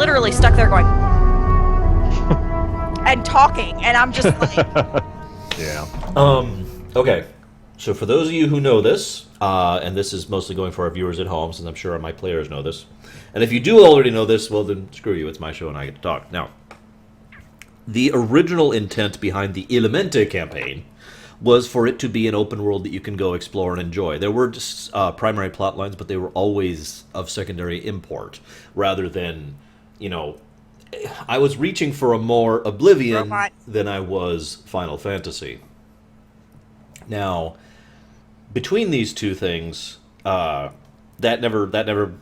literally stuck there going and talking, and I'm just like, Yeah. Okay. So for those of you who know this, and this is mostly going for our viewers at home, since I'm sure my players know this, and if you do already know this, well then screw you, it's my show and I get to talk. Now, the original intent behind the Elemente campaign was for it to be an open world that you can go explore and enjoy. There were just primary plot lines, but they were always of secondary import, rather than, I was reaching for a more Oblivion than I was Final Fantasy. Now, between these two things, that never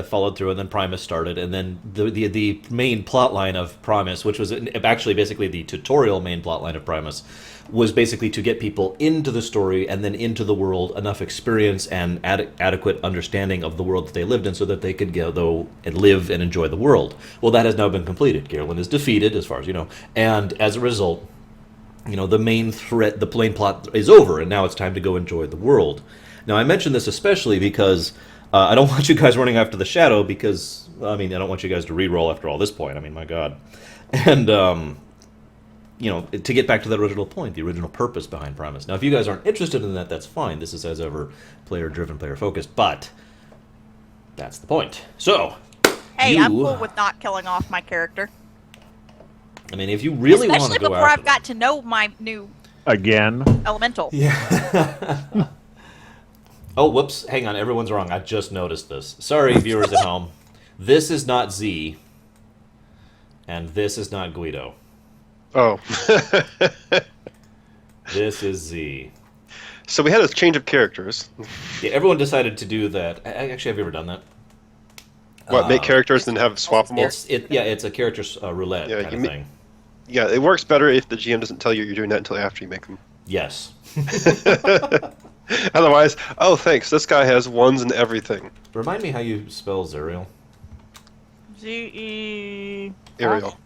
followed through, and then Primus started, and then the main plot line of Primus, which was actually basically the tutorial main plot line of Primus, was basically to get people into the story and then into the world, enough experience and adequate understanding of the world that they lived in so that they could go and live and enjoy the world. Well, that has now been completed. Garland is defeated, as far as you know, and as a result, the main threat, the main plot is over, and now it's time to go enjoy the world. Now, I mention this especially because I don't want you guys running after the shadow, because, I don't want you guys to re-roll after all this point. My God. And, to get back to that original point, the original purpose behind Primus. Now, if you guys aren't interested in that, that's fine. This is, as ever, player-driven, player-focused, but that's the point. So, hey, I'm cool with not killing off my character. If you really want to go after especially before I've got to know my new elemental. Yeah. Oh, whoops. Hang on. Everyone's wrong. I just noticed this. Sorry, viewers at home. This is not Z, and this is not Guido. Oh. This is Z. So we had a change of characters. Yeah, everyone decided to do that. Actually, have you ever done that? What, make characters and have swap them all? It's a character roulette kind of thing. Yeah, it works better if the GM doesn't tell you you're doing that until after you make them. Yes. Otherwise, oh, thanks, this guy has ones and everything. Remind me how you spell Zerial. Z-E... Ariel.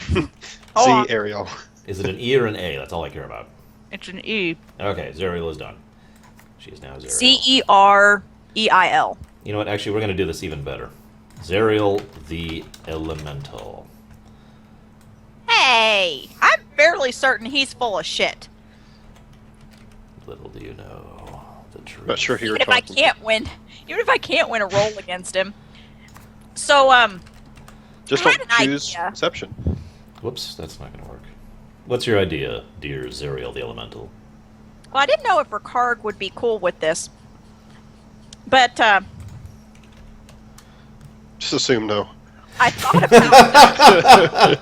Z-Ariel. Is it an E or an A? That's all I care about. It's an E. Okay, Zerial is done. She is now Zerial. Z-E-R-E-I-L. You know what? Actually, we're going to do this even better. Zerial the Elemental. Hey! I'm fairly certain he's full of shit. Little do you know the truth. Not sure who you're Even if I can't win a roll against him. So, just I don't had an choose idea. Perception. Whoops, that's not going to work. What's your idea, dear Zerial the Elemental? Well, I didn't know if Ricard would be cool with this. But, Just assume no. I thought about it.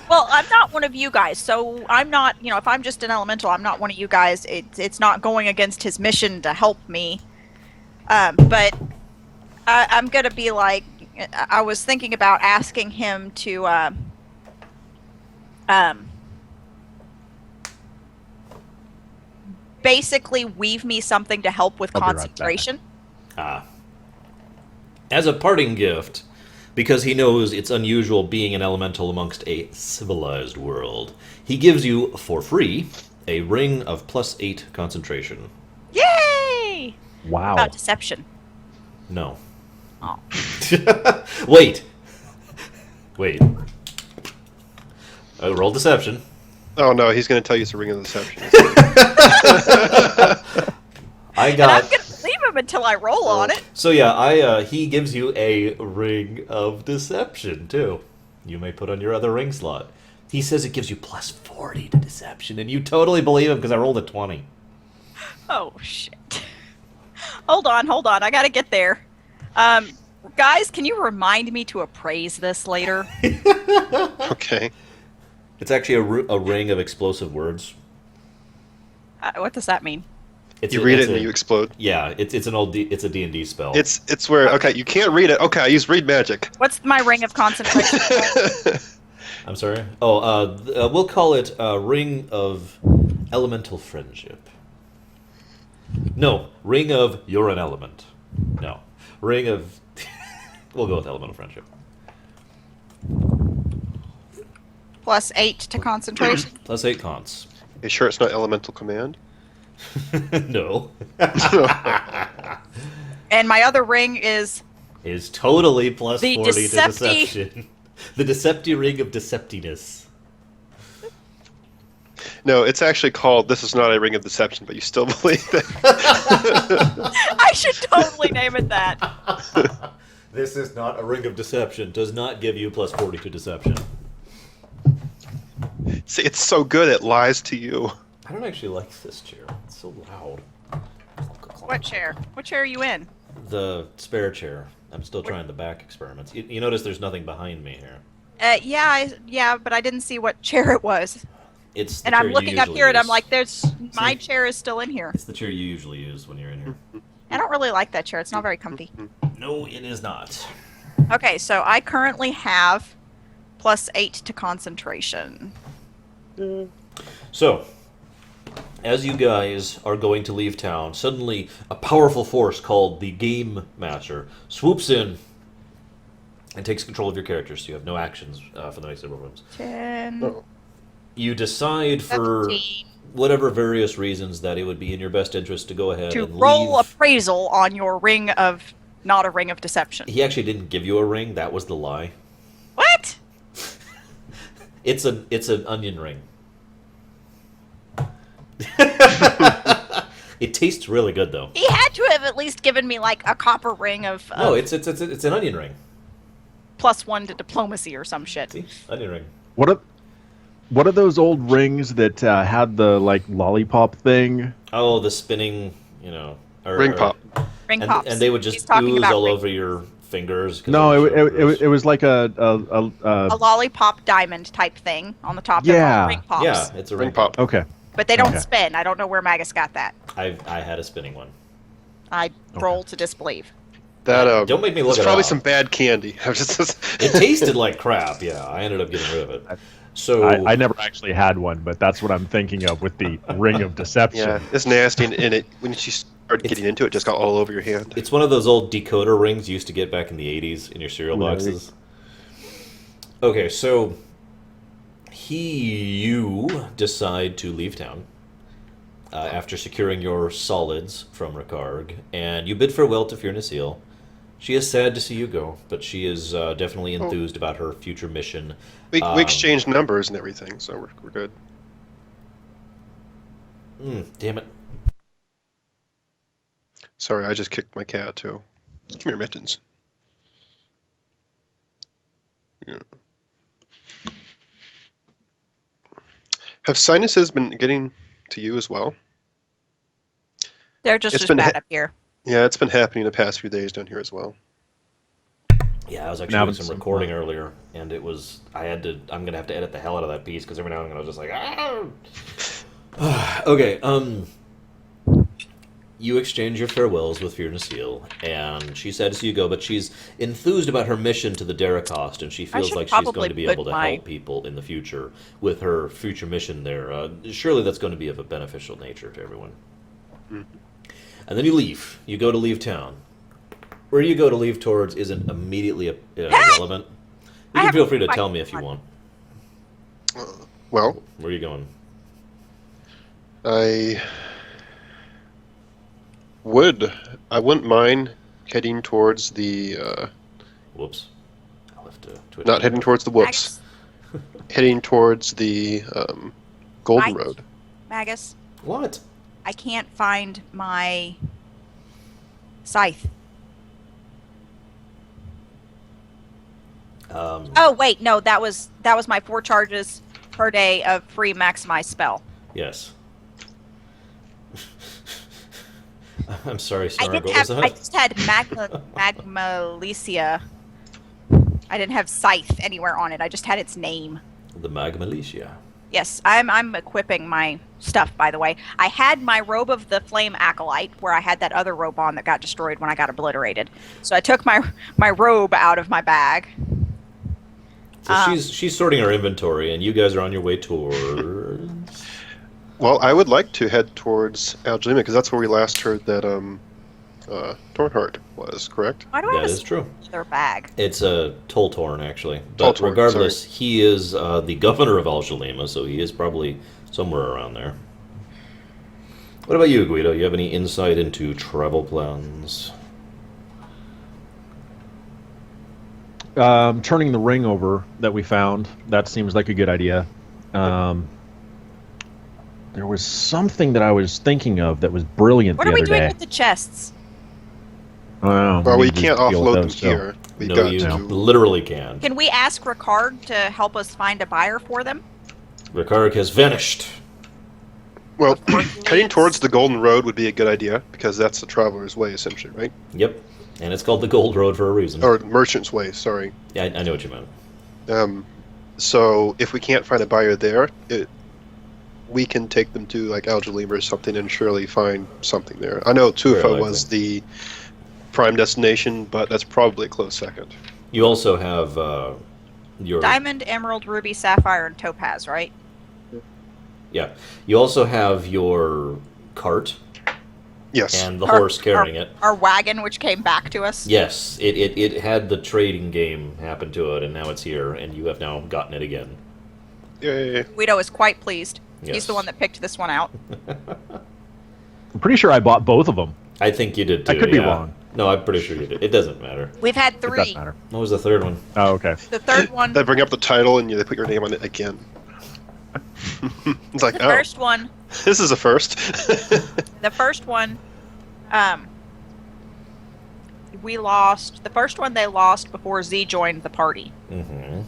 Well, I'm not one of you guys, so I'm not, if I'm just an elemental, I'm not one of you guys. It's not going against his mission to help me. But I'm going to be like, I was thinking about asking him to, basically weave me something to help with concentration. As a parting gift, because he knows it's unusual being an elemental amongst a civilized world, he gives you, for free, a ring of +8 concentration. Yay! Wow. About deception. No. Oh. Wait. Roll deception. Oh no, he's going to tell you it's a ring of deception. I And I'm got. going to leave him until I roll on it. So yeah, he gives you a ring of deception too. You may put on your other ring slot. He says it gives you +40 to deception, and you totally believe him because I rolled a 20. Oh, shit. Hold on. I got to get there. Guys, can you remind me to appraise this later? Okay. It's actually a ring of explosive words. What does that mean? You read it and you explode. Yeah, it's an old it's a D&D spell. It's where you can't read it. Okay, I use read magic. What's my ring of concentration? I'm sorry. Oh, we'll call it a ring of elemental friendship. No, ring of you're an element. No, ring of. We'll go with elemental friendship. +8 to concentration. +8 cons. You sure it's not elemental command? No. And my other ring is is totally plus The 40 to Decepti- deception. The Decepti ring of Deceptiness. No, it's actually called This Is Not a Ring of Deception, but you still believe it. I should totally name it that. This is not a ring of deception. Does not give you plus 40 to deception. See, it's so good it lies to you. I don't actually like this chair. It's so loud. What chair? What chair are you in? The spare chair. I'm still trying the back experiments. You notice there's nothing behind me here. Yeah, but I didn't see what chair it was. It's the And chair I'm you looking up usually here, and I'm use. like, my chair is still in here. It's the chair you usually use when you're in here. I don't really like that chair. It's not very comfy. No, it is not. Okay, so I currently have plus 8 to concentration. So, as you guys are going to leave town, suddenly a powerful force called the Game Master swoops in and takes control of your characters, so you have no actions for the next several rooms. 10, Oh. You decide for 17. whatever various reasons that it would be in your best interest to go ahead To and roll leave. appraisal on your ring of, not a ring of deception. He actually didn't give you a ring. That was the lie. What? It's an onion ring. It tastes really good though. He had to have at least given me like a copper ring of No, it's an onion ring. plus 1 to diplomacy or some shit. See, onion ring. What are those old rings that had the like lollipop thing? Oh, the spinning, you know, Ring pop. Ring and, pops. and they would He's just talking ooze about all ring- over your fingers. 'cause No, they're so gross. it was like a a lollipop diamond type thing on the top. They're Yeah. called ring pops. Yeah, it's a Ring pop. okay. But they don't Okay. spin. I don't know where Magus got that. I had a spinning one. I roll to disbelieve. That Don't make me look It's it probably up. some bad candy. I'm just It tasted like crap. Yeah, I ended up getting rid of it. So I never actually had one, but that's what I'm thinking of with the ring of deception. yeah, it's nasty, and it when you started getting into it, it just got all over your hand. it's one of those old decoder rings you used to get back in the 80s in your cereal Right. boxes. Okay, so you decide to leave town after securing your solids from Ricarg, and you bid farewell to Fiona Seal. She is sad to see you go, but she is definitely enthused about her future mission. We exchanged numbers and everything, so we're good. Damn it. Sorry, I just kicked my cat too. Come here, Mittens. Yeah. Have sinuses been getting to you as well? They're just It's as been bad ha- up here. Yeah, it's been happening the past few days down here as well. Yeah, I was actually Now doing it's some some recording fun. earlier, and I'm gonna have to edit the hell out of that piece because every now and then I was just like, ah. Okay, you exchange your farewells with Fiona Seal, and she's sad to see you go, but she's enthused about her mission to the Dericost, and she feels should like she's probably going to be put able to my- help people in the future with her future mission there. Surely that's going to be of a beneficial nature to everyone. And then you leave. You go to leave town. Where you go to leave towards isn't immediately relevant. You can have feel free to a tell me if you question. want. Well, Where are you going? I wouldn't mind heading towards the Whoops. I'll have to twitch. not heading towards the whoops, heading towards the Golden Right. Road. Magus, What? I can't find my scythe. Oh wait, no, that was my 4 charges per day of free maximize spell. Yes. I'm sorry, I Stark. didn't What was have. that? I just had Magmalecia. I didn't have scythe anywhere on it. I just had its name. The Magmalecia. Yes, I'm equipping my stuff. By the way, I had my robe of the flame acolyte, where I had that other robe on that got destroyed when I got obliterated. So I took my robe out of my bag. So she's sorting her inventory, and you guys are on your way towards. Well, I would like to head towards Algelima because that's where we last heard that Tornhart was, correct? Why do I That have is true. another bag? It's a Toltorn, actually. But Toltorn, regardless, he is the governor of Algelima, so he is probably somewhere around there. What about you, Guido? You have any insight into travel plans? turning the ring over that we found, that seems like a good idea. There was something that I was thinking of that was brilliant What the are we other doing day. with the chests? Oh, Well, we need to can't deal with offload them those, so- here. We've No, got you to. literally can. Can we ask Ricard to help us find a buyer for them? Ricard has vanished. Well, Before he heading leaves. towards the Golden Road would be a good idea because that's the traveler's way, essentially, right? Yep. And it's called the Gold Road for a reason. Or merchant's way. Sorry. Yeah, I know what you meant. So if we can't find a buyer there, we can take them to like Algelim or something and surely find something there. I know Very Tufa likely. was the prime destination, but that's probably a close second. You also have your... Diamond, Emerald, Ruby, Sapphire, and Topaz, right? Yeah. You also have your cart Yes. and the horse carrying it. Our wagon, which came back to us. Yes, it had the trading game happen to it, and now it's here, and you have now gotten it again. Yay. Guido is quite pleased. Yes. He's the one that picked this one out. I'm pretty sure I bought both of them. I think you did too. I could be yeah. wrong. No, I'm pretty sure you did. It doesn't matter. We've had It 3. doesn't matter. What was the third one? Oh, okay. The third one, They bring up the title and they put your name on it again. It's like, the oh, first one, this is a first. the first one, we lost. The first one they lost before Z joined the party. Mm-hmm.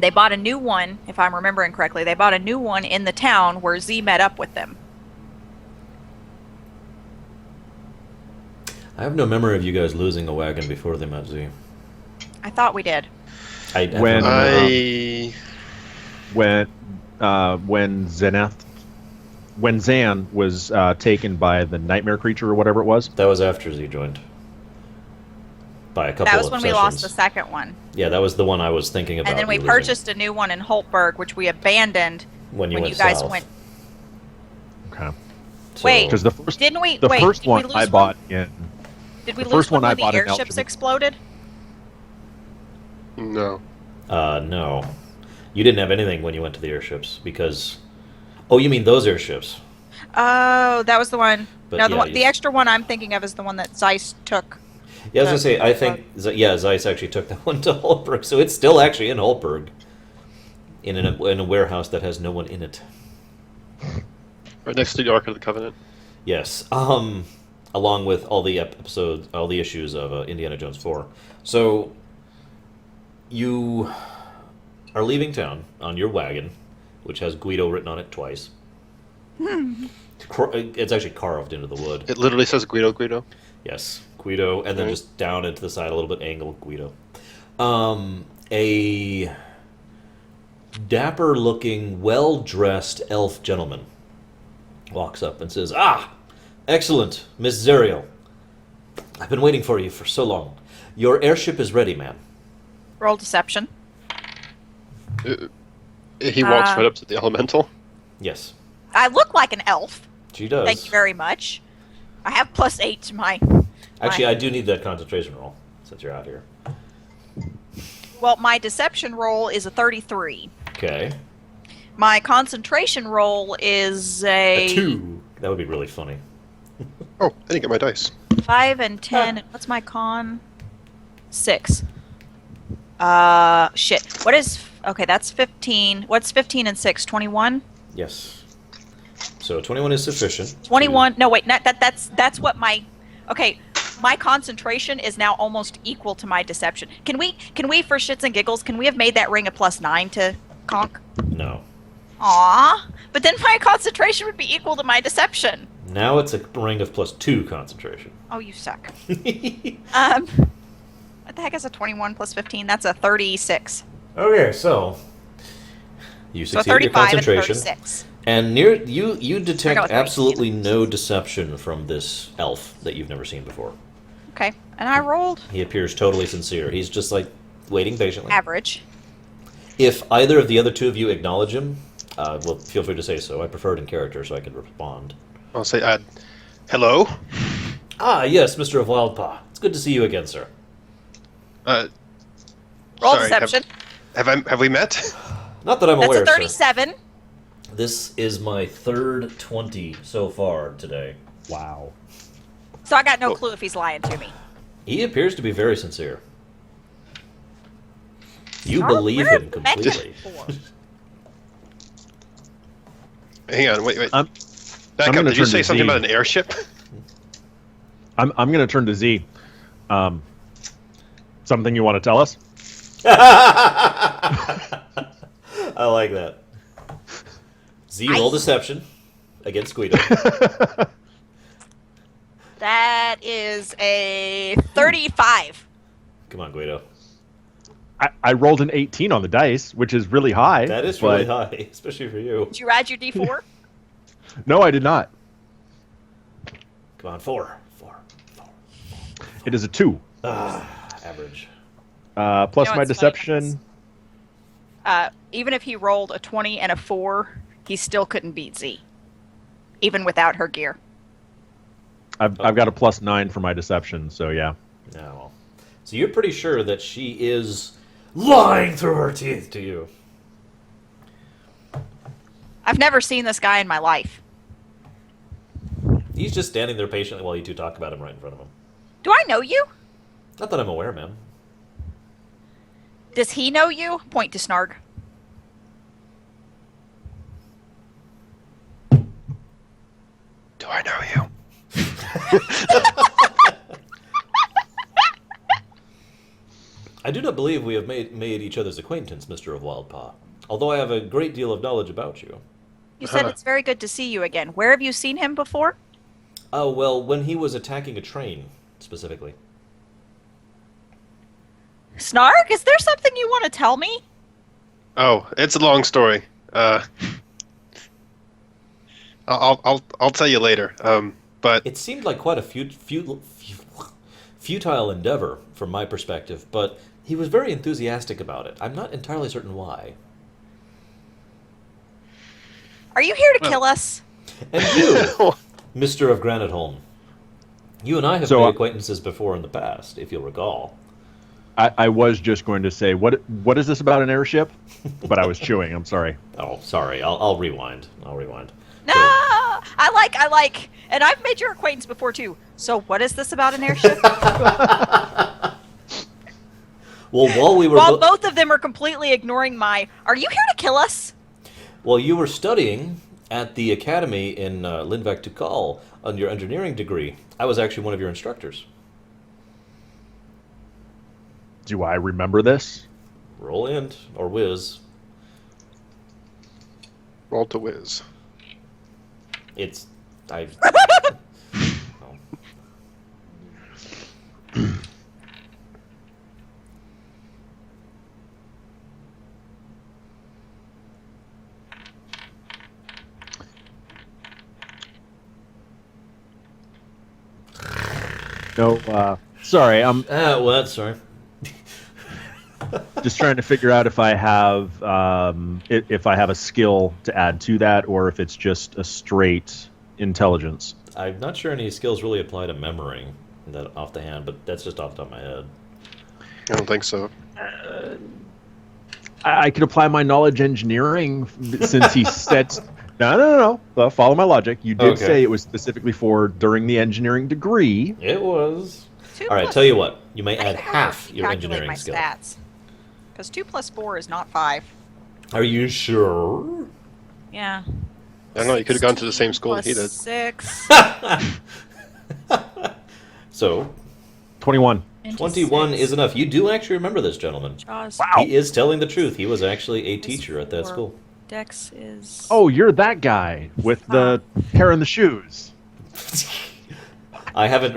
They bought a new one, if I'm remembering correctly. They bought a new one in the town where Z met up with them. I have no memory of you guys losing a wagon before they met Z. I thought we did. I When- I When Zan was taken by the nightmare creature or whatever it was. that was after Z joined. By a couple That was of when sessions. we lost the second one. Yeah, that was the one I was thinking about. And then we you losing purchased a new one in Holtberg, which we abandoned when you when went you guys south. went. Okay. So- Wait. Because the first Didn't we? the wait, first did we one lose I one? bought in. Did we the lose first one I when bought the in airships Alchemy. exploded? no. No. You didn't have anything when you went to the airships because... Oh, you mean those airships? Oh, that was the one. But No, yeah, the extra one I'm thinking of is the one that Zeiss took. Yeah, I was going to say, I think... Zeiss actually took that one to Holtberg, so it's still actually in Holtberg. In a warehouse that has no one in it. Right next to the Ark of the Covenant. Yes. Along with all the episodes, all the issues of Indiana Jones 4. So, you are leaving town on your wagon, which has Guido written on it twice. It's actually carved into the wood. It literally says Guido, Guido. Yes, Guido, and then Right. just down into the side a little bit angled Guido. A dapper-looking, well-dressed elf gentleman walks up and says, "Ah, excellent, Miss Zerial. I've been waiting for you for so long. Your airship is ready, ma'am." Roll deception. He walks right up to the elemental. Yes, I look like an elf. she does. Thank you very much. I have +8 to my. Actually, I do need that concentration roll since you're out here. Well, my deception roll is a 33. Okay. My concentration roll is A 2. That would be really funny. Oh, I didn't get my dice. 5 and 10. What's my con? 6. Shit. What is... Okay, that's 15. What's 15 and 6? 21? Yes. So 21 is sufficient. 21. No, wait. That's what my... Okay, my concentration is now almost equal to my deception. Can we, for shits and giggles, can we have made that ring a +9 to conk? No. Aww. But then my concentration would be equal to my deception. Now it's a ring of +2 concentration. Oh, you suck. What the heck is a 21 plus 15? That's a 36. Okay, so you So succeed your 35 and concentration, 36. and near you I detect got absolutely no deception from this elf that you've never seen before. Okay. And I rolled He appears totally sincere. He's just like waiting patiently. average. If either of the other two of you acknowledge him, well, feel free to say so. I prefer it in character so I can respond. I'll say, hello? Ah, yes, Mr. of Wildpaw. It's good to see you again, sir. Roll sorry, deception. Have we met? Not that I'm That's aware, a 37. sir. This is my third 20 so far today. Wow. So I got no Oh. clue if he's lying to me. He appears to be very sincere. You Snark, believe where him have you met completely. before? Hang on, wait. I'm Back up. gonna Did you turn say to something Z. about an airship? I'm going to turn to Z. Something you want to tell us? I like that. Z, roll deception against Guido. That is a 35. Come on, Guido. I rolled an 18 on the dice, which is really high. That is but- really high, especially for you. Did you add your D4? No, I did not. Come on, 4. It is a 2. Average. Plus You know, my it's deception. Even if he rolled a 20 and a 4, he still couldn't beat Z. Even without her gear. I've got a plus 9 for my deception, so yeah. No. Well. So you're pretty sure that she is lying through her teeth to you. I've never seen this guy in my life. He's just standing there patiently while you two talk about him right in front of him. Do I know you? Not that I'm aware, ma'am. Does he know you? Point to Snarg. Do I know you? I do not believe we have made each other's acquaintance, Mr. of Wildpaw. Although I have a great deal of knowledge about you. You said it's very good to see you again. Where have you seen him before? Oh, well, when he was attacking a train, specifically. Snarg, is there something you want to tell me? Oh, it's a long story. I'll tell you later. But It seemed like quite a futile endeavor from my perspective, but he was very enthusiastic about it. I'm not entirely certain why. Are you here to kill us? And you, Mr. of Graniteholm, you and I have So, made acquaintances before in the past, if you'll recall. I was just going to say, what is this about an airship? But I was chewing. I'm sorry. Oh, sorry. I'll rewind. I'll rewind. No, So, I like, and I've made your acquaintance before too. So what is this about an airship? well, while we were While both of them are completely ignoring my, are you here to kill us? while you were studying at the academy in Linvac Tukal on your engineering degree, I was actually one of your instructors. Do I remember this? Roll int or whiz. roll to whiz. It's I. well, No. Sorry. I'm what? Sorry. just trying to figure out if I have if I have a skill to add to that, or if it's just a straight intelligence. I'm not sure any skills really apply to memory that off the hand, but that's just off the top of my head. I don't think so. I could apply my knowledge engineering since he said. No. Well, follow my logic. You did Okay. say it was specifically for during the engineering degree. It was. 2 All right, plus- tell you what. You may I add can't half your calculate engineering my skill. stats. Because 2 plus 4 is not 5. Are you sure? Yeah. I don't know. You could have gone to the same school Plus that he did. 6. So, 21. into 21 6. is enough. You do actually remember this gentleman. Jaws. Wow. He is telling the truth. He was actually a teacher at that 4. school. Dex is. Oh, you're that guy with the hair in the shoes. I haven't.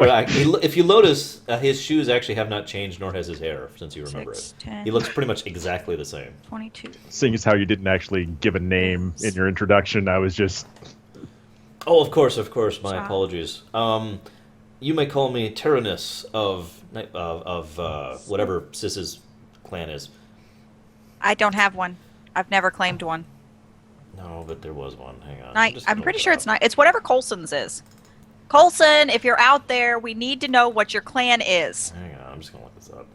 If you notice, his shoes actually have not changed, nor has his hair since you remember 6, it. 10, He looks pretty much exactly the same. 22. Seeing as how you didn't actually give a name in your introduction, I was just. Oh, of course. My Sorry. apologies. You may call me Tyrannus of whatever Sis's clan is. I don't have one. I've never claimed one. No, but there was one. Hang on. I'm pretty sure it's not. It's whatever Colson's is. Colson, if you're out there, we need to know what your clan is. Hang on. I'm just gonna look this up.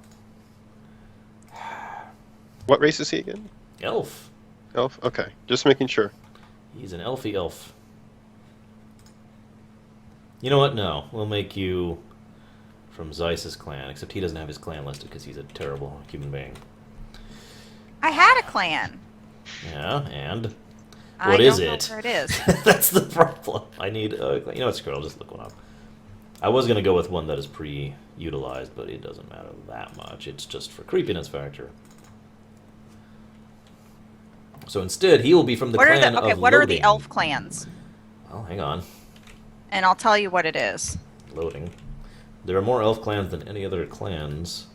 What race is he again? Elf. Elf? Okay. Just making sure. He's an elfy elf. You know what? No, we'll make you from Zeiss's clan. Except he doesn't have his clan listed because he's a terrible human being. I had a clan. Yeah, and I what is don't know it? where it is. That's the problem. I need. You know what? Screw it. I'll just look one up. I was gonna go with one that is pre-utilized, but it doesn't matter that much. It's just for creepiness factor. So instead, he will be from the What are clan the okay? of What are the Loading. elf clans? Oh, hang on. And I'll tell you what it is. Loading. There are more elf clans than any other clans.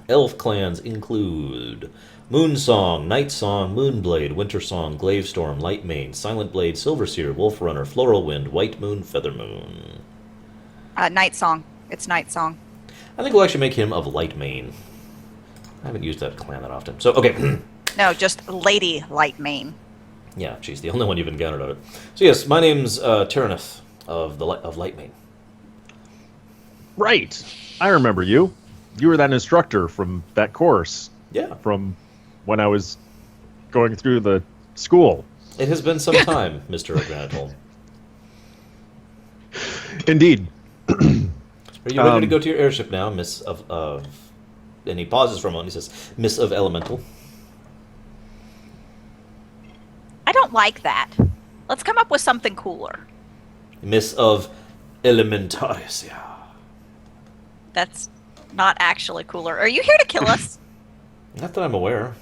Elf clans include Moonsong, Nightsong, Moonblade, Wintersong, Glavestorm, Lightmane, Silent Blade, Silverseer, Wolfrunner, Floral Wind, White Moon, Feather Moon. Night Song. It's Night Song. I think we'll actually make him of Lightmane. I haven't used that clan that often. So, okay. No, just Lady Lightmane. Yeah, she's the only one you've encountered of it. So yes, my name's Tyrannith of Lightmane. Right. I remember you. You were that instructor from that course Yeah. from when I was going through the school. It has been some time, Mr. O'Granitholm. Indeed. Are you ready to go to your airship now, Miss of... And he pauses for a moment. He says, Miss of Elemental. I don't like that. Let's come up with something cooler. Miss of Elementaris, yeah. That's not actually cooler. Are you here to kill us? Not that I'm aware.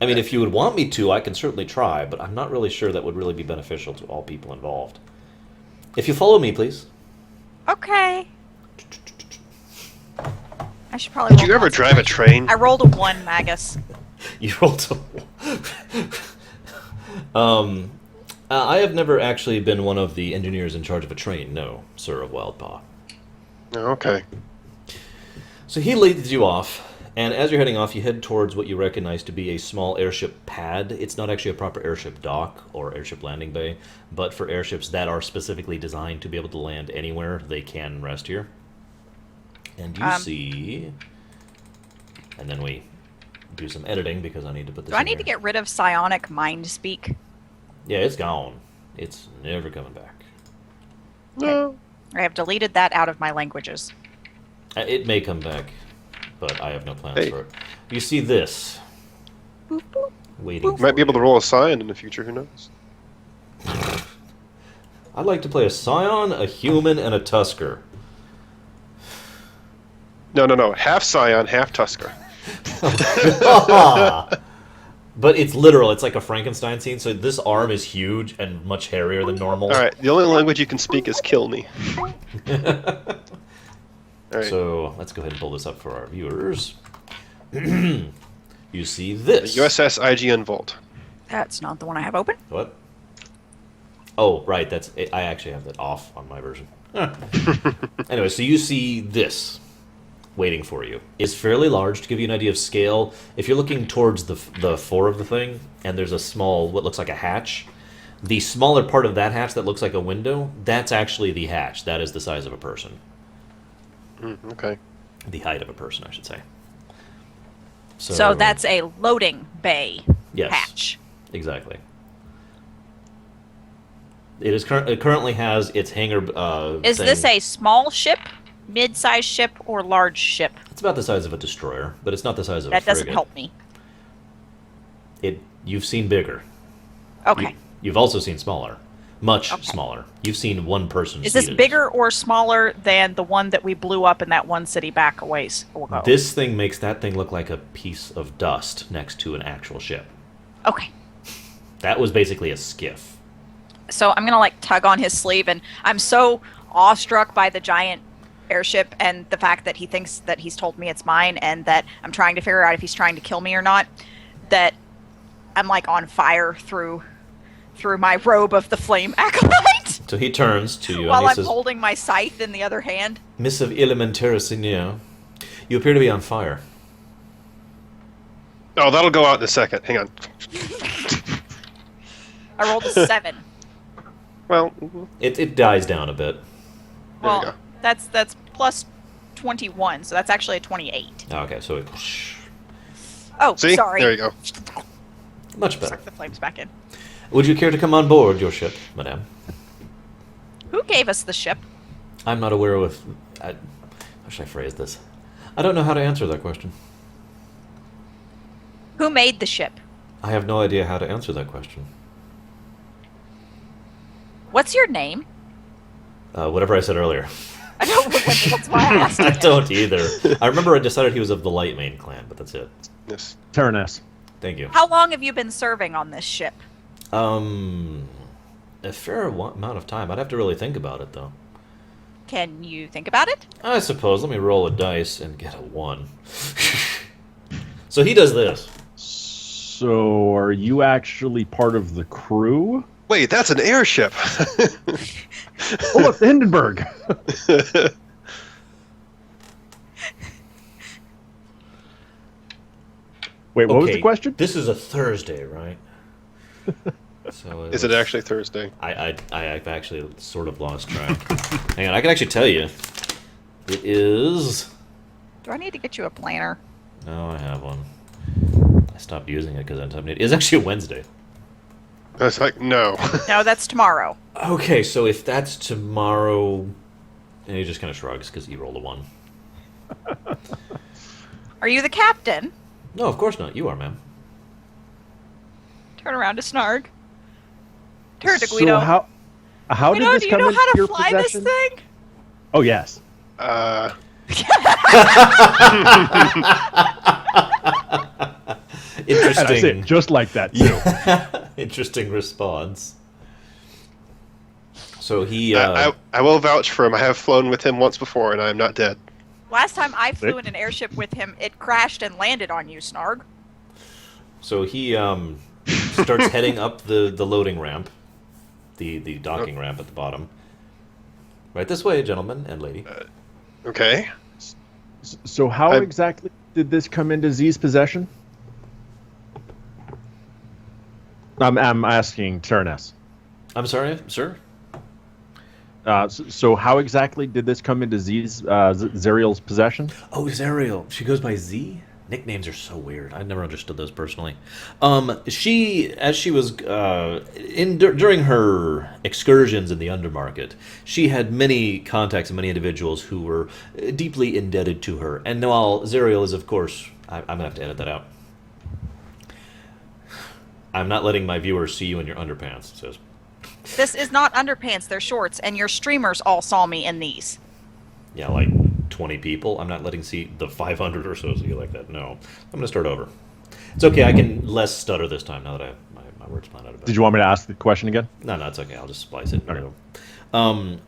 I mean, if you would want me to, I can certainly try, but I'm not really sure that would really be beneficial to all people involved. If you follow me, please. Okay. I should probably. Did you ever drive a train? I rolled a 1, Magus. You rolled a... I have never actually been one of the engineers in charge of a train, no, Sir of Wildpaw. Oh, okay. So he leads you off, and as you're heading off, you head towards what you recognize to be a small airship pad. It's not actually a proper airship dock or airship landing bay, but for airships that are specifically designed to be able to land anywhere, they can rest here. And you see... And then we do some editing, because I need to put this Do I in need to here. get rid of psionic mind speak? Yeah, it's gone. It's never coming back. No. I have deleted that out of my languages. It may come back, but I have no plans Hey. for it. You see this. Boop, boop. Waiting You might be able to roll a scion in the future, who knows? I'd like to play a Scion, a Human, and a Tusker. No. Half scion, half tusker. But it's literal. It's like a Frankenstein scene, so this arm is huge and much hairier than normal. Alright, the only language you can speak is kill me. Alright. So let's go ahead and pull this up for our viewers. You see this. USS IGN Vault. That's not the one I have open. What? Oh, right. That's I actually have that off on my version. Anyway, so you see this waiting for you. It's fairly large. To give you an idea of scale, if you're looking towards the fore of the thing, and there's a small, what looks like a hatch, the smaller part of that hatch that looks like a window, that's actually the hatch. That is the size of a person. Okay. The height of a person, I should say. So that's a loading bay Yes. hatch. Exactly. It currently has its hangar. Is thing. this a small ship, mid-sized ship, or large ship? It's about the size of a destroyer, but it's not the size of a That frigate. doesn't help me. You've seen bigger. Okay. You've also seen smaller, much Okay. smaller. You've seen one person. Is this seated. bigger or smaller than the one that we blew up in that one city back a ways ago? This thing makes that thing look like a piece of dust next to an actual ship. Okay. That was basically a skiff. So I'm gonna like tug on his sleeve, and I'm so awestruck by the giant airship and the fact that he thinks that he's told me it's mine, and that I'm trying to figure out if he's trying to kill me or not, that I'm like on fire through my robe of the flame acolyte So he turns to you while and he I'm says, holding my scythe in the other hand. Miss of Elementara Seigneur, you appear to be on fire. Oh, that'll go out in a second. Hang on. I rolled a 7. Well, It dies down a bit. There you Well, go. that's plus 21, so that's actually a 28. Okay, so it, Oh, see? sorry. There you go. much better. Suck the flames back in. Would you care to come on board your ship, madame? Who gave us the ship? I'm not aware of... how should I phrase this? I don't know how to answer that question. Who made the ship? I have no idea how to answer that question. What's your name? Whatever I said earlier. I don't remember. That's why I asked. I don't either. I remember I decided he was of the Lightmane clan, but that's it. Yes. Taranes. Thank you. How long have you been serving on this ship? A fair amount of time. I'd have to really think about it, though. Can you think about it? I suppose. Let me roll a dice and get a 1. So he does this. So are you actually part of the crew? Wait, that's an airship. Oh, look, the Hindenburg. Wait, what was the question? This is a Thursday, right? So Is it actually Thursday? I've actually sort of lost track. Hang on, I can actually tell you. It is... Do I need to get you a planner? No, I have one. I stopped using it because it is actually a Wednesday. I was like, no. No, that's tomorrow. Okay, so if that's tomorrow... And he just kind of shrugs because he rolled a 1. Are you the captain? No, of course not. You are, ma'am. Turn around to Snarg. Turn to Guido. So how did Guido, this do you come know into how to your fly possession? this thing? Oh, yes. Interesting. And I say it just like that, too. Interesting response. So he... I will vouch for him. I have flown with him once before, and I am not dead. Last time I flew in an airship with him, it crashed and landed on you, Snarg. So he starts heading up the loading ramp, the docking ramp at the bottom. Right this way, gentlemen and lady. Okay. So how exactly did this come into Z's possession? I'm asking Taranes. I'm sorry, sir? So how exactly did this come into Zeriel's possession? Oh, Zeriel. She goes by Z? Nicknames are so weird. I've never understood those personally. As she was during her excursions in the undermarket, she had many contacts and many individuals who were deeply indebted to her. And while Zeriel is, of course, I'm gonna have to edit that out. I'm not letting my viewers see you in your underpants. It says. This is not underpants, they're shorts, and your streamers all saw me in these. Yeah, like 20 people. I'm not letting see the 500 or so see you like that. No. I'm going to start over. It's okay. I can less stutter this time now that I have my words planned out a bit. Did you want me to ask the question again? No, it's okay. I'll just splice it. Okay.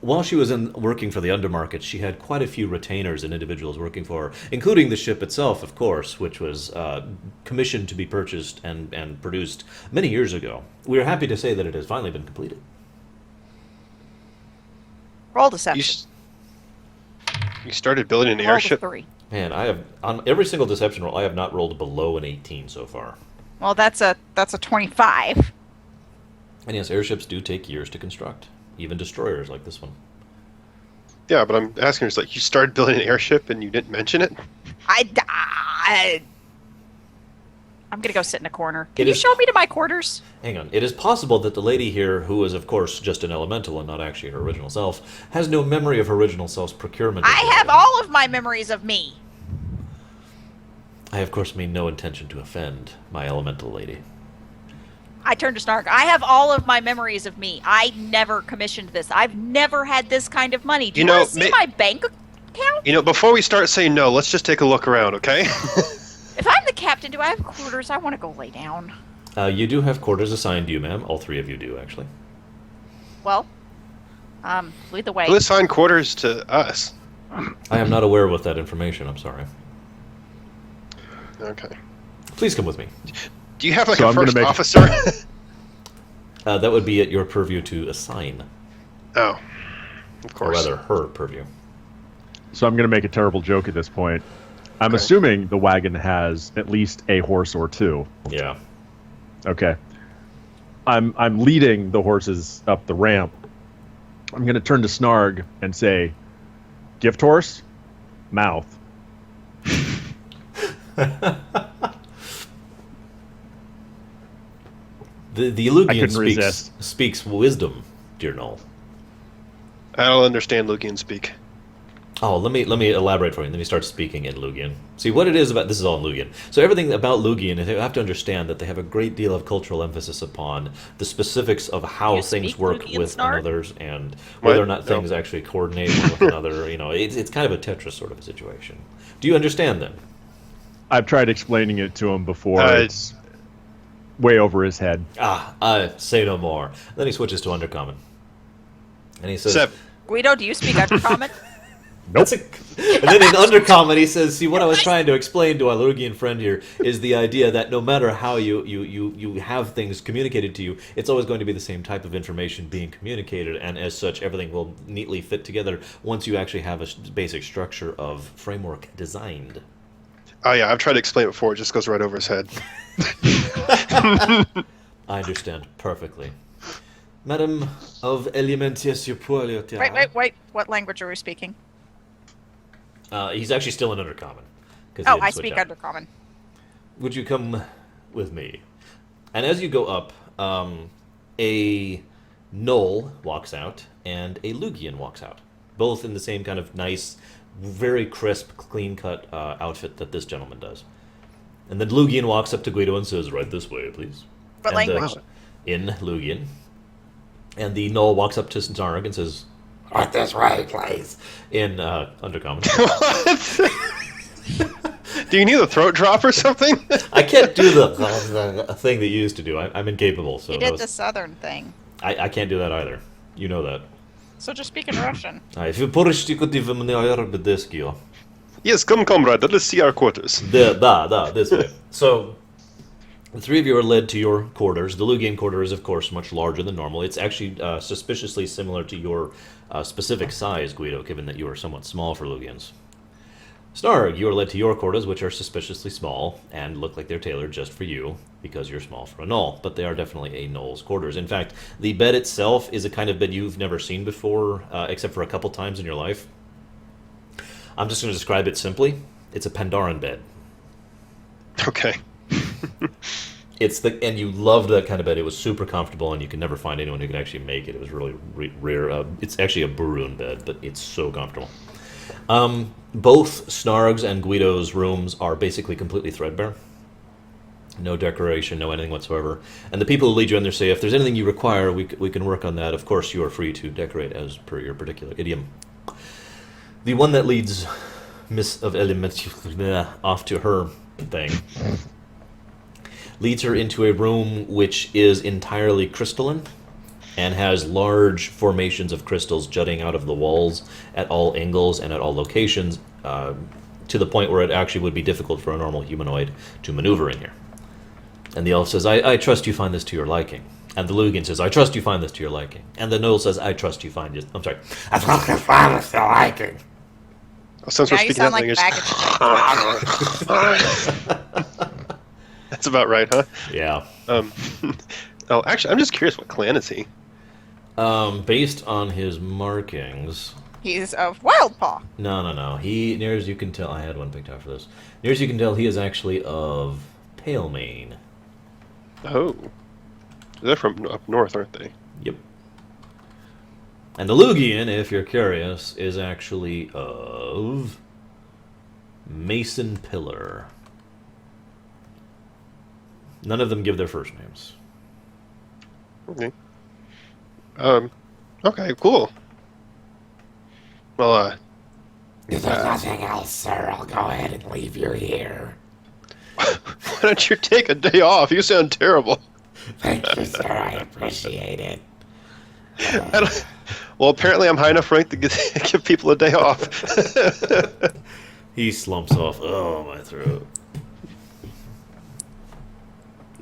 While she was working for the undermarket, she had quite a few retainers and individuals working for her, including the ship itself, of course, which was commissioned to be purchased and produced many years ago. We are happy to say that it has finally been completed. Roll deception. You started building an Roll airship? 3. Man, I have on every single deception roll, I have not rolled below an 18 so far. Well, that's a 25. And yes, airships do take years to construct, even destroyers like this one. Yeah, but I'm asking, it's like, you started building an airship and you didn't mention it? I'm gonna go sit in a corner. Can you show me to my quarters? Hang on. It is possible that the lady here, who is of course just an elemental and not actually her original self, has no memory of her original self's procurement. I have all of my memories of me. I of course mean no intention to offend my elemental lady. I turned to Snark. I have all of my memories of me. I never commissioned this. I've never had this kind of money. Do you want to see my bank account? Before we start saying no, let's just take a look around, okay? If I'm the captain, do I have quarters? I want to go lay down. You do have quarters assigned to you, ma'am. All 3 of you do, actually. Well, lead the way. Who assigned quarters to us? I am not aware with that information. I'm sorry. Okay. Please come with me. Do you have, like, So a I'm gonna first make- officer? That would be at your purview to assign. Oh. Of Or course. rather, her purview. So I'm going to make a terrible joke at this point. I'm assuming the wagon has at least a horse or 2. Yeah. Okay. I'm leading the horses up the ramp. I'm going to turn to Snarg and say, "Gift horse, mouth." The I Elugian couldn't resist. speaks wisdom, dear Null. I don't understand Lugian speak. Oh, let me elaborate for you. Let me start speaking in Lugian. See what it is about. This is all in Lugian. So everything about Lugian, you have to understand that they have a great deal of cultural emphasis upon the specifics of how You things speak work Lugian, with Snark? others and What? whether or not No. things actually coordinate one with another. It's kind of a Tetris sort of a situation. Do you understand then? I've tried explaining it to him before. Uh, It's way over his head. I say no more. Then he switches to Undercommon, and he says, Seven. Guido, do you speak Undercommon? That's and then in Undercommon he says, see, what I was trying to explain to our Lugian friend here is the idea that no matter how you have things communicated to you, it's always going to be the same type of information being communicated, and as such, everything will neatly fit together once you actually have a basic structure of framework designed. Oh yeah, I've tried to explain it before. It just goes right over his head. I understand perfectly. Madam of Elementius Wait. What language are we speaking? He's actually still in Undercommon. 'Cause he Oh, didn't I switch speak out. Undercommon. Would you come with me? And as you go up, a Knoll walks out and a Lugian walks out. Both in the same kind of nice, very crisp, clean-cut outfit that this gentleman does. And then Lugian walks up to Guido and says, right this way, please. What And, language? in Lugian. And the Knoll walks up to Zarg and says, Right this way, please. in Undercommon. Do you need a throat drop or something? I can't do the thing that you used to do. I'm incapable. So You that did was- the southern thing. I can't do that either. You know that. So just speak in Russian. If you поручите Yes, come, comrade. Let's see our quarters. this way. So, the three of you are led to your quarters. The Lugian quarter is, of course, much larger than normal. It's actually suspiciously similar to your specific size, Guido, given that you are somewhat small for Lugians. Snarg, you are led to your quarters, which are suspiciously small and look like they're tailored just for you because you're small for a Knoll, but they are definitely a Knoll's quarters. In fact, the bed itself is a kind of bed you've never seen before, except for a couple times in your life. I'm just going to describe it simply. It's a Pandaren bed. Okay. And you loved that kind of bed. It was super comfortable, and you could never find anyone who could actually make it. It was really rare. It's actually a Burun bed, but it's so comfortable. Both Snarg's and Guido's rooms are basically completely threadbare. No decoration, no anything whatsoever. And the people who lead you in there say, if there's anything you require, we can work on that. Of course, you are free to decorate as per your particular idiom. The one that leads Miss of Element off to her thing leads her into a room which is entirely crystalline and has large formations of crystals jutting out of the walls at all angles and at all locations, to the point where it actually would be difficult for a normal humanoid to maneuver in here. And the elf says, I trust you find this to your liking. And the Lugian says, I trust you find this to your liking. And the Knoll says, I trust you find it. I'm sorry. I thought you found us still liking. Oh, since Yeah, we're you speaking sound that like language. baggage. That's about right, huh? Yeah. Oh, actually, I'm just curious. What clan is he? Based on his markings... He's of Wildpaw. No. He, near as you can tell... I had one picked out for this. Near as you can tell, he is actually of Palemane. Oh, they're from up north, aren't they? Yep. And the Lugian, if you're curious, is actually of Mason Pillar. None of them give their first names. Okay. Okay, cool. Well, If there's nothing else, sir, I'll go ahead and leave you here. why don't you take a day off? You sound terrible. Thank you, sir. I appreciate it. Well, apparently I'm high enough rank to give people a day off. He slumps off. Oh, my throat.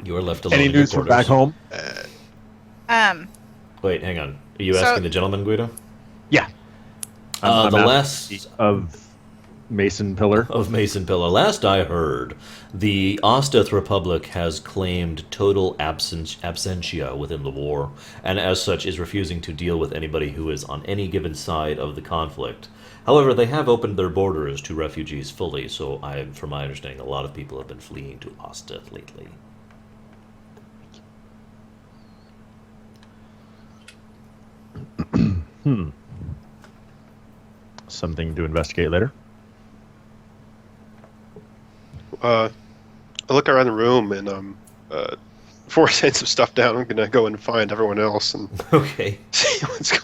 You are left alone. Any in your news from quarters. back home? Wait, hang on. Are you So- asking the gentleman, Guido? Yeah. The asking last of Mason Pillar. of Mason Pillar. Last I heard, the Osteth Republic has claimed total absentia within the war, and as such is refusing to deal with anybody who is on any given side of the conflict. However, they have opened their borders to refugees fully, so from my understanding, a lot of people have been fleeing to Osteth lately. something to investigate later. I look around the room and before I say some stuff down, I'm gonna go and find everyone else and Okay. see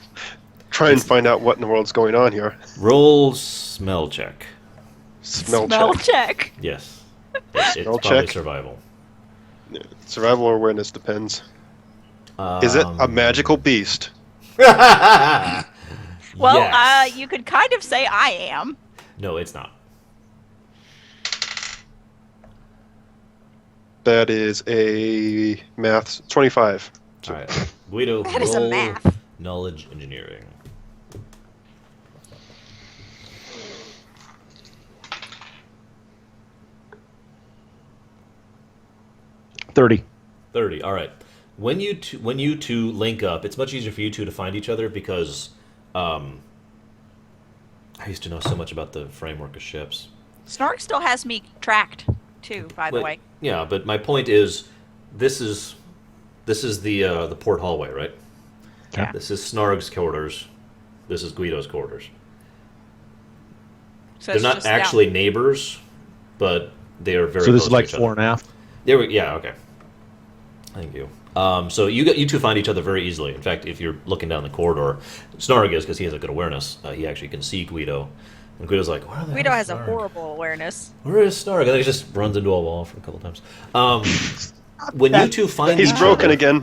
try and find out what in the world's going on here. Roll smell check. Smell check. check. Yes. It's Smell probably check. survival. Survival or awareness depends. Is it a magical beast? Well, Yes. you could kind of say I am. No, it's not. That is a math 25. All right. Guido, That is a roll math. knowledge engineering. 30. 30. All right. When you two link up, it's much easier for you two to find each other because I used to know so much about the framework of ships. Snark still has me tracked, too, by the Wait, way. Yeah, but my point is, this is the port hallway, right? Yeah. This is Snarg's quarters. This is Guido's quarters. So They're it's not just actually neighbors, but they are very. So this close is to like each fore other. and aft. There we. Yeah. Okay. Thank you. So you two find each other very easily. In fact, if you're looking down the corridor, Snarg is because he has a good awareness. He actually can see Guido, and Guido's like, "Where the Guido hell has is a Snarg? horrible awareness. Where is Snarg?" And then he just runs into a wall for a couple times. When you two find He's each broken other, again.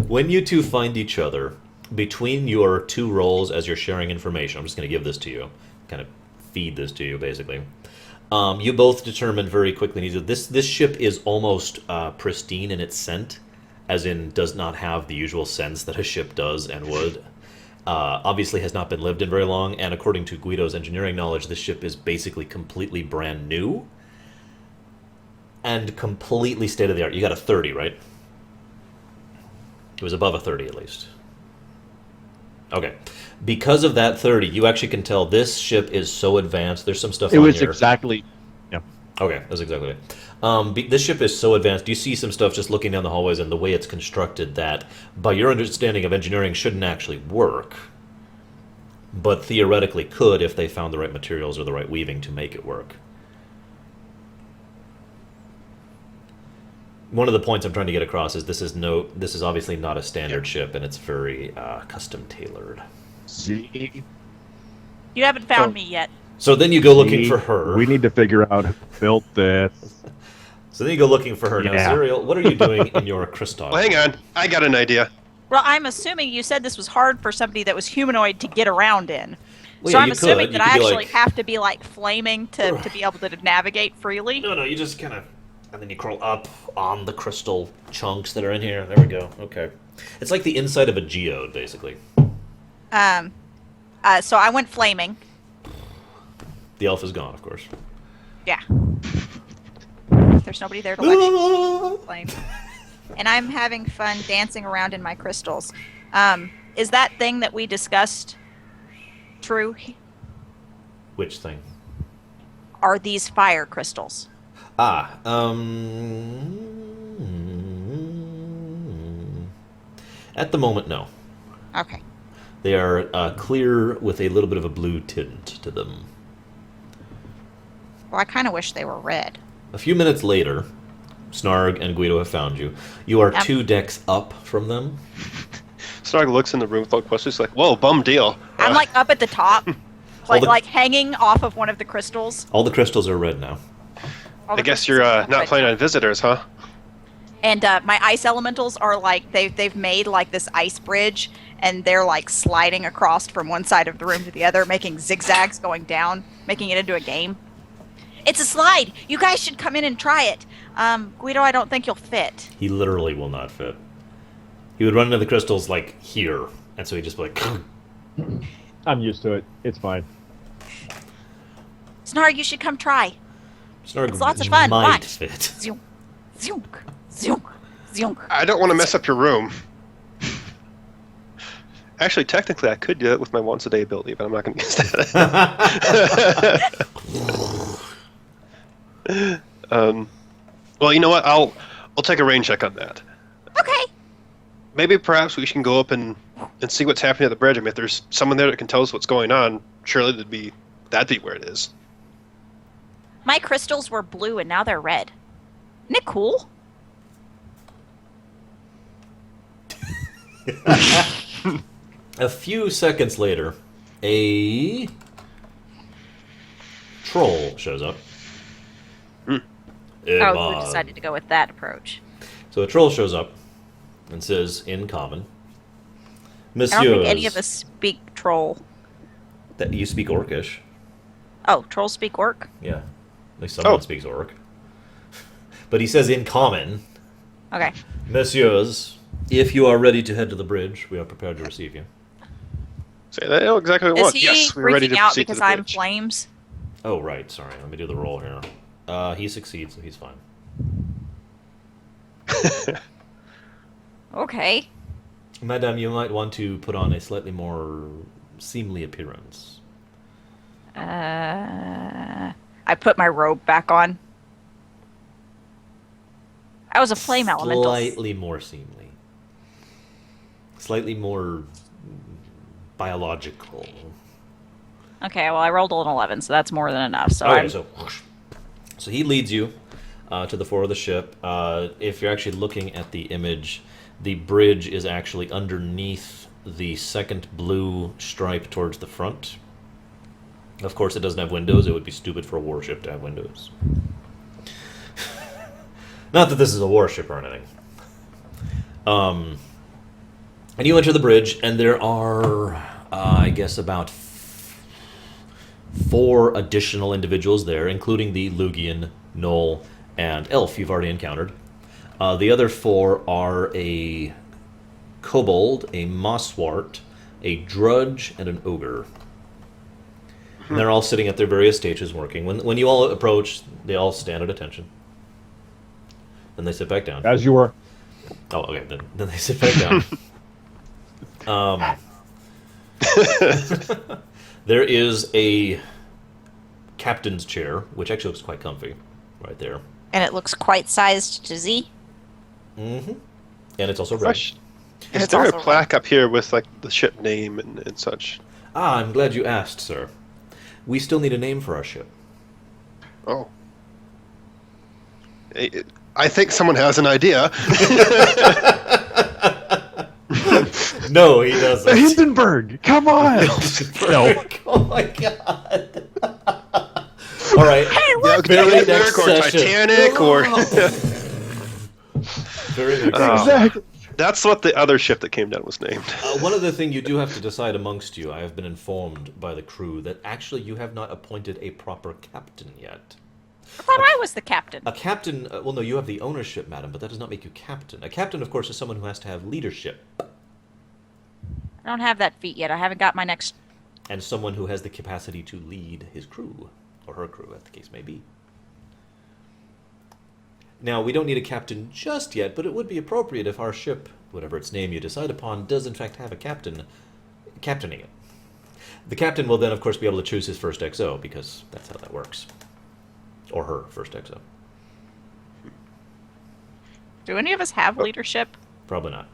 when you two find each other, between your two roles as you're sharing information, I'm just going to give this to you, kind of feed this to you, basically. You both determine very quickly. This ship is almost pristine in its scent, as in does not have the usual scents that a ship does and would. Obviously has not been lived in very long, and according to Guido's engineering knowledge, this ship is basically completely brand new and completely state of the art. You got a 30, right? It was above a 30 at least. Okay. Because of that 30, you actually can tell this ship is so advanced. There's some stuff It on was here. exactly. Yeah. Okay, that's exactly it. This ship is so advanced. You see some stuff just looking down the hallways and the way it's constructed that, by your understanding of engineering, shouldn't actually work. But theoretically could if they found the right materials or the right weaving to make it work. One of the points I'm trying to get across is this is obviously not a standard ship, and it's very custom tailored. See, You haven't found me yet. So then you go looking for her. We need to figure out who built this. So then you go looking for her. Now, Yeah. Zerial, what are you doing in your crystal? Well, hang on. I got an idea. Well, I'm assuming you said this was hard for somebody that was humanoid to get around in. Well, So yeah, I'm you assuming could. that You I could be actually like- have to be like flaming to be able to navigate freely. No, you just kind of, and then you crawl up on the crystal chunks that are in here. There we go. Okay, it's like the inside of a geode, basically. So I went flaming. The elf is gone, of course. Yeah. There's nobody there to let me flame. And I'm having fun dancing around in my crystals. Is that thing that we discussed true? Which thing? Are these fire crystals? Ah, at the moment, no. Okay. They are clear with a little bit of a blue tint to them. Well, I kind of wish they were red. A few minutes later, Snarg and Guido have found you. You are Yep. 2 decks up from them. Snarg looks in the room without question. He's like, whoa, bum deal. I'm like up at the top, the- like hanging off of one of the crystals. All the crystals are red now. All I the guess crystals you're are not red. planning on visitors, huh? And my ice elementals are like they've made like this ice bridge, and they're like sliding across from one side of the room to the other, making zigzags going down, making it into a game. It's a slide. You guys should come in and try it. Guido, I don't think you'll fit. He literally will not fit. He would run into the crystals like here, and so he'd just be like, I'm used to it. It's fine. Snarg, you should come try. Snarg It's lots of fun. might Watch. fit. Zoom, zoom, zoom, zoom. I don't want to mess up your room. Actually, technically, I could do it with my once a day ability, but I'm not going to use that. Well, you know what? I'll take a rain check on that. Okay. Maybe perhaps we can go up and and see what's happening at the bridge. I mean, if there's someone there that can tell us what's going on, surely that'd be where it is. My crystals were blue and now they're red. Isn't it cool? A few seconds later, a troll shows up. We decided to go with that approach. So a troll shows up and says in common, I don't think any of us speak troll. That you speak Orcish. Oh, trolls speak orc? Yeah. At least someone speaks Orc. But he says in common, Okay. Messieurs, if you are ready to head to the bridge, we are prepared to receive you. Say that exactly what we Is want. he Yes, we're ready freaking to out proceed to because the I'm bridge. flames? Oh, right. Sorry. Let me do the roll here. He succeeds, so he's fine. Okay. Madame, you might want to put on a slightly more seemly appearance. I put my robe back on. I was a flame elemental. Slightly more seemly. Slightly more biological. Okay, well, I rolled an 11, so that's more than enough. So Okay, I'm... so he leads you to the fore of the ship. If you're actually looking at the image, the bridge is actually underneath the second blue stripe towards the front. Of course, it doesn't have windows. It would be stupid for a warship to have windows. Not that this is a warship or anything. And you enter the bridge, and there are, I guess, about 4 additional individuals there, including the Lugian, Gnoll, and Elf you've already encountered. The other 4 are a Kobold, a Mosswart, a Drudge, and an Ogre. And they're all sitting at their various stages working. When you all approach, they all stand at attention. Then they sit back down. As you were. Oh, okay. Then they sit back down. There is a captain's chair, which actually looks quite comfy, right there. And it looks quite sized to Z. Mm-hmm. And it's also red. Fresh. Is It's there a also plaque up here with like the ship name and such? Ah, I'm glad you asked, sir. We still need a name for our ship. Oh. I think someone has an idea. No, he doesn't. Hindenburg! Come on! No. Oh my god. All right. Hey, Yeah, look! Very Hindenburg next or session. Titanic or Very next Oh. session. Exactly. that's what the other ship that came down was named. One other thing you do have to decide amongst you, I have been informed by the crew that actually you have not appointed a proper captain yet. I thought I was the captain. A captain, well, no, you have the ownership, madam, but that does not make you captain. A captain, of course, is someone who has to have leadership, I don't have that feat yet. I haven't got my next... and someone who has the capacity to lead his crew, or her crew, as the case may be. Now, we don't need a captain just yet, but it would be appropriate if our ship, whatever its name you decide upon, does in fact have a captain captaining it. The captain will then, of course, be able to choose his first XO, because that's how that works. Or her first XO. Do any of us have leadership? Probably not.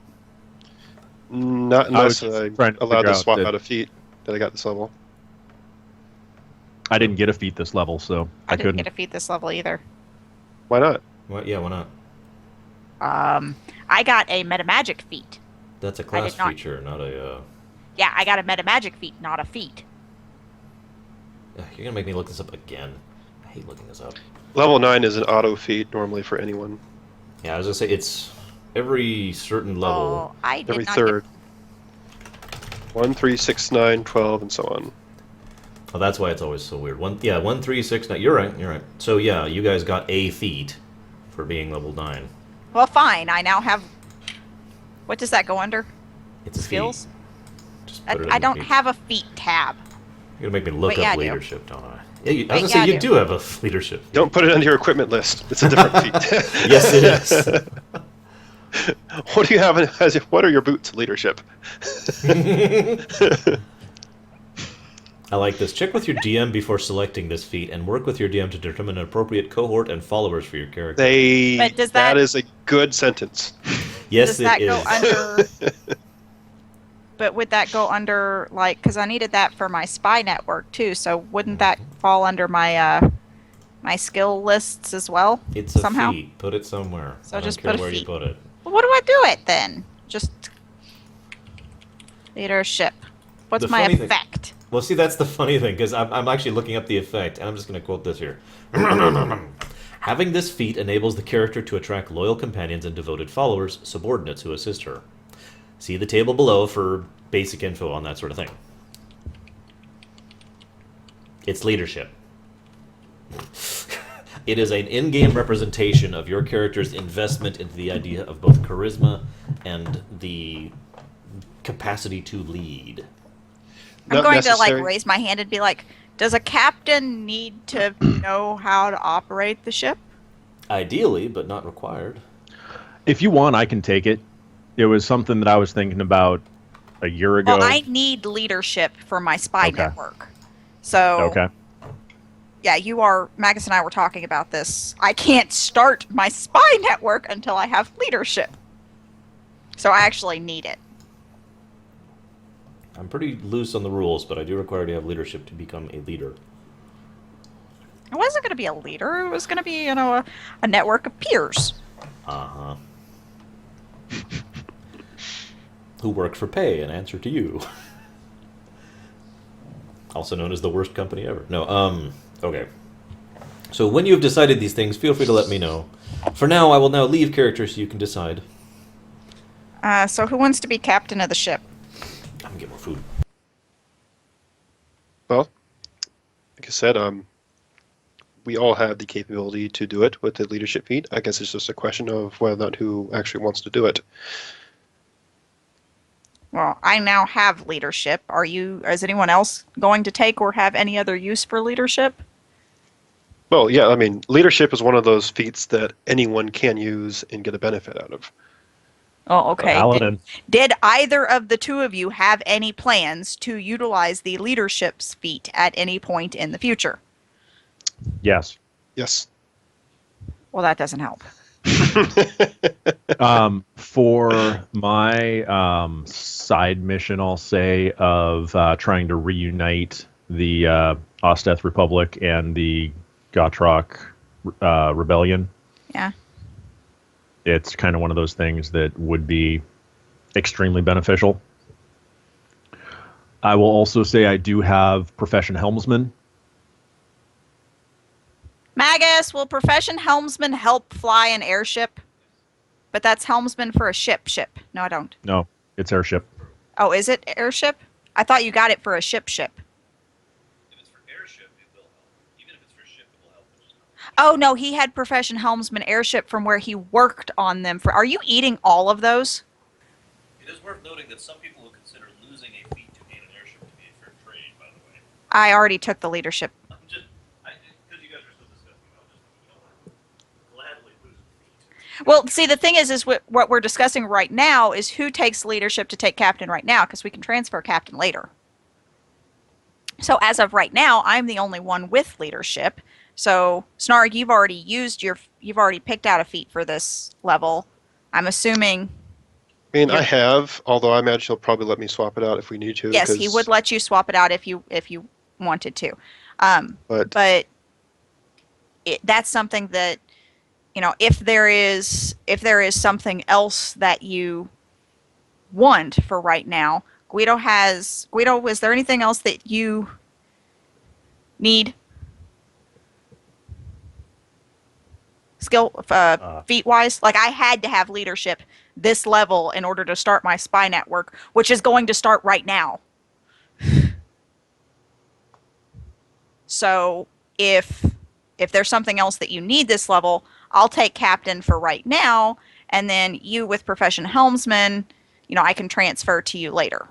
Not unless was I'm trying to allowed figure to out swap that- out a feat that I got this level. I didn't get a feat this level, so I didn't couldn't. get a feat this level either. Why not? Well, yeah, why not? I got a metamagic feat. That's a class did not. feature, not a... Yeah, I got a metamagic feat, not a feat. You're going to make me look this up again. I hate looking this up. Level 9 is an auto feat normally for anyone. Yeah, I was going to say, it's every certain level. Oh, I did Every not third. 1, 3, 6, 9, 12, and so on. Oh, that's why it's always so weird. 1, 3, 6, 9. You're right. So, yeah, you guys got a feat for being level 9. Well, fine. I now have... What does that go under? It's a Skills? feat. Just put it in I the don't feat. have a feat tab. You're going to make me look Wait, yeah, I up do. leadership, don't I? Yeah, I was Wait, going to yeah, say, I you do. do have a leadership feat. Don't put it on your equipment list. It's a different feat. Yes, it is. What do you have as what are your boots leadership? I like this. Check with your DM before selecting this feat, and work with your DM to determine an appropriate cohort and followers for your character. But does that- that is a good sentence. Yes, Does that it go is. under... But would that go under like because I needed that for my spy network too? So wouldn't that fall under my my skill lists as well It's a somehow? feat. Put it somewhere. So I don't just care put a where you feat. put it. Well, what do I do it then? Just leadership. What's The my funny thing- effect? Well, see, that's the funny thing, because I'm actually looking up the effect, and I'm just going to quote this here. Having this feat enables the character to attract loyal companions and devoted followers, subordinates who assist her. See the table below for basic info on that sort of thing. It's leadership. It is an in-game representation of your character's investment into the idea of both charisma and the capacity to lead. I'm Not going to necessary. like raise my hand and be like, does a captain need to know how to operate the ship? Ideally, but not required. If you want, I can take it. It was something that I was thinking about a year ago. Well, I need leadership for my spy Okay. network. So, Okay. yeah, Magus and I were talking about this. I can't start my spy network until I have leadership. So I actually need it. I'm pretty loose on the rules, but I do require to have leadership to become a leader. I wasn't going to be a leader. It was going to be, a network of peers. Uh-huh. Who work for pay and answer to you. Also known as the worst company ever. No, okay. So when you've decided these things, feel free to let me know. For now, I will now leave characters so you can decide. So who wants to be captain of the ship? I'm gonna get more food. Well, like I said, we all have the capability to do it with the leadership feat. I guess it's just a question of whether or not who actually wants to do it. Well, I now have leadership. Is anyone else going to take or have any other use for leadership? Well, yeah, I mean, leadership is one of those feats that anyone can use and get a benefit out of. Oh, okay. Paladin. Did either of the two of you have any plans to utilize the leadership's feat at any point in the future? Yes. Yes. Well, that doesn't help. For my side mission, I'll say, of trying to reunite the Osteth Republic and the Gotrok Rebellion. Yeah. It's kind of one of those things that would be extremely beneficial. I will also say I do have Profession Helmsman. Magus, will Profession Helmsman help fly an airship? But that's helmsman for a ship. No, I don't. No, it's airship. Oh, is it airship? I thought you got it for a ship. If it's for airship, it will help. Even if it's for ship, it will help. Oh, no, he had Profession Helmsman airship from where he worked on them. Are you eating all of those? It is worth noting that some people will consider losing a feat to gain an airship to be a fair trade, by the way. I already took the leadership. Because you guys are still discussing, I'll gladly lose a feat. Well, see, the thing is what we're discussing right now is who takes leadership to take captain right now, because we can transfer captain later. So as of right now, I'm the only one with leadership. So Snarg, you've already picked out a feat for this level. I'm assuming. I mean, Yeah. I have, although I imagine he'll probably let me swap it out if we need to. Yes, he 'cause- would let you swap it out if you wanted to. But That's something that, if there is something else that you want for right now, Guido, is there anything else that you need? Skill, feat wise? Like, I had to have leadership this level in order to start my spy network, which is going to start right now. So if there's something else that you need this level, I'll take captain for right now, and then you with Profession Helmsman, I can transfer to you later.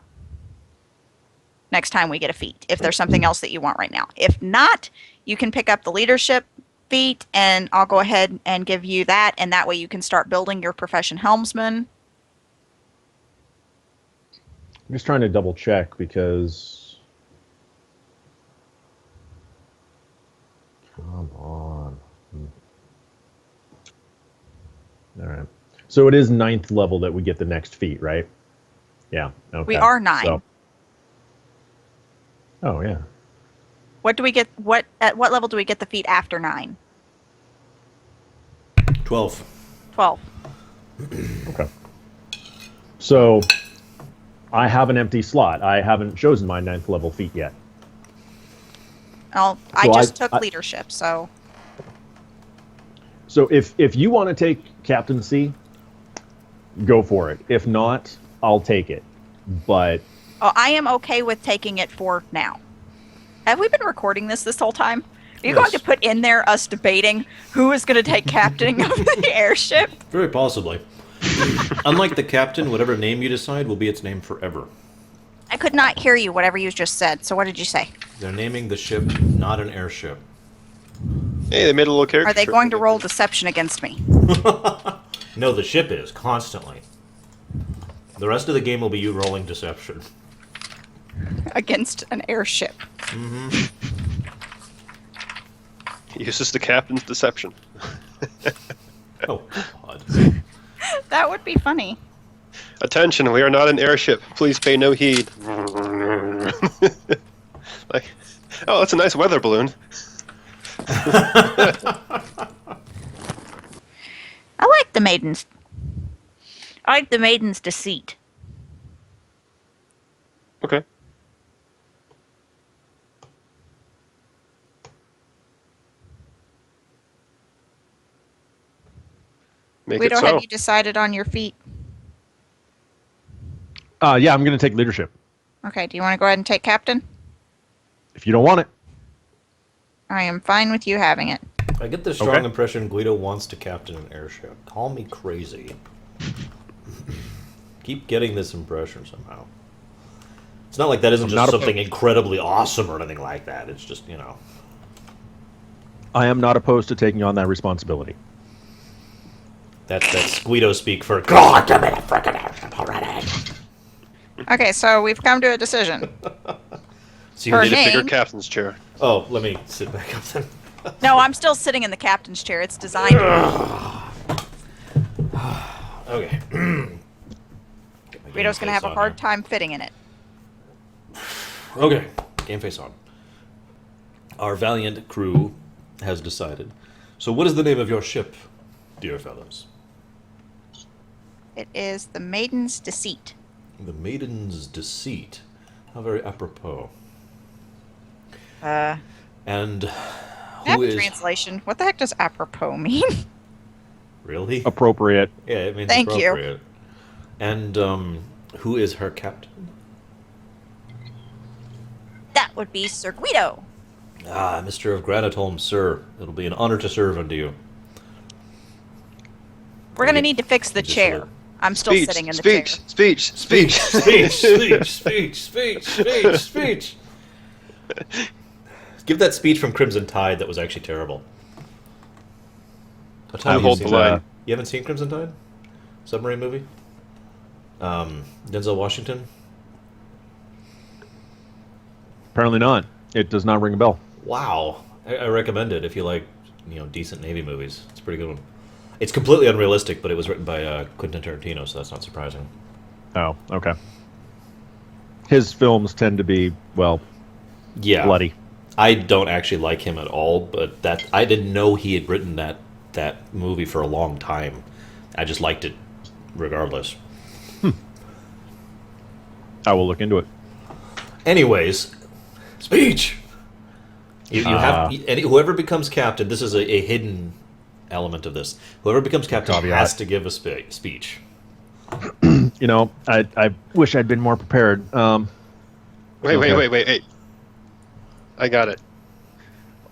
Next time we get a feat, if there's something else that you want right now. If not, you can pick up the leadership feat, and I'll go ahead and give you that, and that way you can start building your Profession Helmsman. I'm just trying to double check because. Come on. All right. So it is 9th level that we get the next feat, right? Yeah. Okay. We are 9. So- Oh yeah. What do we get? At what level do we get the feat after 9? 12. 12. Okay. So I have an empty slot. I haven't chosen my 9th level feat yet. Oh, I So just took I- leadership, so So if you want to take captaincy, go for it. If not, I'll take it. But I am okay with taking it for now. Have we been recording this whole time? Are you Yes. going to put in there us debating who is going to take captaining of the airship? Very possibly. Unlike the captain, whatever name you decide will be its name forever. I could not hear you, whatever you just said. So what did you say? They're naming the ship not an airship. Hey, they made a little character. Are they shirt going to for roll you. deception against me? No, the ship is, constantly. The rest of the game will be you rolling deception. Against an airship. Uses the captain's deception. Oh, God. That would be funny. Attention, we are not an airship. Please pay no heed. Like, oh, that's a nice weather balloon. I like the maiden's. I like the maiden's deceit. Okay. Make Guido, it so. have you decided on your feat? yeah, I'm going to take leadership. Okay, do you want to go ahead and take captain? If you don't want it, I am fine with you having it. I get the strong Okay. impression Guido wants to captain an airship. Call me crazy. Keep getting this impression somehow. It's not like that isn't I'm just not something incredibly awesome or anything like that. It's just, you know. I am not opposed to taking on that responsibility. That's Guido speak for God damn it, a frickin' airship already. Okay, so we've come to a decision. See Her who did it? name- Bigger captain's chair. Oh, let me sit back up then. No, I'm still sitting in the captain's chair. It's designed. Okay. Guido's going to have a hard time fitting in it. Okay, game face on. Our valiant crew has decided. So, what is the name of your ship, dear fellows? It is the Maiden's Deceit. The Maiden's Deceit. How very apropos. I And have who a is translation. What the heck does apropos mean? really? Appropriate. Yeah, it means Thank you. appropriate. And who is her captain? That would be Sir Guido. Ah, Mr. of Granitholm, sir. It'll be an honor to serve unto you. We're going to need to fix the Just chair. a- I'm still Speech, sitting in the speech, chair. speech, speech, Speech. Give that speech from Crimson Tide that was actually terrible. I'll tell I you, hold you've the seen- line. You haven't seen Crimson Tide? Submarine movie? Denzel Washington? Apparently not. It does not ring a bell. Wow. I recommend it if you like, decent Navy movies. It's a pretty good one. It's completely unrealistic, but it was written by Quentin Tarantino, so that's not surprising. Oh, okay. His films tend to be, well, Yeah. bloody. I don't actually like him at all, but that I didn't know he had written that movie for a long time. I just liked it regardless. I will look into it. Anyways, speech. You have whoever becomes captain. This is a hidden element of this. Whoever becomes captain Caveat. has to give a speech. You know, I wish I'd been more prepared. Wait. I got it.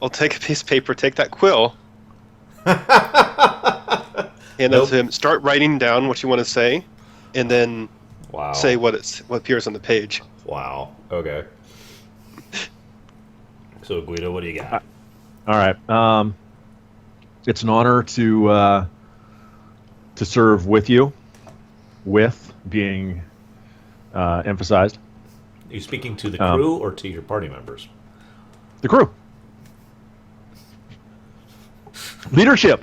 I'll take a piece of paper, take that quill, hand it to him, start writing down what you want to say, and then Wow. say what appears on the page. Wow. Okay. So Guido, what do you got? All right. It's an honor to serve with you, with being emphasized. Are you speaking to the crew or to your party members? The crew. Leadership.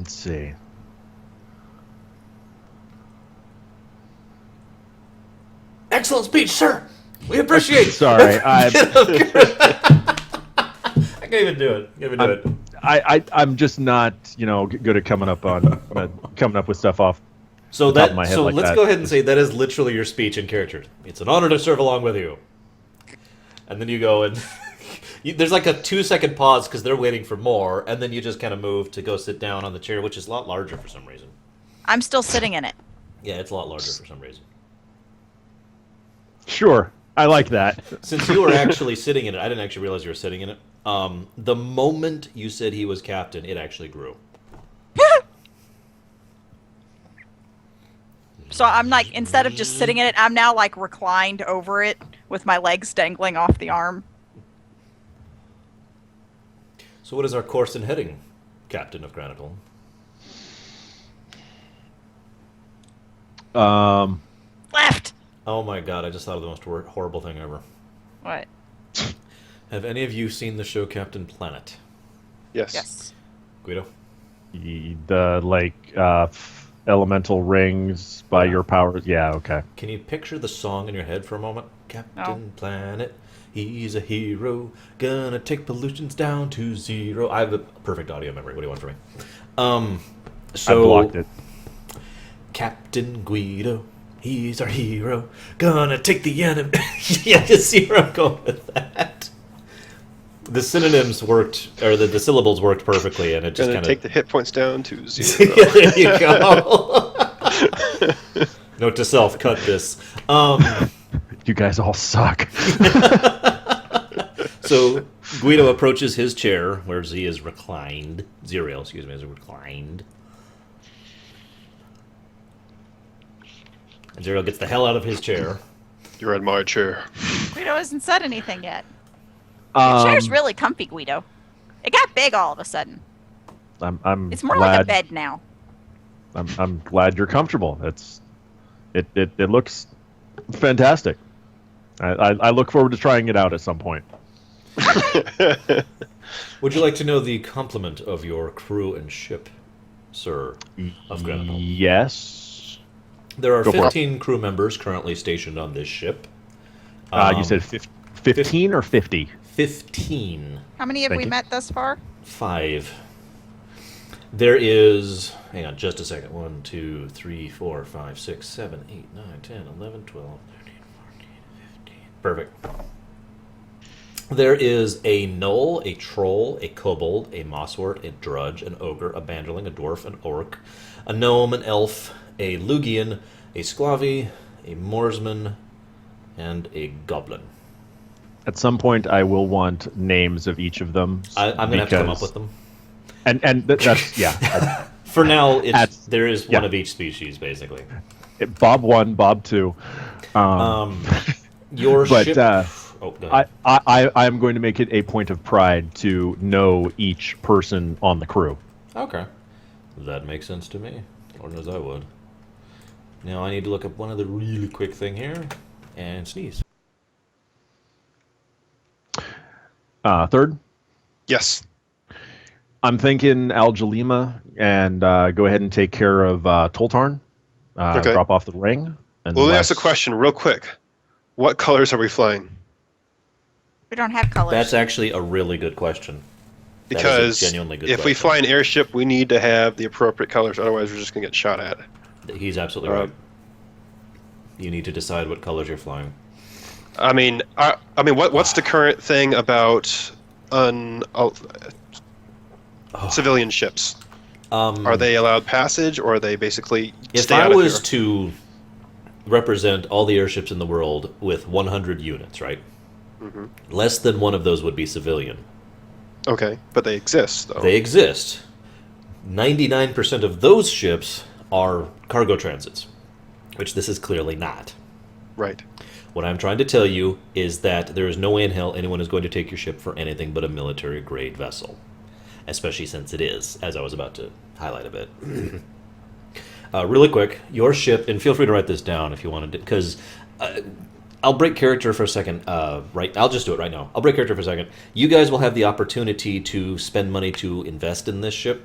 Let's see. Excellent speech, sir. We appreciate. Sorry, I can't even do it. I'm just not, good at coming up with stuff off. So the top of my head so like let's that. go ahead and say that is literally your speech in character. It's an honor to serve along with you. And then you go and there's like a 2-second pause because they're waiting for more, and then you just kind of move to go sit down on the chair, which is a lot larger for some reason. I'm still sitting in it. Yeah, it's a lot larger for some reason. Sure, I like that. Since you were actually sitting in it, I didn't actually realize you were sitting in it. The moment you said he was captain, it actually grew. So I'm like, instead of just sitting in it, I'm now like reclined over it with my legs dangling off the arm. So what is our course and heading, Captain of Chronicle? Left! Oh my god, I just thought of the most horrible thing ever. What? Have any of you seen the show Captain Planet? Yes. Yes. Guido? The elemental rings by your powers. Yeah, okay. Can you picture the song in your head for a moment? Captain No. Planet, he's a hero, gonna take pollutions down to 0. I have a perfect audio memory. What do you want from me? So I blocked it. Captain Guido, he's our hero, gonna take the enemy. Yeah, you see where I'm going with that. The synonyms worked, or the syllables worked perfectly, and it just Gonna kind take of... the hit points down to 0. Yeah, there you go. Note to self, cut this. You guys all suck. So Guido approaches his chair, where Z is reclined. Zeriel, excuse me, is reclined. And Zeriel gets the hell out of his chair. You're in my chair. Guido hasn't said anything yet. The chair's really comfy, Guido. It got big all of a sudden. I'm It's more glad, like a bed now. I'm glad you're comfortable. It looks fantastic. I look forward to trying it out at some point. Would you like to know the complement of your crew and ship, sir, of Grenoble? Yes. There are Go for it. 15 crew members currently stationed on this ship. You said 15 or 50? 15. How many have Thank we you. met thus far? 5. There is... Hang on just a second. 1, 2, 3, 4, 5, 6, 7, 8, 9, 10, 11, 12, 13, 14, 15. Perfect. There is a gnoll, a troll, a kobold, a mosswort, a drudge, an ogre, a banderling, a dwarf, an orc, a gnome, an elf, a lugian, a sclavi, a moorsman, and a goblin. At some point, I will want names of each of them. I'm going to have to come up with them. That's yeah. For now, That's- there is yeah. one of each species, basically. Bob 1, Bob 2. Your But, ship... oh, go ahead. I'm going to make it a point of pride to know each person on the crew. Okay. That makes sense to me. Lord knows I would. Now I need to look up one other really quick thing here and sneeze. Third, Yes. I'm thinking Aljalima and go ahead and take care of Toltarn. Okay. Drop off the ring. And Well, let me ask a question real quick. What colors are we flying? We don't have colors. That's actually a really good question. That is a Because genuinely good if we question. fly an airship, we need to have the appropriate colors. Otherwise, we're just going to get shot at. He's absolutely right. You need to decide what colors you're flying. I mean, what's the current thing about civilian ships? Are they allowed passage, or are they basically If stay I out of was here? to represent all the airships in the world with 100 units, right? Mm-hmm. Less than one of those would be civilian. Okay, but they exist, though. They exist. 99% of those ships are cargo transits, which this is clearly not. Right. What I'm trying to tell you is that there is no way in hell anyone is going to take your ship for anything but a military-grade vessel. Especially since it is, as I was about to highlight a bit. Really quick, your ship, and feel free to write this down if you wanted to, because I'll break character for a second. I'll just do it right now. I'll break character for a second. You guys will have the opportunity to spend money to invest in this ship.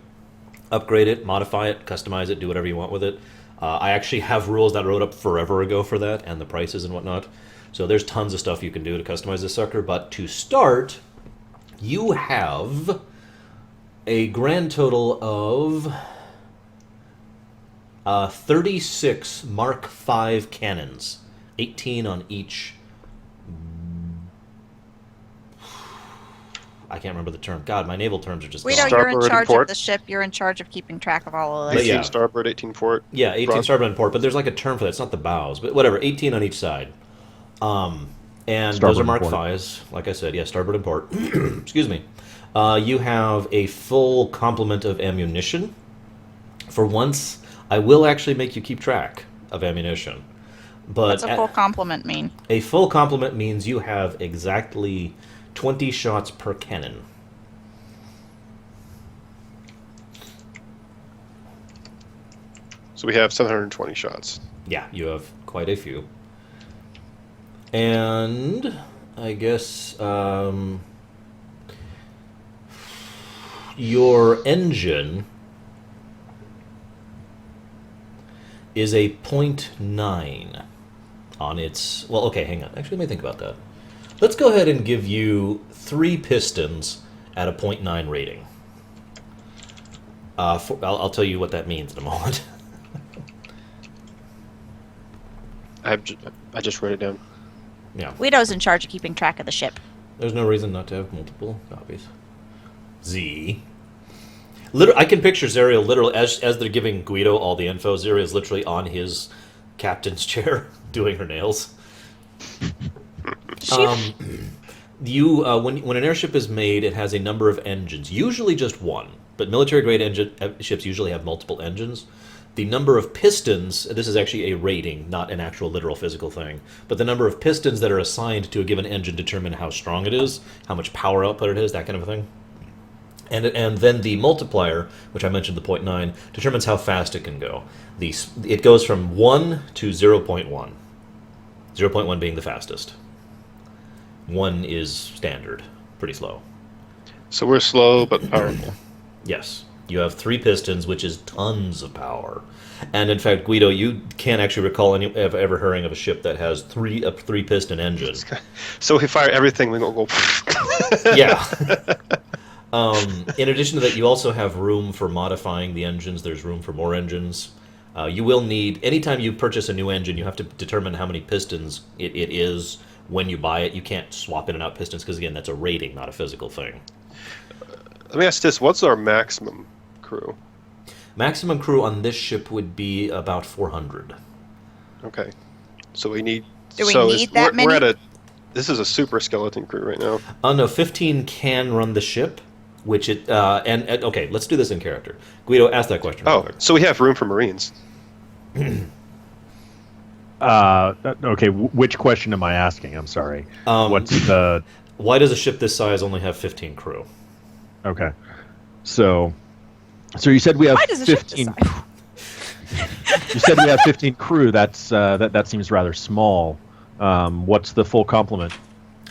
upgrade it, modify it, customize it, do whatever you want with it. I actually have rules that I wrote up forever ago for that, and the prices and whatnot. So there's tons of stuff you can do to customize this sucker. But to start, you have a grand total of 36 Mark V cannons, 18 on each. I can't remember the term. God, my naval terms are just Guido, gone. you're in Starboard and charge port. of the ship. You're in charge of keeping track of all of But this. yeah. 18 starboard, 18 port. Yeah, 18 Broad. starboard and port, but there's like a term for that. It's not the bows, but whatever. 18 on each side. And those Starboard are and Mark port. V's. Like I said, yeah, starboard and port. Excuse me. You have a full complement of ammunition. For once, I will actually make you keep track of ammunition. But What's a full complement mean? a full complement means you have exactly 20 shots per cannon. So we have 720 shots. Yeah, you have quite a few. And I guess your engine is a .9 on its... Well, okay, hang on. Actually, let me think about that. Let's go ahead and give you 3 pistons at a .9 rating. I'll tell you what that means in a moment. I just wrote it down. Yeah. Guido's in charge of keeping track of the ship. There's no reason not to have multiple copies. Z. I can picture Zerial literally, as they're giving Guido all the info, Zerial's literally on his captain's chair doing her nails. When an airship is made, it has a number of engines, usually just one, but military-grade ships usually have multiple engines. The number of pistons, this is actually a rating, not an actual literal physical thing, but the number of pistons that are assigned to a given engine determine how strong it is, how much power output it is, that kind of a thing. And then the multiplier, which I mentioned, the 0.9, determines how fast it can go. It goes from 1 to 0.1. 0.1 being the fastest. 1 is standard, pretty slow. So we're slow but powerful. Yes. You have 3 pistons, which is tons of power. And in fact, Guido, you can't actually recall ever hearing of a ship that has a 3-piston engine. So if we fire everything, we go. Yeah. In addition to that, you also have room for modifying the engines. There's room for more engines. You will need, anytime you purchase a new engine, you have to determine how many pistons it is when you buy it. You can't swap in and out pistons because, again, that's a rating, not a physical thing. Let me ask this: what's our maximum crew? Maximum crew on this ship would be about 400. Okay, so we need. Do we so need that we're many? at a. This is a super skeleton crew right now. No, 15 can run the ship, which it and okay, let's do this in character. Guido, ask that question. real Oh, quick. so we have room for Marines. Okay, which question am I asking? I'm sorry. What's the... Why does a ship this size only have 15 crew? Okay. So you said we have Why does a ship this 15... size? You said we have 15 crew. That seems rather small. What's the full complement?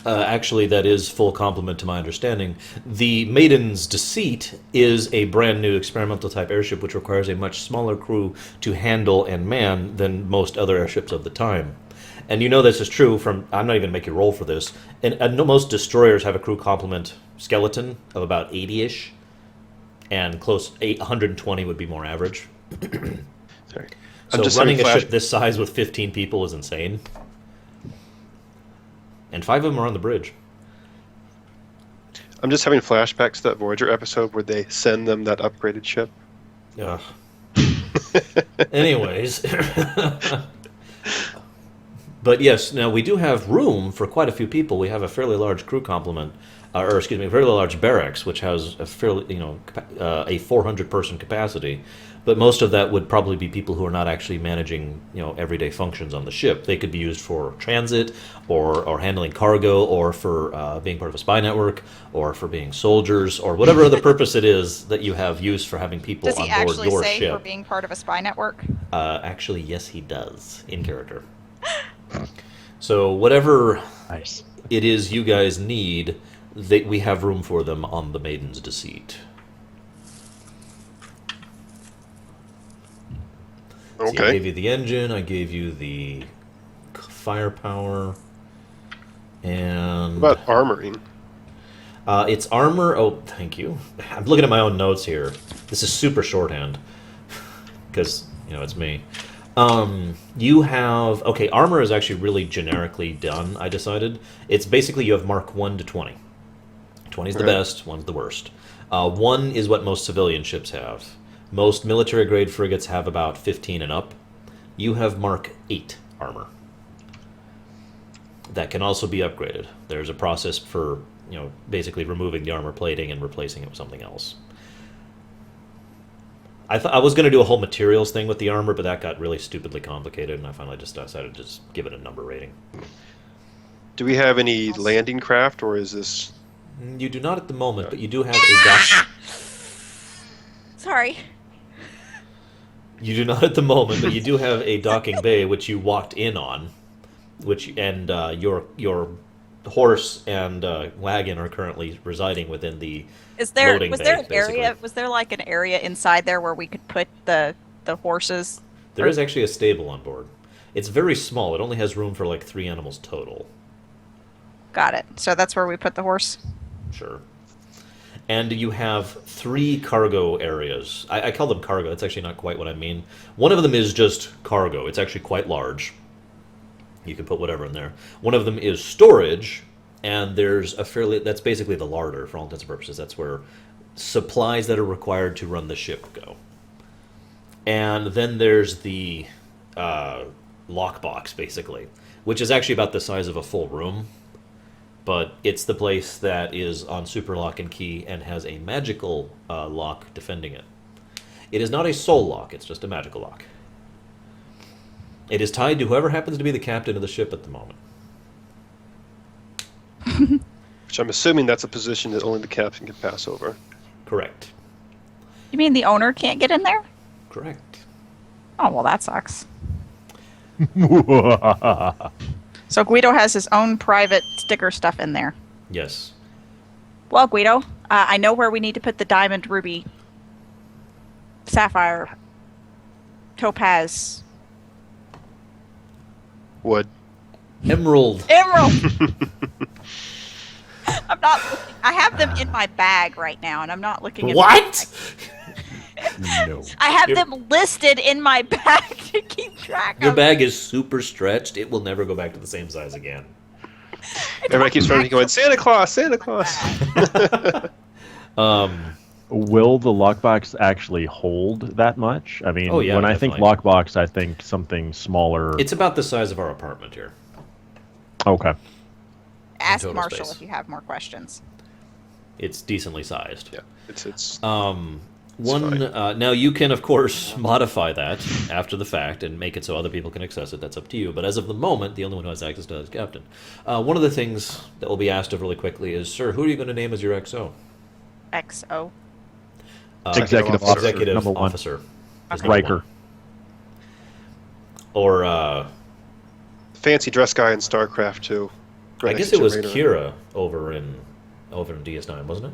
Actually, that is full complement to my understanding. The Maiden's Deceit is a brand new experimental type airship which requires a much smaller crew to handle and man than most other airships of the time. And you know this is true from, I'm not even going to make you roll for this, and most destroyers have a crew complement skeleton of about 80-ish, and 120 would be more average. Sorry. So I'm just running a having ship this size with 15 people is insane. And 5 of them are on the bridge. I'm just having flashbacks to that Voyager episode where they send them that upgraded ship. Ugh. Anyways. But yes, now we do have room for quite a few people. We have a fairly large crew complement, a fairly large barracks, which has a fairly, a 400-person capacity. But most of that would probably be people who are not actually managing, everyday functions on the ship. They could be used for transit, or handling cargo, or for being part of a spy network, or for being soldiers, or whatever other purpose it is that you have use for having people Does he on board actually your say ship. for being part of a spy network? Actually, yes, he does in character. So whatever Nice. it is you guys need, we have room for them on the Maiden's Deceit. see, I Okay. gave you the engine, I gave you the firepower, and What about armoring? it's armor. Oh, thank you. I'm looking at my own notes here. This is super shorthand because it's me. You have okay. Armor is actually really generically done. I decided it's basically you have Mark 1 to 20. 20 is the Okay. best. 1's the worst. 1 is what most civilian ships have. Most military grade frigates have about 15 and up. You have Mark 8 armor. That can also be upgraded. There's a process for basically removing the armor plating and replacing it with something else. I thought I was going to do a whole materials thing with the armor, but that got really stupidly complicated, and I finally just decided to just give it a number rating. Do we have any landing craft, or is this? You do not at the moment, but you do have a dock. Sorry. You do not at the moment, but you do have a docking bay which you walked in on, your horse and wagon are currently residing within the Was there loading an bay, area? basically. Was there like an area inside there where we could put the horses? There is actually a stable on board. It's very small. It only has room for like 3 animals total. Got it. So that's where we put the horse. Sure. And you have 3 cargo areas. I call them cargo. That's actually not quite what I mean. One of them is just cargo. It's actually quite large. You can put whatever in there. One of them is storage, and there's that's basically the larder for all intents and purposes. That's where supplies that are required to run the ship go. And then there's the lockbox, basically, which is actually about the size of a full room. But it's the place that is on super lock and key and has a magical lock defending it. It is not a soul lock, it's just a magical lock. It is tied to whoever happens to be the captain of the ship at the moment. Which I'm assuming that's a position that only the captain can pass over. Correct. You mean the owner can't get in there? Correct. Oh well, that sucks. So Guido has his own private sticker stuff in there. Yes. Well, Guido, I know where we need to put the diamond, ruby, sapphire, topaz, Wood. Emerald. emerald. I'm not. I have them in my bag right now, and I'm not looking at What? No. I have Your- them listed in my bag to keep track Your of. bag is super stretched. It will never go back to the same size again. Everybody keeps running, going, Santa Claus, Santa Claus. Will the lockbox actually hold that much? I mean, Oh, yeah, when I think definitely. lockbox, I think something smaller. It's about the size of our apartment here. Okay. Ask total Marshall space. if you have more questions. It's decently sized. Yeah, it's One fine. now you can of course modify that after the fact and make it so other people can access it. That's up to you. But as of the moment, the only one who has access to it is Captain. One of the things that will be asked of really quickly is, sir, who are you going to name as your XO? XO. Executive officer, Executive number one. officer. is Okay. number Riker. one. Or fancy dress guy in StarCraft too. I Right guess next it to was Radar. Kira over in DS9, wasn't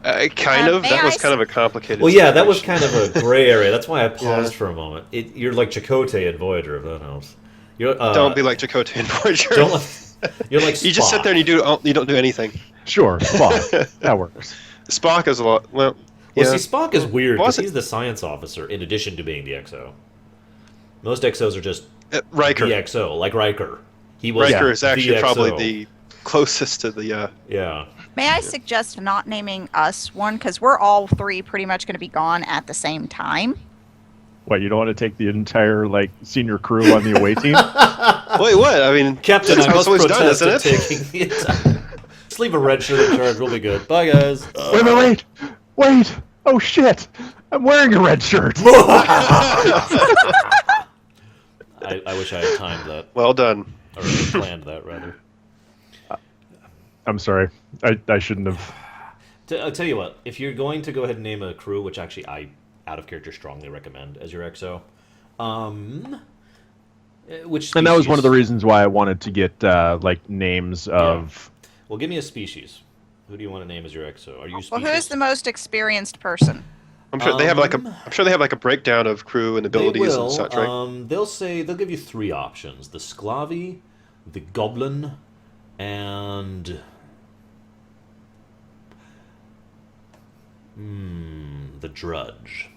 it? Kind of. May That I was kind of a complicated. Well, yeah, that was situation. kind of a gray area. That's why I paused Yeah. for a moment. You're like Chakotay in Voyager, if that helps. You're, Don't be like Chakotay and Voyager. You're like You just sit there and you don't do anything. Sure, Spock. That works. Spock is a lot. Well, Well, yeah. see, Spock is weird because Wasn't- he's the science officer in addition to being the XO. Most XOs are just Riker. the XO, like Riker. He was Riker the is actually probably XO. the closest to the. Yeah. May I suggest not naming us one because we're all 3 pretty much going to be gone at the same time. What, you don't want to take the entire senior crew on the away team? Wait, what? I mean, Captain, that's I how must it's always done, protest isn't at it? taking the entire... Just leave a red shirt in charge. We'll be good. Bye, guys. Wait! Oh shit! I'm wearing a red shirt. I wish I had timed that, Well done. or planned that, rather. I'm sorry. I shouldn't have. I'll tell you what. If you're going to go ahead and name a crew, which actually I, out of character, strongly recommend as your XO, which And that was one of the species- reasons why I wanted to get names of. Well, give me a species. Who do you want to name as your XO? Are you Well, species? who's the most experienced person? I'm sure they have like a breakdown of crew and They abilities will. and such, right? They'll give you 3 options: the Sclavi, the Goblin, and the Drudge.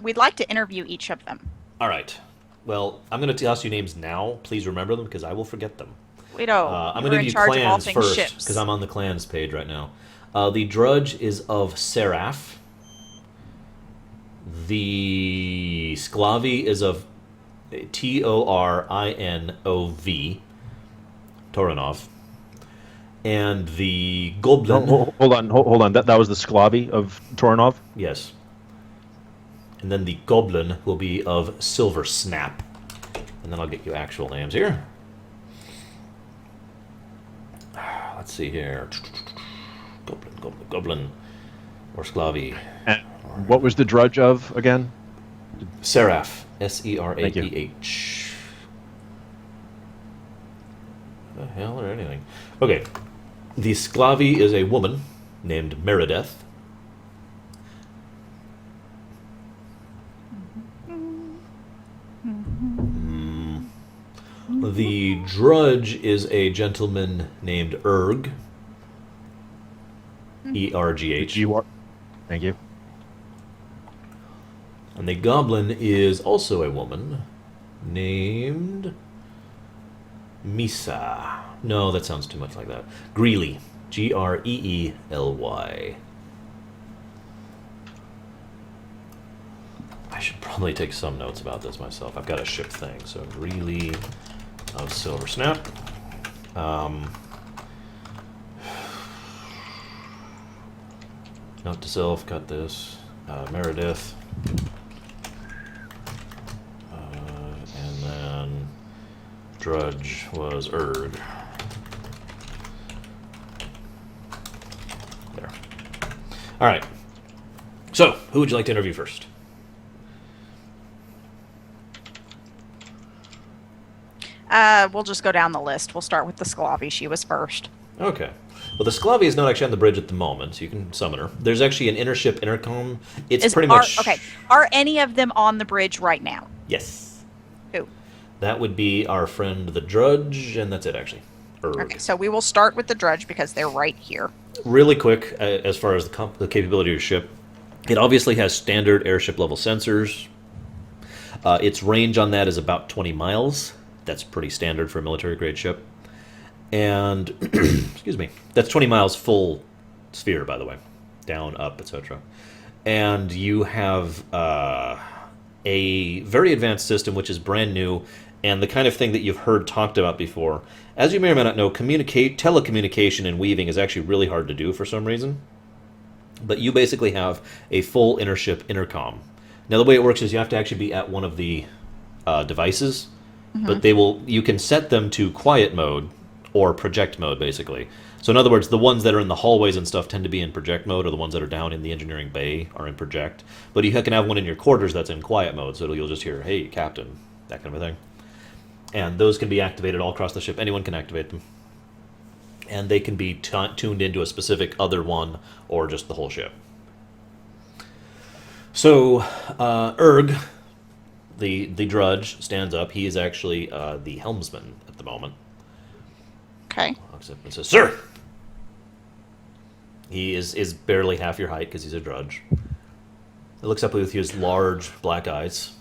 We'd like to interview each of them. All right. Well, I'm going to toss you names now. Please remember them because I will forget them. We don't. I'm We're going to in give you charge of all clans things first ships. because I'm on the clans page right now. The Drudge is of Seraph. The Sclavi is of Torinov. Torinov. And the Goblin. Hold on. That was the Sclavi of Torinov? Yes. And then the Goblin will be of Silver Snap. And then I'll get you actual names here. Let's see here. Goblin. Or Sclavi. And what was the Drudge of again? Seraph. Seraph. The hell or anything. Okay. The Sclavi is a woman named Meredith. The Drudge is a gentleman named Erg. E-R-G-H. Thank you. And the Goblin is also a woman named Misa. No, that sounds too much like that. Greeley. Greely. I should probably take some notes about this myself. I've got a ship thing. So Greeley of Silver Snap. Note to self, got this. Meredith. And then Drudge was Erg. There. Alright. So, who would you like to interview first? We'll just go down the list. We'll start with the Sclavi. She was first. Okay. Well, the Sclavi is not actually on the bridge at the moment, so you can summon her. There's actually an intership intercom. It's pretty much... Okay. Are any of them on the bridge right now? Yes. Who? That would be our friend the Drudge, and that's it, actually. Erg. Okay, so we will start with the Drudge because they're right here. Really quick, as far as the capability of your ship, it obviously has standard airship level sensors. Its range on that is about 20 miles. That's pretty standard for a military grade ship. And, excuse me, that's 20 miles full sphere, by the way. Down, up, etc. And you have a very advanced system, which is brand new, and the kind of thing that you've heard talked about before. As you may or may not know, telecommunication and weaving is actually really hard to do for some reason. But you basically have a full intership intercom. Now, the way it works is you have to actually be at one of the devices, but you can set them to quiet mode or project mode, basically. So in other words, the ones that are in the hallways and stuff tend to be in project mode, or the ones that are down in the engineering bay are in project. But you can have one in your quarters that's in quiet mode, so you'll just hear, hey, Captain, that kind of a thing. And those can be activated all across the ship. Anyone can activate them. And they can be tuned into a specific other one, or just the whole ship. So, Erg, the Drudge, stands up. He is actually the helmsman at the moment. Okay. Walks up and says, "Sir!" He is barely half your height because he's a Drudge. He looks up with his large black eyes.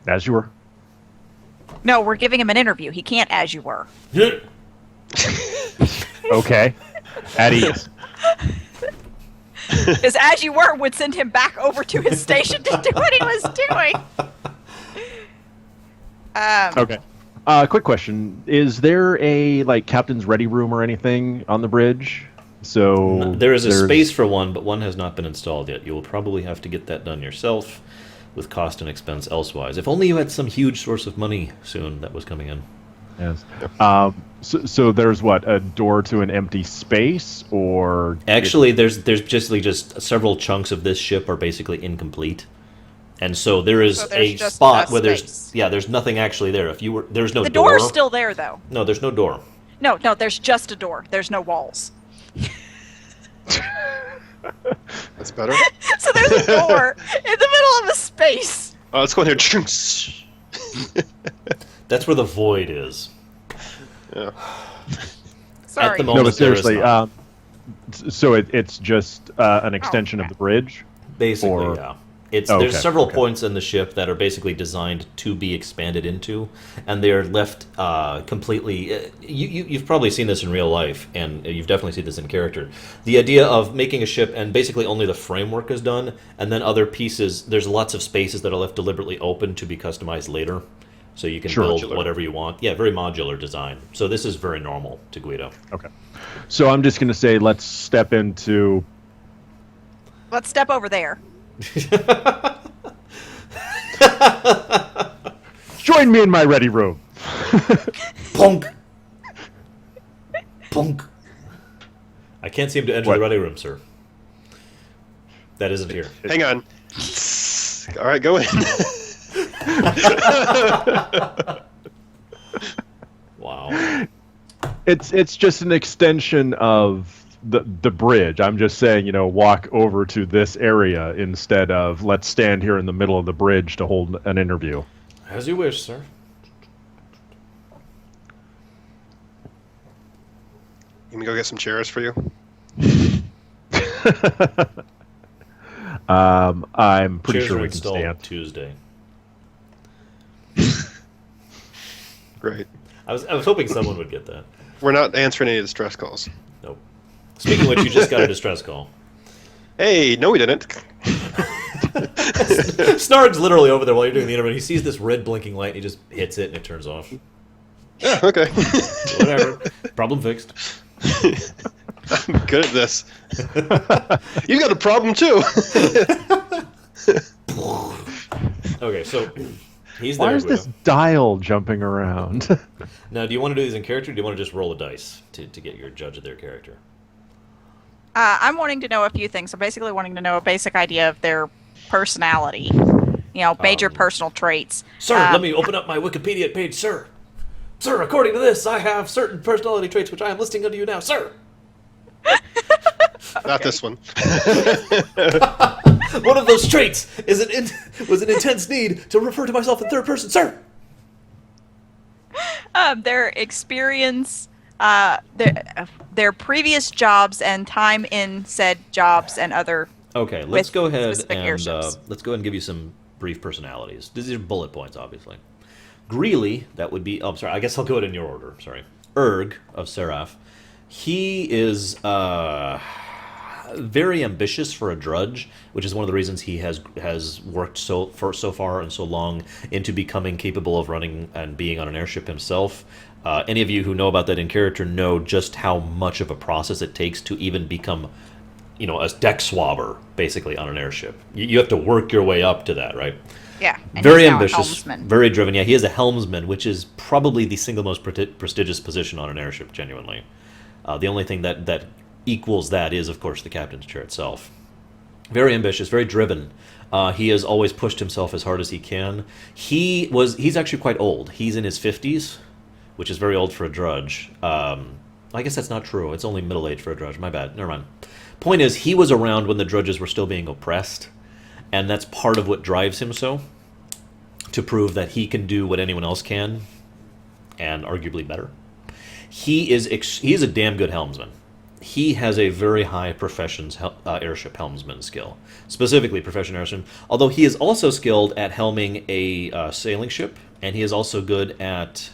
As you were. No, we're giving him an interview. He can't as you were. Okay. At ease. Because as you were would send him back over to his station to do what he was doing. Okay. Quick question. Is there a, captain's ready room or anything on the bridge? So there is a space for one, but one has not been installed yet. You will probably have to get that done yourself with cost and expense elsewise. If only you had some huge source of money soon that was coming in. Yes. So there's what, a door to an empty space, or actually there's just several chunks of this ship are basically incomplete, and so there's a spot where there's nothing actually there. There's no door. The door's still there though. No, there's no door. No, there's just a door. There's no walls. That's better. So there's a door in the middle of a space. Let's go in here. That's where the void is. Yeah. Sorry. At the No, moment, but seriously, there is not. so it's just an extension of okay. the bridge? Basically, or- yeah. Oh, There's okay, several okay. points in the ship that are basically designed to be expanded into, and they are left completely. You've probably seen this in real life, and you've definitely seen this in character. The idea of making a ship, and basically only the framework is done, and then other pieces. There's lots of spaces that are left deliberately open to be customized later, so you can Sure. build Modular. whatever you want. Yeah, very modular design. So this is very normal to Guido. Okay. So I'm just going to say let's step into... Let's step over there. Join me in my ready room. Punk. Punk. I can't seem to enter What? the ready room, sir. That isn't here. Hang on. All right, go in. Wow. It's just an extension of the bridge. I'm just saying, walk over to this area instead of let's stand here in the middle of the bridge to hold an interview. As you wish, sir. Let me go get some chairs for you. I'm pretty Chairs sure are we can installed stand. Tuesday. Great. I was hoping someone would get that. We're not answering any distress calls. Nope. Speaking of which, you just got a distress call. Hey, no, we didn't. Snarg's literally over there while you're doing the interview. He sees this red blinking light, and he just hits it, and it turns off. Yeah, okay. Whatever. Problem fixed. I'm good at this. You got a problem too. Okay, so he's Why there. is this dial jumping around? Now, do you want to do these in character, or do you want to just roll a dice to get your judge of their character? I'm wanting to know a few things. I'm basically wanting to know a basic idea of their personality. Major personal traits. Sir, let me open up my Wikipedia page, sir. Sir, according to this, I have certain personality traits which I am listing unto you now, sir. Not this one. One of those traits was an intense need to refer to myself in third person, sir. Their experience, their previous jobs and time in said jobs and other. Okay, let's With go ahead specific and airships. let's go ahead and give you some brief personalities. These are bullet points, obviously. Greeley, that would be. Oh, I'm sorry. I guess I'll go it in your order. Sorry. Erg of Seraph. He is very ambitious for a drudge, which is one of the reasons he has worked so far and so long into becoming capable of running and being on an airship himself. Any of you who know about that in character know just how much of a process it takes to even become, a deck swabber, basically, on an airship. You have to work your way up to that, right? Yeah. And Very he's now a ambitious, helmsman. very driven. Yeah, he is a helmsman, which is probably the single most prestigious position on an airship, genuinely. The only thing that equals that is, of course, the captain's chair itself. Very ambitious, very driven. He has always pushed himself as hard as he can. He's actually quite old. He's in his 50s, which is very old for a drudge. I guess that's not true. It's only middle age for a drudge. My bad. Never mind. Point is, he was around when the drudges were still being oppressed, and that's part of what drives him so, to prove that he can do what anyone else can, and arguably better. He is a damn good helmsman. He has a very high profession's airship helmsman skill, specifically profession airship. Although he is also skilled at helming a sailing ship, and he is also good at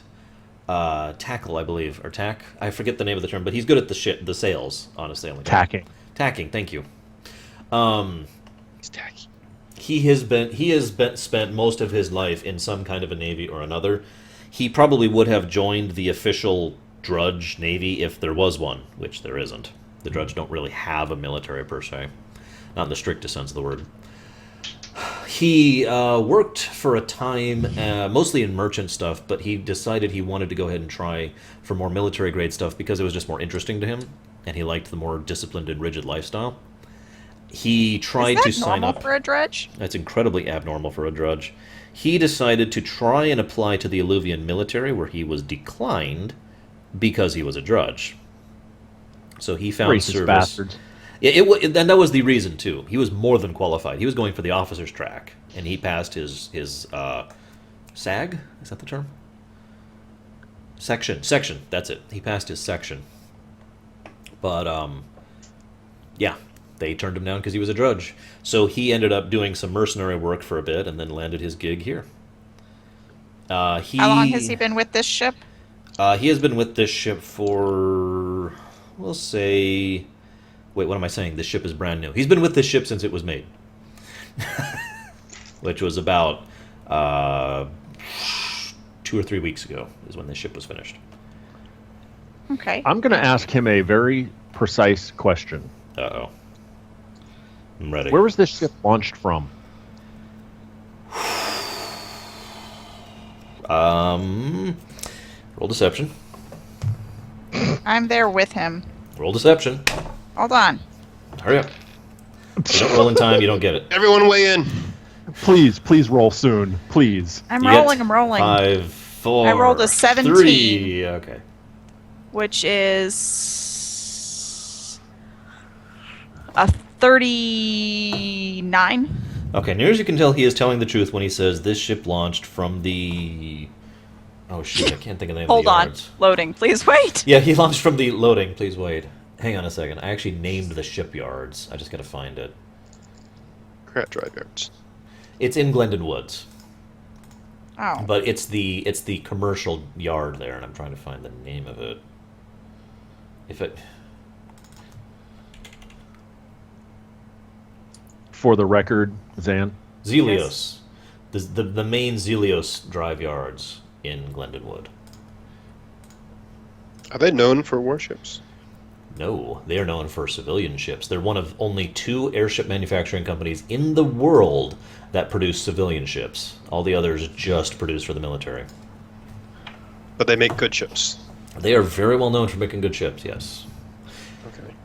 tackle, I believe, or tack. I forget the name of the term, but he's good at the sails on a sailing ship. Tacking. Thank you. He's tacky. He has spent most of his life in some kind of a navy or another. He probably would have joined the official drudge navy if there was one, which there isn't. The drudge don't really have a military per se, not in the strictest sense of the word. He worked for a time, mostly in merchant stuff, but he decided he wanted to go ahead and try for more military grade stuff because it was just more interesting to him, and he liked the more disciplined and rigid lifestyle. He tried to Is that sign normal up. for a drudge? That's incredibly abnormal for a drudge. He decided to try and apply to the Illuvian military, where he was declined because he was a drudge. So he found Racist service. bastards. Yeah, and that was the reason too. He was more than qualified. He was going for the officer's track, and he passed his SAG. Is that the term? Section. That's it. He passed his section. But yeah, they turned him down because he was a drudge. So he ended up doing some mercenary work for a bit, and then landed his gig here. How long has he been with this ship? He has been with this ship for, we'll say, wait, what am I saying? This ship is brand new. He's been with this ship since it was made, which was about 2 or 3 weeks ago is when this ship was finished. Okay. I'm going to ask him a very precise question. Uh-oh. I'm ready. Where was this ship launched from? Roll deception. I'm there with him. Roll deception. Hold on. Hurry up. If you don't roll in time, you don't get it. Everyone weigh in. Please roll soon. Please. I'm You rolling. get I'm rolling. 5, 4. I rolled a 17. 3. Okay. Which is a 39. Okay, near as you can tell, he is telling the truth when he says this ship launched from the... Oh, shoot, I can't think of the name Hold of the on. yards. Loading. Please wait. Yeah, he launched from the loading. Please wait. Hang on a second. I actually named the shipyards. I just gotta find it. Crat drive yards. It's in Glendon Woods. Oh. But it's the commercial yard there, and I'm trying to find the name of it. If it... For the record, Zan. Zelios. The main Zelios drive yards in Glendon Wood. Are they known for warships? No, they are known for civilian ships. They're one of only 2 airship manufacturing companies in the world that produce civilian ships. All the others just produce for the military. But they make good ships. They are very well known for making good ships, yes. Okay.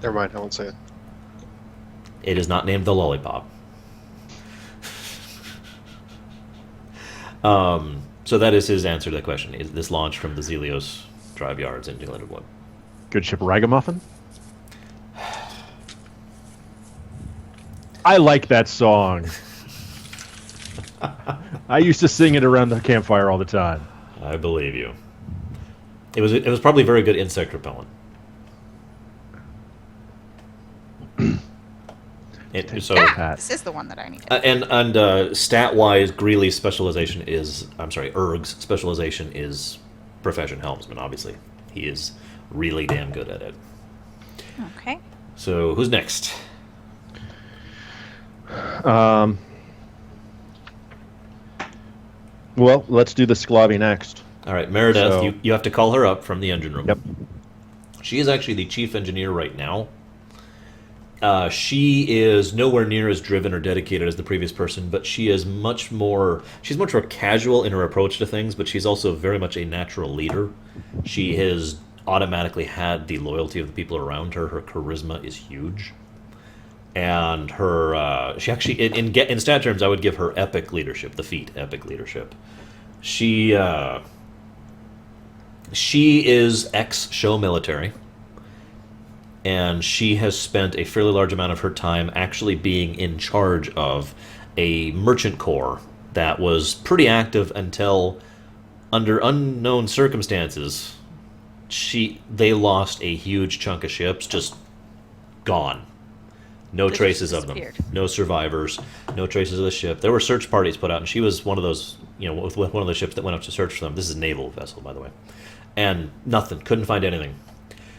Never mind, I won't say it. It is not named the Lollipop. So that is his answer to the question. Is this launched from the Zelios drive yards in Glendon Wood? Good ship Ragamuffin. I like that song. I used to sing it around the campfire all the time. I believe you. It was probably very good insect repellent. This is the one that I needed. And stat-wise, Greeley's specialization is... I'm sorry, Erg's specialization is profession helmsman, obviously. He is really damn good at it. Okay. So, who's next? Well, let's do the Sclavi next. All right, Meredith, So- you have to call her up from the engine room. Yep. She is actually the chief engineer right now. She is nowhere near as driven or dedicated as the previous person, but she's much more casual in her approach to things, but she's also very much a natural leader. She has automatically had the loyalty of the people around her. Her charisma is huge. And her, she actually, in stat terms, I would give her epic leadership, the feat, epic leadership. She is ex-show military. And she has spent a fairly large amount of her time actually being in charge of a merchant corps that was pretty active until, under unknown circumstances, they lost a huge chunk of ships, just gone. No They traces just of them. disappeared. No survivors. No traces of the ship. There were search parties put out, and she was one of those, with one of the ships that went up to search for them. This is a naval vessel, by the way. And nothing. Couldn't find anything.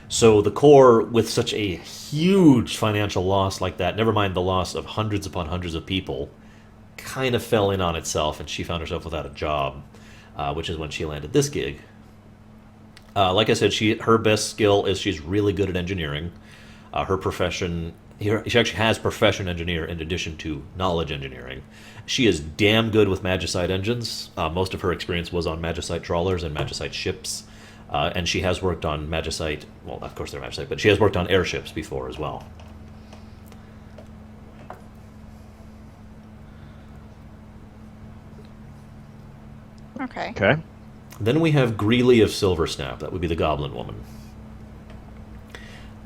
So the Corps, with such a huge financial loss like that, never mind the loss of hundreds upon hundreds of people, kind of fell in on itself, and she found herself without a job, which is when she landed this gig. Like I said, her best skill is she's really good at engineering. Her profession, she actually has profession engineer in addition to knowledge engineering. She is damn good with Magicite engines. Most of her experience was on Magicite trawlers and Magicite ships. And she has worked on Magicite, well, of course they're Magicite, but she has worked on airships before as well. Okay. Okay. Then we have Greeley of Silversnap. That would be the Goblin Woman.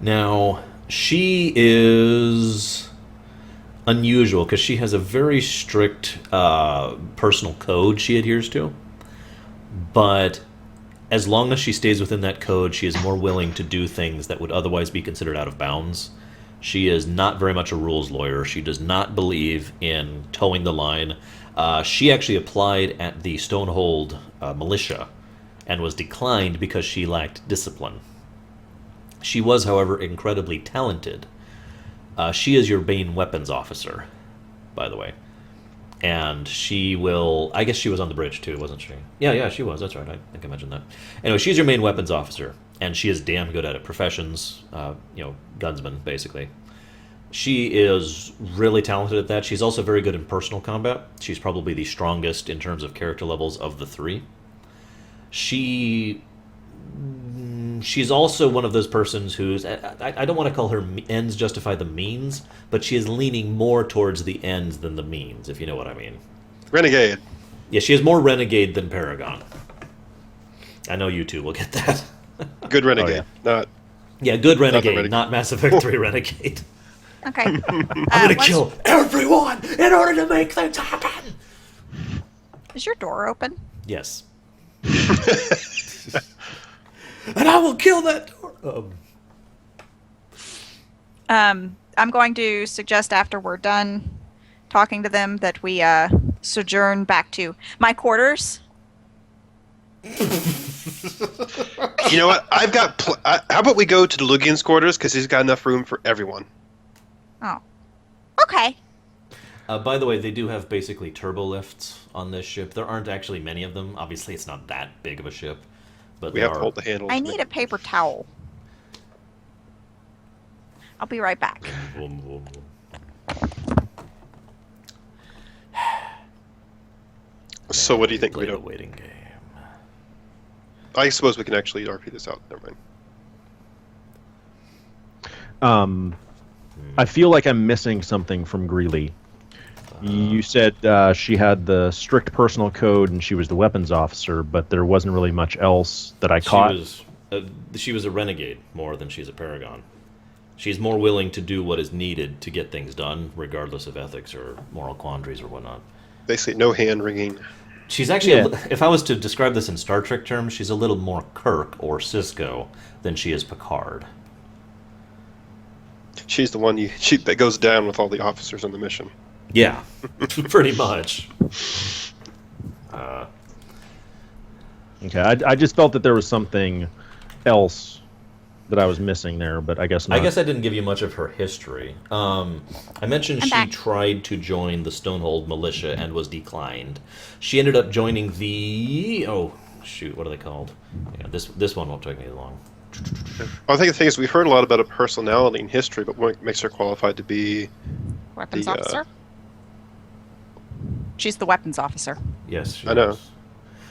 Now, she is unusual because she has a very strict personal code she adheres to. But as long as she stays within that code, she is more willing to do things that would otherwise be considered out of bounds. She is not very much a rules lawyer. She does not believe in towing the line. She actually applied at the Stonehold militia and was declined because she lacked discipline. She was, however, incredibly talented. She is your main weapons officer, by the way. And she will... I guess she was on the bridge, too, wasn't she? Yeah, she was. That's right. I think I mentioned that. Anyway, she's your main weapons officer, and she is damn good at it. Professions, gunsman, basically. She is really talented at that. She's also very good in personal combat. She's probably the strongest in terms of character levels of the three. She's also one of those persons who's... I don't want to call her ends justify the means, but she is leaning more towards the ends than the means, if you know what I mean. Renegade. Yeah, she is more renegade than Paragon. I know you two will get that. Good renegade. Not... Yeah, good renegade, renegade. not Mass Effect 3 renegade. Okay. I'm gonna kill everyone in order to make things happen! Is your door open? Yes. And I will kill that door. I'm going to suggest after we're done talking to them that we sojourn back to my quarters. You know what? I've got... how about we go to the Lugian's quarters, because he's got enough room for everyone. Oh. Okay. By the way, they do have basically turbo lifts on this ship. There aren't actually many of them. Obviously, it's not that big of a ship. But We have to hold the handles. I need a paper towel. I'll be right back. So what do you think, Play the Guido? waiting game. I suppose we can actually RP this out. Never mind. I feel like I'm missing something from Greeley. You said she had the strict personal code and she was the weapons officer, but there wasn't really much else that I caught. She was a renegade more than she's a paragon. She's more willing to do what is needed to get things done, regardless of ethics or moral quandaries or whatnot. Basically, no hand wringing. She's actually, if I was to describe this in Star Trek terms, she's a little more Kirk or Cisco than she is Picard. She's the one that goes down with all the officers on the mission. Yeah, pretty much. Okay, I just felt that there was something else that I was missing there, but I guess not. I guess I didn't give you much of her history. I mentioned she tried to join the Stonehold militia and was declined. She ended up joining the... Oh, shoot, what are they called? Yeah, this one won't take me long. I think the thing is, we've heard a lot about her personality and history, but what makes her qualified to be... Weapons officer? She's the weapons officer. Yes, I know. is.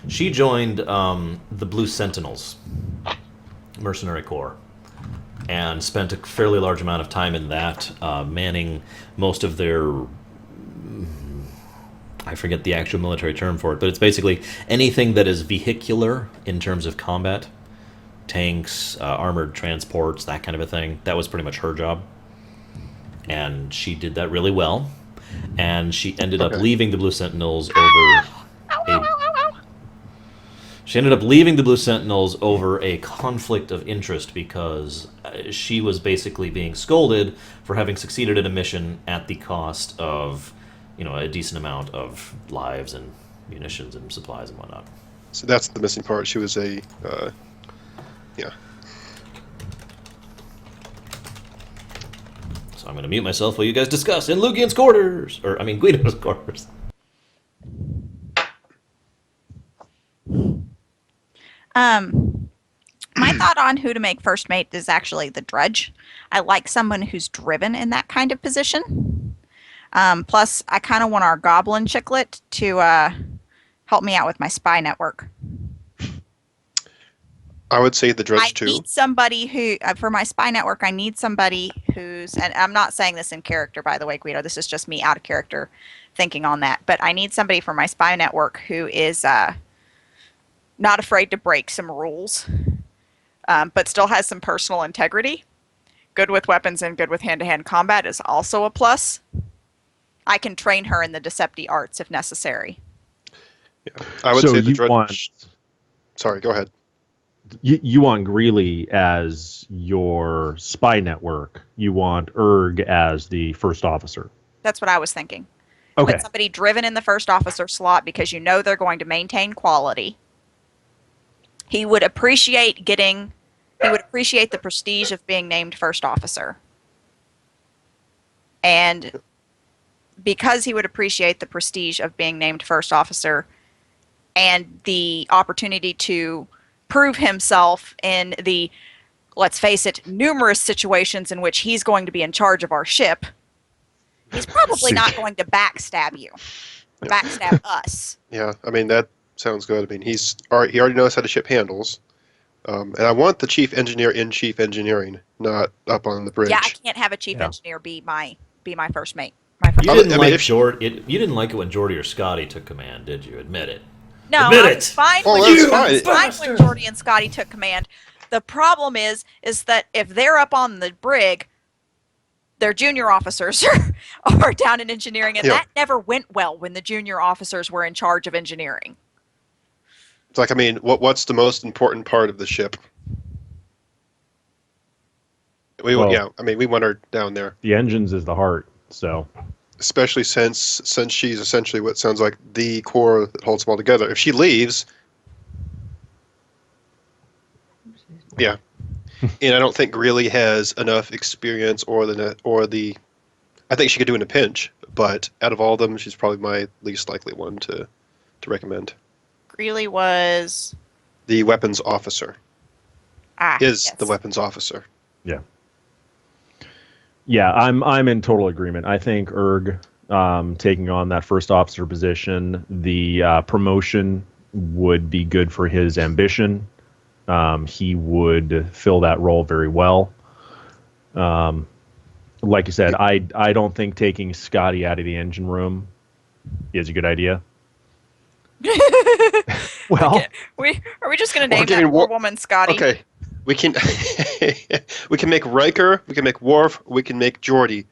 She joined the Blue Sentinels Mercenary Corps and spent a fairly large amount of time in that, manning most of their... I forget the actual military term for it, but it's basically anything that is vehicular in terms of combat. Tanks, armored transports, that kind of a thing. That was pretty much her job. And she did that really well. And she ended up leaving the Blue Sentinels over a conflict of interest because she was basically being scolded for having succeeded in a mission at the cost of, a decent amount of lives and munitions and supplies and whatnot. So that's the missing part. She was a... yeah. So I'm going to mute myself while you guys discuss in Lugian's quarters! Guido's quarters. My thought on who to make first mate is actually the Dredge. I like someone who's driven in that kind of position. Plus, I kind of want our goblin chicklet to help me out with my spy network. I would say the Dredge too. I need somebody who, for my spy network, I need somebody who's, and I'm not saying this in character, by the way, Guido, this is just me out of character thinking on that, but I need somebody for my spy network who is not afraid to break some rules, but still has some personal integrity. good with weapons and good with hand-to-hand combat is also a plus. I can train her in the Decepti arts if necessary. Yeah. I would So say the you Drudge... want Sorry, go ahead. you want Greeley as your spy network. You want Erg as the first officer. That's what I was thinking. Okay. Put somebody driven in the first officer slot because you know they're going to maintain quality. He would appreciate the prestige of being named first officer. And because he would appreciate the prestige of being named first officer and the opportunity to prove himself in the, let's face it, numerous situations in which he's going to be in charge of our ship, he's probably not going to backstab you. Backstab us. Yeah, I mean, that sounds good. I mean, he already knows how the ship handles. And I want the chief engineer in chief engineering, not up on the bridge. Yeah, I can't have a chief engineer be my first mate. You didn't like it when Geordie or Scotty took command, did you? Admit it. No, Admit I it. was fine Oh, when that's fine. fine when Geordie and Scotty took command. The problem is that if they're up on the brig, their junior officers are down in engineering, and Yeah. that never went well when the junior officers were in charge of engineering. It's like, I mean, what's the most important part of the ship? We want her down there, The engines is the heart. So especially since she's essentially what sounds like the core that holds them all together. If she leaves, yeah, and I don't think Greeley has enough experience or the. I think she could do in a pinch, but out of all of them, she's probably my least likely one to recommend. Greeley was The weapons officer yes. the weapons officer. yeah, I'm in total agreement. I think Erg taking on that first officer position, the promotion would be good for his ambition. He would fill that role very well. Like you said, I don't think taking Scotty out of the engine room is a good idea. Well, Are we just going to name getting that poor woman Scotty? Okay, we can we can make Riker, we can make Worf, we can make Geordie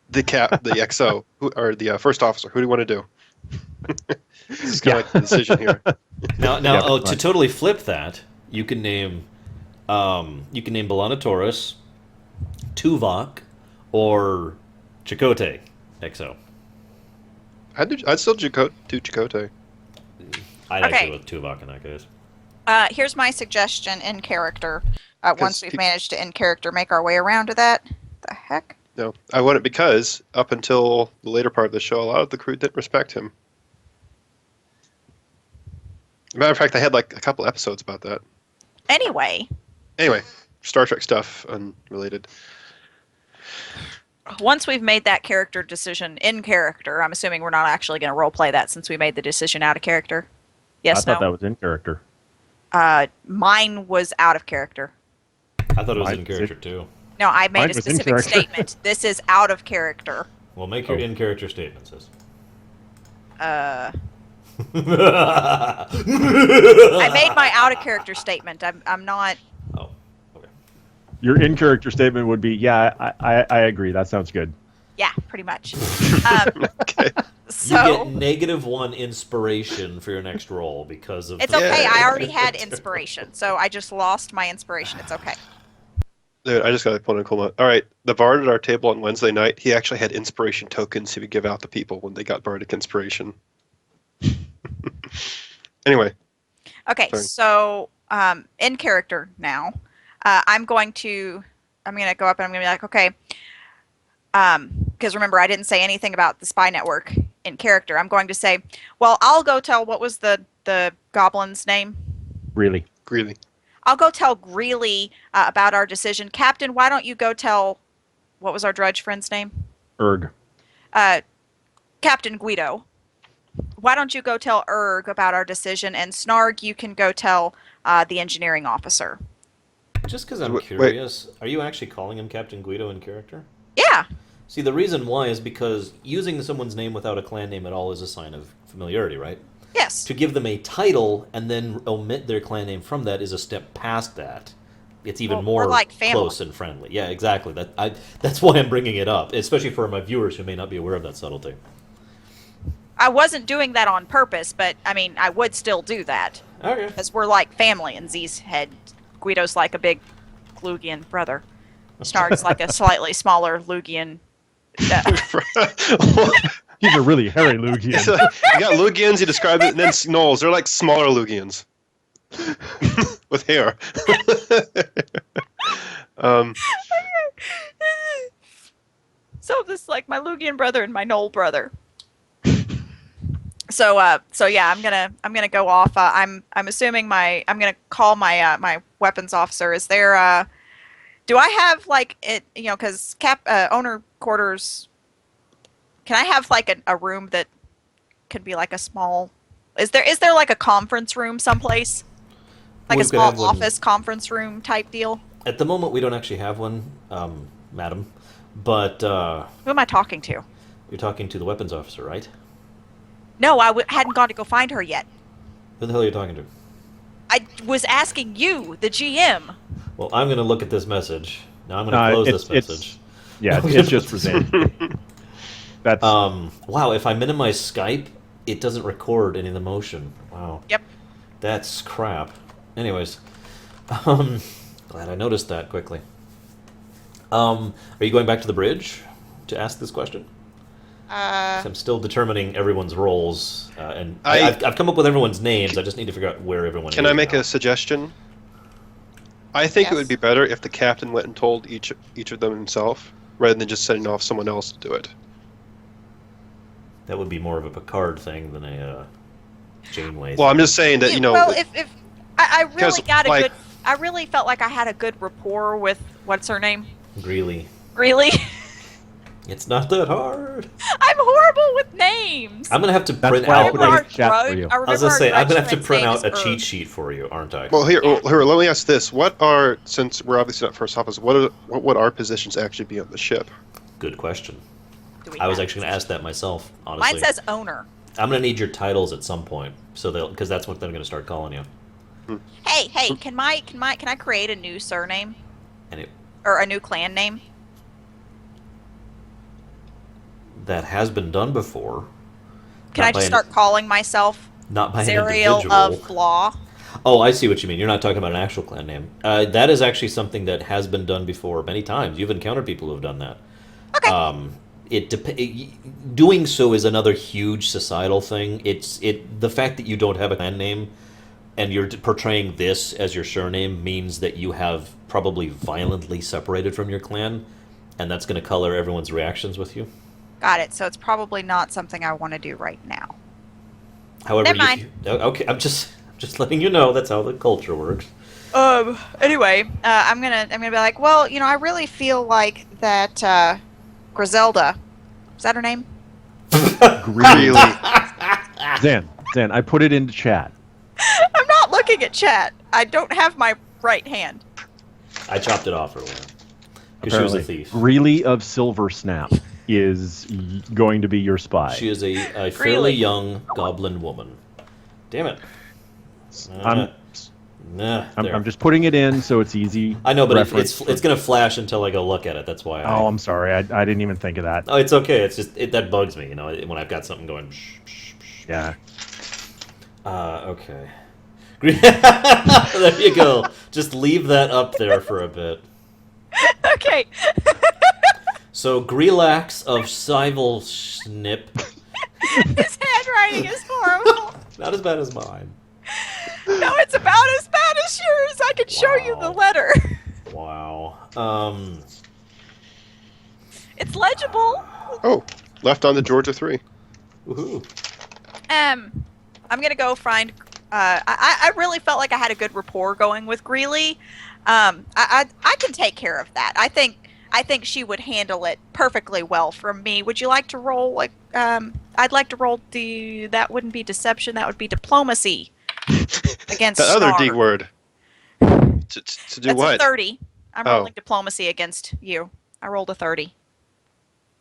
the XO, or the first officer. Who do you want to do? This is kind of like the decision here. Now, to totally flip that, you can name B'Elanna Torres, Tuvok, or Chakotay XO. I'd still do Chakotay. I'd Okay. actually go with Tuvok in that case. Here's my suggestion in character. Once we've managed to in character make our way around to that. The heck? No, I wouldn't, because up until the later part of the show, a lot of the crew didn't respect him. Matter of fact, I had like a couple episodes about that. Anyway, Star Trek stuff, unrelated. once we've made that character decision in character, I'm assuming we're not actually going to roleplay that since we made the decision out of character. Yes, I thought no? that was in character. Mine was out of character. I thought it was Mine in was character too. No, I made Mine a was in specific character. statement. This is out of character. Well, make your in-character statement, sis. I made my out of character statement. I'm not. Oh, okay. Your in character statement would be, yeah, I agree. That sounds good. Yeah, pretty much. Okay. So You get -1 inspiration for your next roll because of. it's okay. I already had inspiration, so I just lost my inspiration. It's okay. Dude, I just got a point of cool moment. All right, the bard at our table on Wednesday night, he actually had inspiration tokens he would give out to people when they got bardic inspiration. Anyway. Okay, Sorry. so in character now, I'm going to go up and I'm going to be like, okay, because remember, I didn't say anything about the spy network in character. I'm going to say, well, I'll go tell, what was the goblin's name? Really. Greeley. I'll go tell Greeley about our decision. Captain, why don't you go tell, what was our drudge friend's name? Erg. Captain Guido. Why don't you go tell Erg about our decision, and Snarg, you can go tell the engineering officer. Just because I'm Wait. curious, are you actually calling him Captain Guido in character? Yeah. See, the reason why is because using someone's name without a clan name at all is a sign of familiarity, right? Yes. To give them a title and then omit their clan name from that is a step past that. it's even Well, more we're like family. close and friendly. Yeah, exactly. That's why I'm bringing it up, especially for my viewers who may not be aware of that subtlety. I wasn't doing that on purpose, but I mean, I would still do that. Okay. Because we're like family in Z's head. Guido's like a big Lugian brother. Snarg's like a slightly smaller Lugian. He's a really hairy Lugian. So, you got Lugians, you described it, and then Gnolls. They're like smaller Lugians. With hair. So this like my Lugian brother and my Knoll brother. So yeah, I'm gonna go off. I'm assuming I'm gonna call my my weapons officer. Is there do I have like it? You know, because owner quarters. Can I have like a room that could be like a small? Is there like a conference room someplace? Like We a could have small one. office conference room type deal? At the moment, we don't actually have one, madam. But Who am I talking to? you're talking to the weapons officer, right? No, hadn't gone to go find her yet. Who the hell are you talking to? I was asking you, the GM. Well, I'm going to look at this message. Now I'm going to close this message. Yeah, it's just for Zane. That's Wow, if I minimize Skype, it doesn't record any of the motion. Wow. Yep. That's crap. Anyways, glad I noticed that quickly. Are you going back to the bridge to ask this question? 'Cause I'm still determining everyone's roles, and I've come up with everyone's names. I just need to figure out where everyone is. Can I make now. a suggestion? I think it Yes. would be better if the captain went and told each of them himself, rather than just sending off someone else to do it. That would be more of a Picard thing than a Janeway. Well, I'm just saying that, you know... Well, if I really because, got a like- good, I really felt like I had a good rapport with what's her name? Greeley. Really? It's not that hard. I'm horrible with names. I'm gonna have to That's print why I out. put it in Like, chat for you. I was gonna say I'm gonna have to print out a cheat sheet for you, aren't I? Well, here, let me ask this. What are, since we're obviously not first officer, what would our positions actually be on the ship? Good question. I was actually gonna ask that myself. Mine Honestly, says owner. I'm gonna need your titles at some point, so because that's what they're gonna start calling you. Hey, can I create a new surname And or a new clan name? that has been done before. Can Not I by just an- start calling myself Not by an Zariel individual. of Law? Oh, I see what you mean. You're not talking about an actual clan name. That is actually something that has been done before many times. You've encountered people who have done that. Okay. Doing so is another huge societal thing. The fact that you don't have a clan name and you're portraying this as your surname means that you have probably violently separated from your clan, and that's going to color everyone's reactions with you. Got it. So it's probably not something I want to do right now. However, Never mind. okay, I'm just letting you know that's how the culture works. Anyway, I'm gonna be like, well, you know, I really feel like that Griselda, is that her name? Really? Zan, I put it into chat. I'm not looking at chat. I don't have my right hand. I chopped it off earlier because she was a thief. Greeley of Silver Snap is going to be your spy. She is a fairly Really? young goblin woman. Damn it. I'm There. just putting it in so it's easy. I know, but reference. it's going to flash until I go look at it. That's why. Oh, I'm sorry. I didn't even think of that. Oh, it's okay. It's just that bugs me, you know, when I've got something going. Yeah. Okay. There you go. Just leave that up there for a bit. Okay. So, Grelax of Cyval Snip. His handwriting is horrible. Not as bad as mine. No, it's about as bad as yours. I can show you the Wow. letter. Wow. It's legible. Oh, left on the Georgia 3. Woohoo. I'm gonna go find. I really felt like I had a good rapport going with Greeley. I can take care of that. I think she would handle it perfectly well from me. Would you like to roll like? I'd like to roll that wouldn't be deception. That would be diplomacy against That other Snarg. D word. To do That's what? a 30. I'm Oh. rolling diplomacy against you. I rolled a 30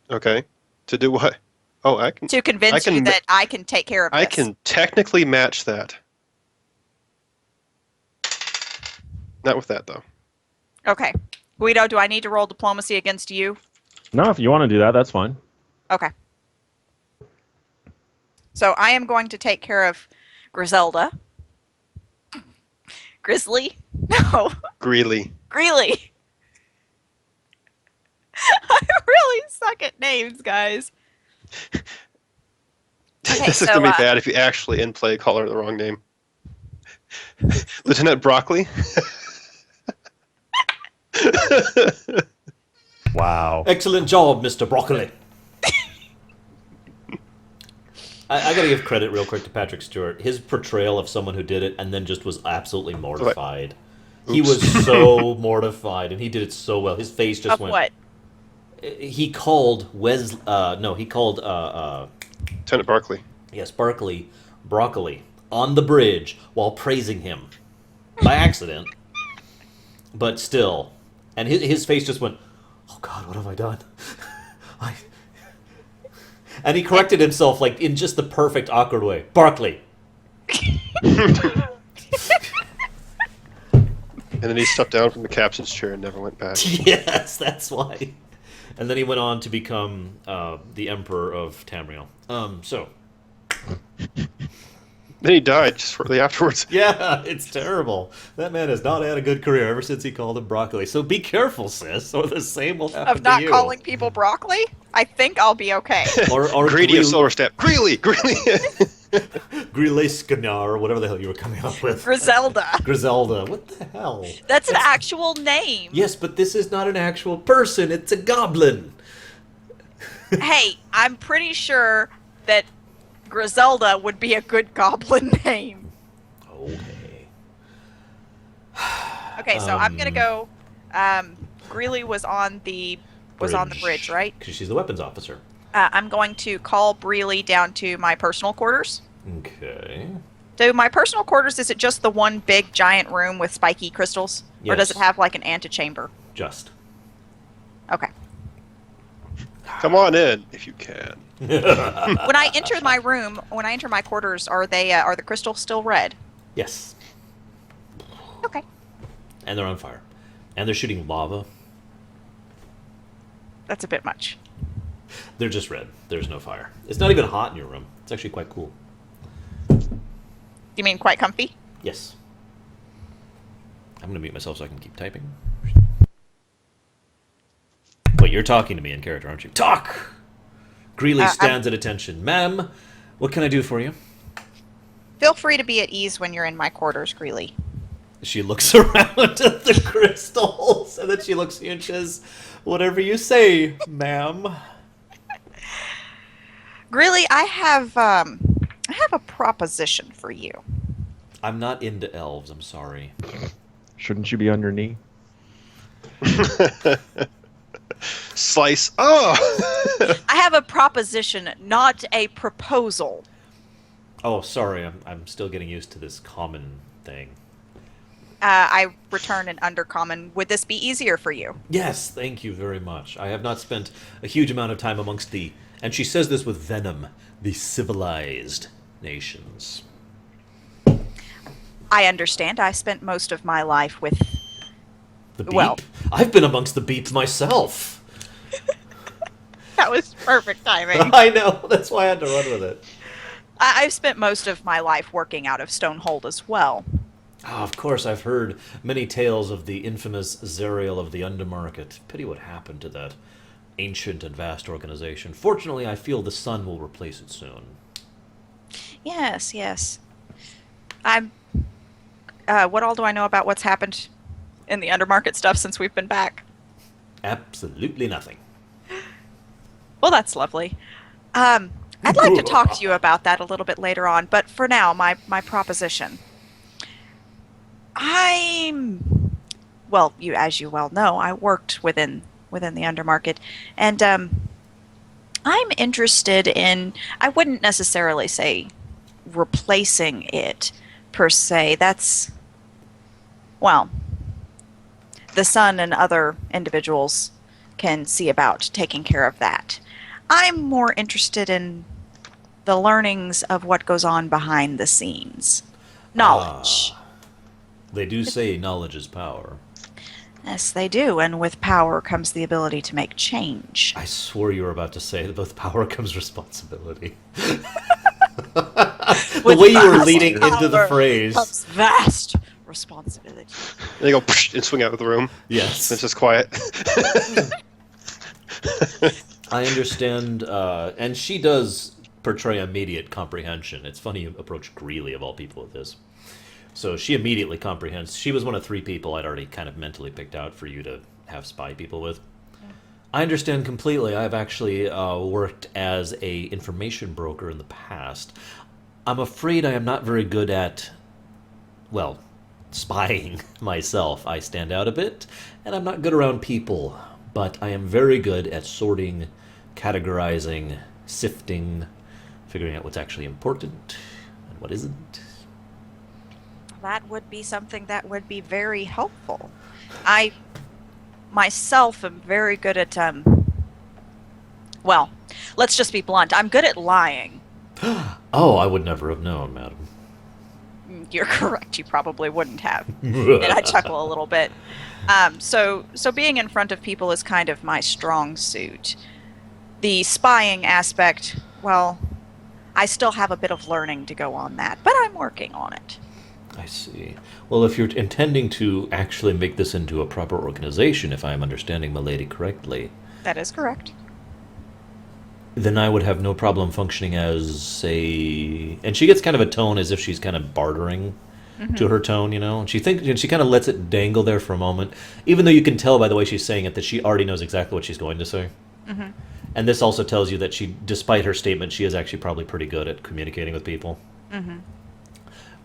Okay. To do what? Oh, I can. to convince you that I can take care of this. I can technically match that. Not with that though. Okay. Guido, do I need to roll diplomacy against you? No, if you want to do that, that's fine. Okay. So I am going to take care of Griselda. Grizzly? No. Greeley. Greeley. I really suck at names, guys. Okay, This is so, going to be bad if you actually in play call her the wrong name. Lieutenant Broccoli? Wow. Excellent job, Mr. Broccoli. I gotta give credit real quick to Patrick Stewart. His portrayal of someone who did it and then just was absolutely mortified. He was so mortified, and he did it so well. His face just of went. what? He called he called Lieutenant Barkley. yes, Barkley broccoli on the bridge while praising him by accident, but still, and his face just went, "Oh God, what have I done?" And he corrected himself like in just the perfect awkward way. Barkley. And then he stepped down from the captain's chair and never went back. Yes, that's why. And then he went on to become the Emperor of Tamriel. So. Then he died just shortly afterwards. Yeah, it's terrible. That man has not had a good career ever since he called him broccoli. So be careful, sis, or the same will happen Of not to you. calling people broccoli? I think I'll be okay. Or Greedy of Silverstaff. Greeley! Grilescanar, or whatever the hell you were coming up with. Griselda. Griselda. What the hell? That's an actual name. Yes, but this is not an actual person. It's a goblin. Hey, I'm pretty sure that Griselda would be a good goblin name. Okay. Okay, so I'm gonna go. Greeley was on the bridge, right? Because she's the weapons officer. I'm going to call Breely down to my personal quarters. Okay. So my personal quarters, is it just the one big giant room with spiky crystals? Or does Yes. it have like an antechamber? Just. Okay. Come on in, if you can. When I enter my room, when I enter my quarters, are the crystals still red? Yes. Okay. And they're on fire. And they're shooting lava. That's a bit much. They're just red. There's no fire. It's not even hot in your room. It's actually quite cool. You mean quite comfy? Yes. I'm going to mute myself so I can keep typing. Wait, you're talking to me in character, aren't you? Talk! Greeley stands at attention. Ma'am, what can I do for you? Feel free to be at ease when you're in my quarters, Greeley. She looks around at the crystals, and then she looks at you and says, "Whatever you say, ma'am." Greeley, I have a proposition for you. I'm not into elves, I'm sorry. Shouldn't you be on your knee? Slice. Oh! I have a proposition, not a proposal. Oh, sorry, I'm still getting used to this common thing. I return an undercommon. Would this be easier for you? Yes, thank you very much. I have not spent a huge amount of time amongst the, and she says this with venom, the civilized nations. I understand. I spent most of my life with... The beep? Well- I've been amongst the beeps myself. That was perfect timing. I know, that's why I had to run with it. I've spent most of my life working out of Stonehold as well. Oh, of course, I've heard many tales of the infamous Zerial of the Undermarket. Pity what happened to that ancient and vast organization. Fortunately, I feel the sun will replace it soon. Yes, yes. What all do I know about what's happened in the Undermarket stuff since we've been back? Absolutely nothing. Well, that's lovely. I'd like to talk to you about that a little bit later on, but for now, my proposition. Well, as you well know, I worked within the Undermarket, and I'm interested in, I wouldn't necessarily say replacing it per se. That's, well, the Sun and other individuals can see about taking care of that. I'm more interested in the learnings of what goes on behind the scenes. Knowledge. They do say knowledge is power. Yes, they do, and with power comes the ability to make change. I swore you were about to say that with power comes responsibility. The With way you were vast leading into the power phrase. comes vast responsibility. And they go and swing out of the room. Yes. It's just quiet. I understand, and she does portray immediate comprehension. It's funny you approach Greeley, of all people, with this. So she immediately comprehends. She was one of 3 people I'd already kind of mentally picked out for you to have spy people with. I understand completely. I've actually worked as a information broker in the past. I'm afraid I am not very good at, well, spying myself. I stand out a bit, and I'm not good around people. But I am very good at sorting, categorizing, sifting, figuring out what's actually important and what isn't. That would be something that would be very helpful. I myself am very good at, well, let's just be blunt. I'm good at lying. Oh, I would never have known, madam. You're correct. You probably wouldn't have. And I chuckle a little bit. So being in front of people is kind of my strong suit. The spying aspect, well, I still have a bit of learning to go on that, but I'm working on it. I see. Well, if you're intending to actually make this into a proper organization, if I'm understanding Milady correctly, That is correct. then I would have no problem functioning as a... And she gets kind of a tone as if she's kind of bartering to her tone, you know? And she kind of lets it dangle there for a moment, even though you can tell by the way she's saying it that she already knows exactly what she's going to say. And this also tells you that she, despite her statement, she is actually probably pretty good at communicating with people.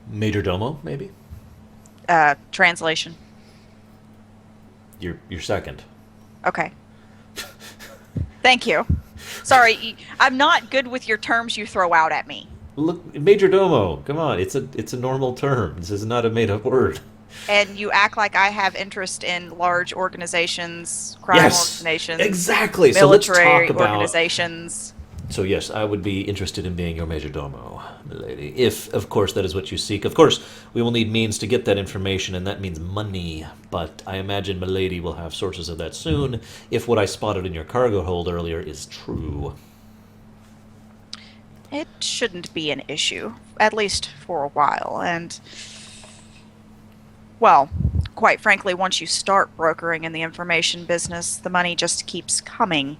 Major domo, maybe? Translation. You're second. Okay. Thank you. Sorry, I'm not good with your terms you throw out at me. Look, major domo, come on, it's a normal term. This is not a made-up word. And you act like I have interest in large organizations, crime organizations, exactly. military So let's talk about... organizations. So yes, I would be interested in being your major domo, milady. If, of course, that is what you seek. Of course, we will need means to get that information, and that means money. But I imagine milady will have sources of that soon, if what I spotted in your cargo hold earlier is true. It shouldn't be an issue, at least for a while. And, well, quite frankly, once you start brokering in the information business, the money just keeps coming.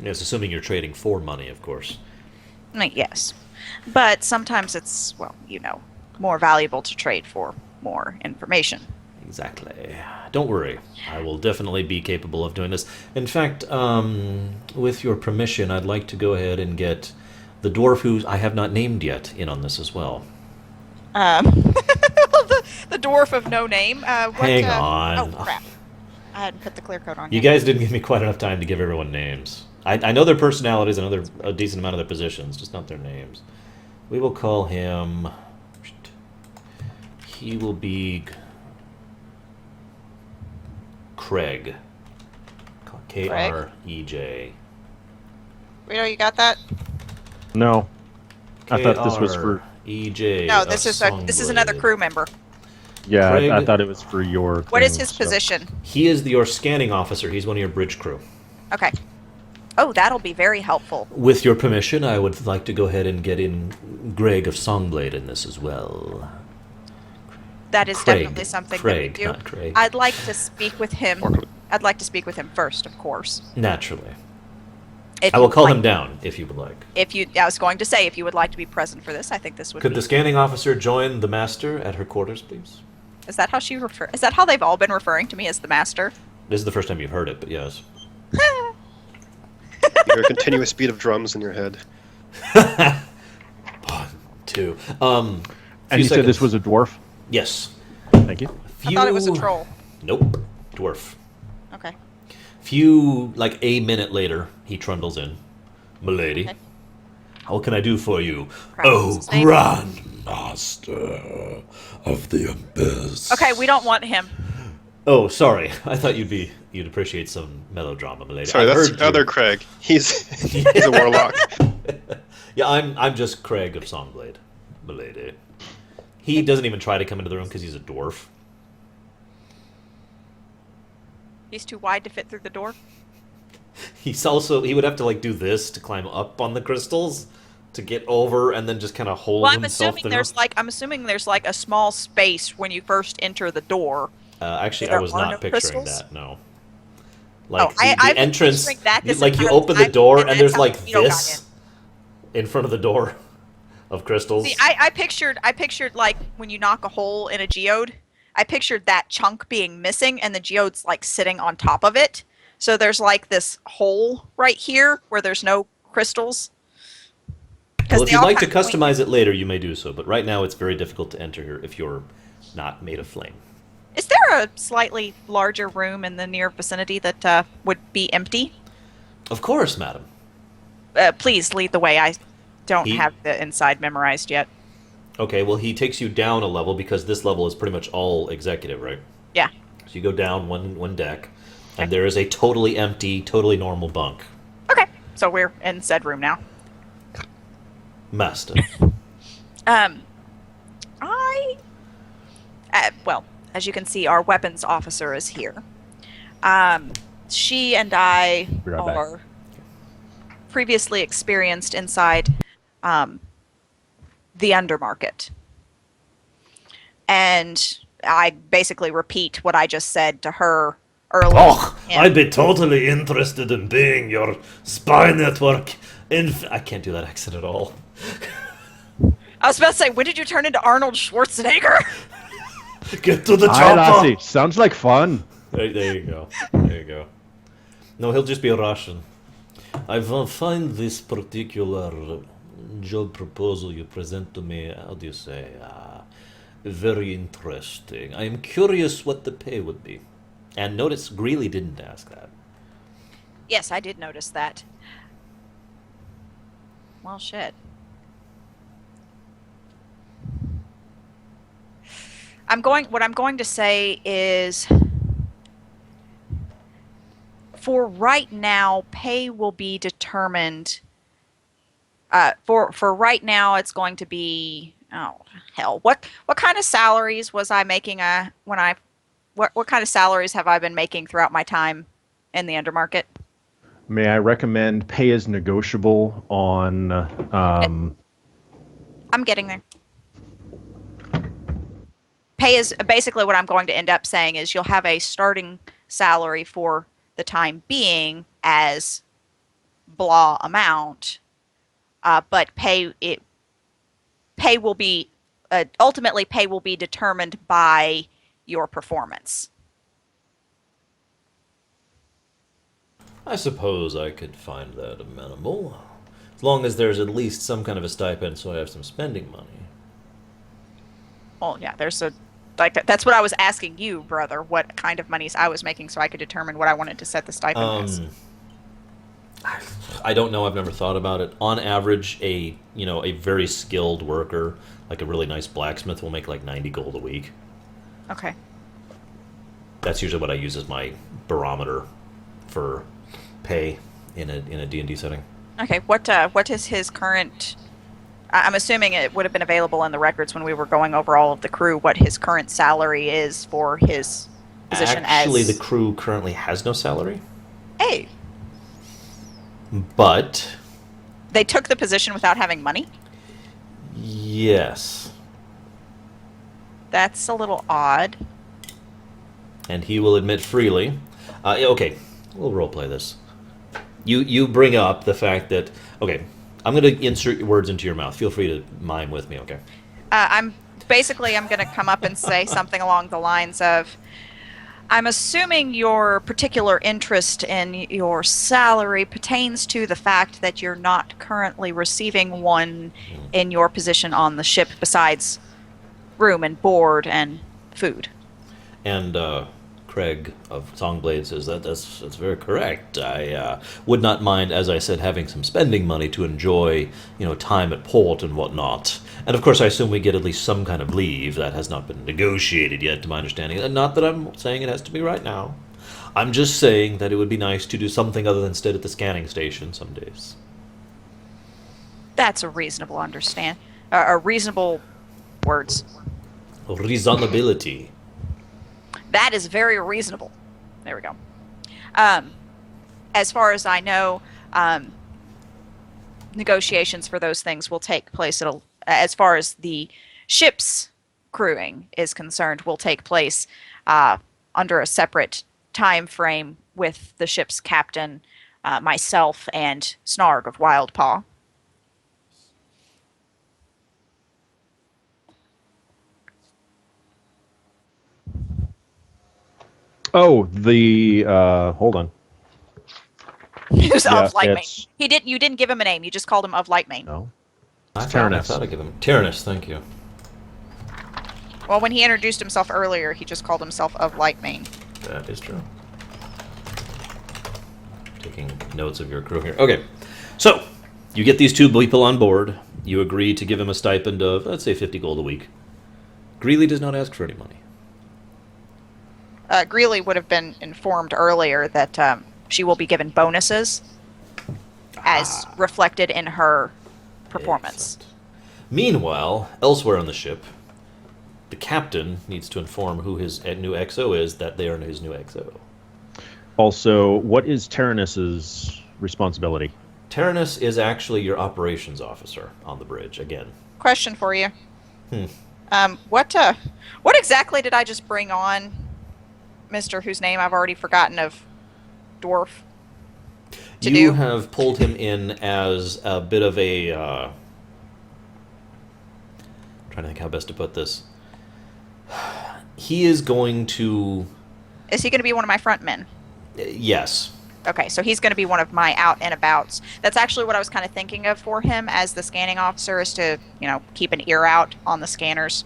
Yes, assuming you're trading for money, of course. Yes. But sometimes it's, well, you know, more valuable to trade for more information. Exactly. Don't worry. I will definitely be capable of doing this. In fact, with your permission, I'd like to go ahead and get the dwarf who I have not named yet in on this as well. The dwarf of no name. Hang on. Oh, crap. I hadn't put the clear coat on You yet. guys didn't give me quite enough time to give everyone names. I know their personalities, I know a decent amount of their positions, just not their names. We will call him... He will be... Craig. K-R-E-J. Rito, you got that? No. I thought this was for... E-J. No, this is another crew member. Yeah, Craig- I thought it was for your... What is thing, his so- position? He is your scanning officer. He's one of your bridge crew. Okay. Oh, that'll be very helpful. With your permission, I would like to go ahead and get in Greg of Songblade in this as well. That is Craig. definitely something Craig, that we do. not Craig. I'd like to speak with him. I'd like to speak with him first, of course. Naturally. If I will you'd call like- him down, if you would like. I was going to say, if you would like to be present for this, I think this would Could be... the scanning officer join the master at her quarters, please? Is that how she refer? Is that how they've all been referring to me, as the master? This is the first time you've heard it, but yes. You hear a continuous beat of drums in your head. 1, 2. And you said this was a dwarf? Yes. Thank you. I thought it was a troll. Nope. Dwarf. Okay. Like a minute later, he trundles in. Milady, Okay. how can I do for you? Crap, what's his name? Grand Master of the Abyss. Okay, we don't want him. Oh, sorry. I thought you'd appreciate some melodrama, milady. Sorry, I've that's heard the other you. Craig. He's a warlock. Yeah, I'm just Craig of Songblade, milady. He doesn't even try to come into the room because he's a dwarf. He's too wide to fit through the door. He would have to like do this to climb up on the crystals to get over, and then just kind of hold Well, himself there. I'm assuming there's like a small space when you first enter the door. Actually, There I was are not no picturing crystals? that. No. Like I the was entrance, picturing that this like you entire open the time, door, and and that's there's how like Vito got this in front of the door of crystals. See, I pictured like when you knock a hole in a geode, I pictured that chunk being missing and the geode's like sitting on top of it. So there's like this hole right here where there's no crystals. Well, if they you'd all like to kind of point- customize it later, you may do so. But right now, it's very difficult to enter here if you're not made of flame. Is there a slightly larger room in the near vicinity that would be empty? Of course, madam. Please lead the way. I don't He- have the inside memorized yet. Okay, well, he takes you down a level because this level is pretty much all executive, right? Yeah. So you go down one deck, Okay. and there is a totally empty, totally normal bunk. Okay. So we're in said room now. Master. Well, as you can see, our weapons officer is here. She and I Be right back. are previously experienced inside the undermarket. And I basically repeat what I just said to her earlier. Oh, Yeah. I'd be totally interested in being your spy network. I can't do that accent at all. I was about to say, when did you turn into Arnold Schwarzenegger? Get to the Hi, chopper. Lassie. Sounds like fun. There you go. There you go. No, he'll just be a Russian. I find this particular job proposal you present to me, how do you say, very interesting. I am curious what the pay would be. And notice Greeley didn't ask that. Yes, I did notice that. Well, shit. What I'm going to say is, for right now, pay will be determined. For right now, it's going to be, oh hell, what kind of salaries was I making what kind of salaries have I been making throughout my time in the undermarket? May I recommend pay is negotiable on I'm getting there. Pay is basically what I'm going to end up saying is you'll have a starting salary for the time being as blah amount, but pay will be ultimately pay will be determined by your performance. I suppose I could find that amenable. As long as there's at least some kind of a stipend so I have some spending money. Well, yeah, that's what I was asking you, brother, what kind of monies I was making so I could determine what I wanted to set the stipend as. I don't know. I've never thought about it. On average, a very skilled worker, like a really nice blacksmith, will make like 90 gold a week. Okay. That's usually what I use as my barometer for pay in a D&D setting. Okay, what is his current... I'm assuming it would have been available in the records when we were going over all of the crew, what his current salary is for his position Actually, as... the crew currently has no salary, Hey, but they took the position without having money? yes, That's a little odd. and he will admit freely. Okay, we'll roleplay this. You bring up the fact that, okay, I'm going to insert your words into your mouth. Feel free to mime with me, okay? I'm going to come up and say something along the lines of, I'm assuming your particular interest in your salary pertains to the fact that you're not currently receiving one in your position on the ship besides room and board and food. And Craig of Songblade says that's very correct. I would not mind, as I said, having some spending money to enjoy, time at port and whatnot. And of course, I assume we get at least some kind of leave that has not been negotiated yet, to my understanding. And not that I'm saying it has to be right now. I'm just saying that it would be nice to do something other than sit at the scanning station some days. That's a reasonable reasonable words. Reasonability. That is very reasonable. There we go. As far as I know, negotiations for those things will take place. As far as the ship's crewing is concerned, will take place under a separate time frame with the ship's captain, myself, and Snarg of Wildpaw. Oh, the hold on. Who's Yeah, of Lightmane. it's- You didn't give him a name. You just called him of Lightmane. No. I Tyrannus. thought I'd give him Tyrannus. Thank you. Well, when he introduced himself earlier, he just called himself of Lightmane. That is true. Taking notes of your crew here. Okay, so you get these two people on board. You agree to give him a stipend of, let's say, 50 gold a week. Greeley does not ask for any money. Greeley would have been informed earlier that she will be given bonuses as reflected in her performance. Excellent. Meanwhile, elsewhere on the ship, the captain needs to inform who his new XO is that they are his new XO. Also, what is Tyrannus's responsibility? Tyrannus is actually your operations officer on the bridge, again. Question for you. What exactly did I just bring on, Mr. whose name I've already forgotten of, Dwarf? You have pulled him in as a bit of a... trying to think how best to put this. He is going to... Is he going to be one of my front men? Yes. Okay, so he's going to be one of my out and abouts. That's actually what I was kind of thinking of for him as the scanning officer, is to, keep an ear out on the scanners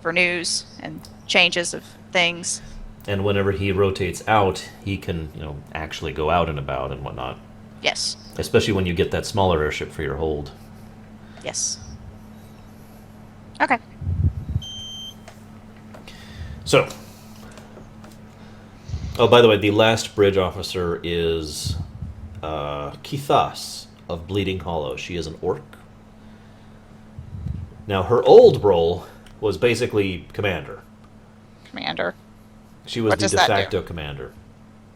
for news and changes of things. And whenever he rotates out, he can, actually go out and about and whatnot. Yes. Especially when you get that smaller airship for your hold. Yes. Okay. So. Oh, by the way, the last bridge officer is Kithas of Bleeding Hollow. She is an orc. Now, her old role was basically commander. Commander. She was What the does de that do? facto commander.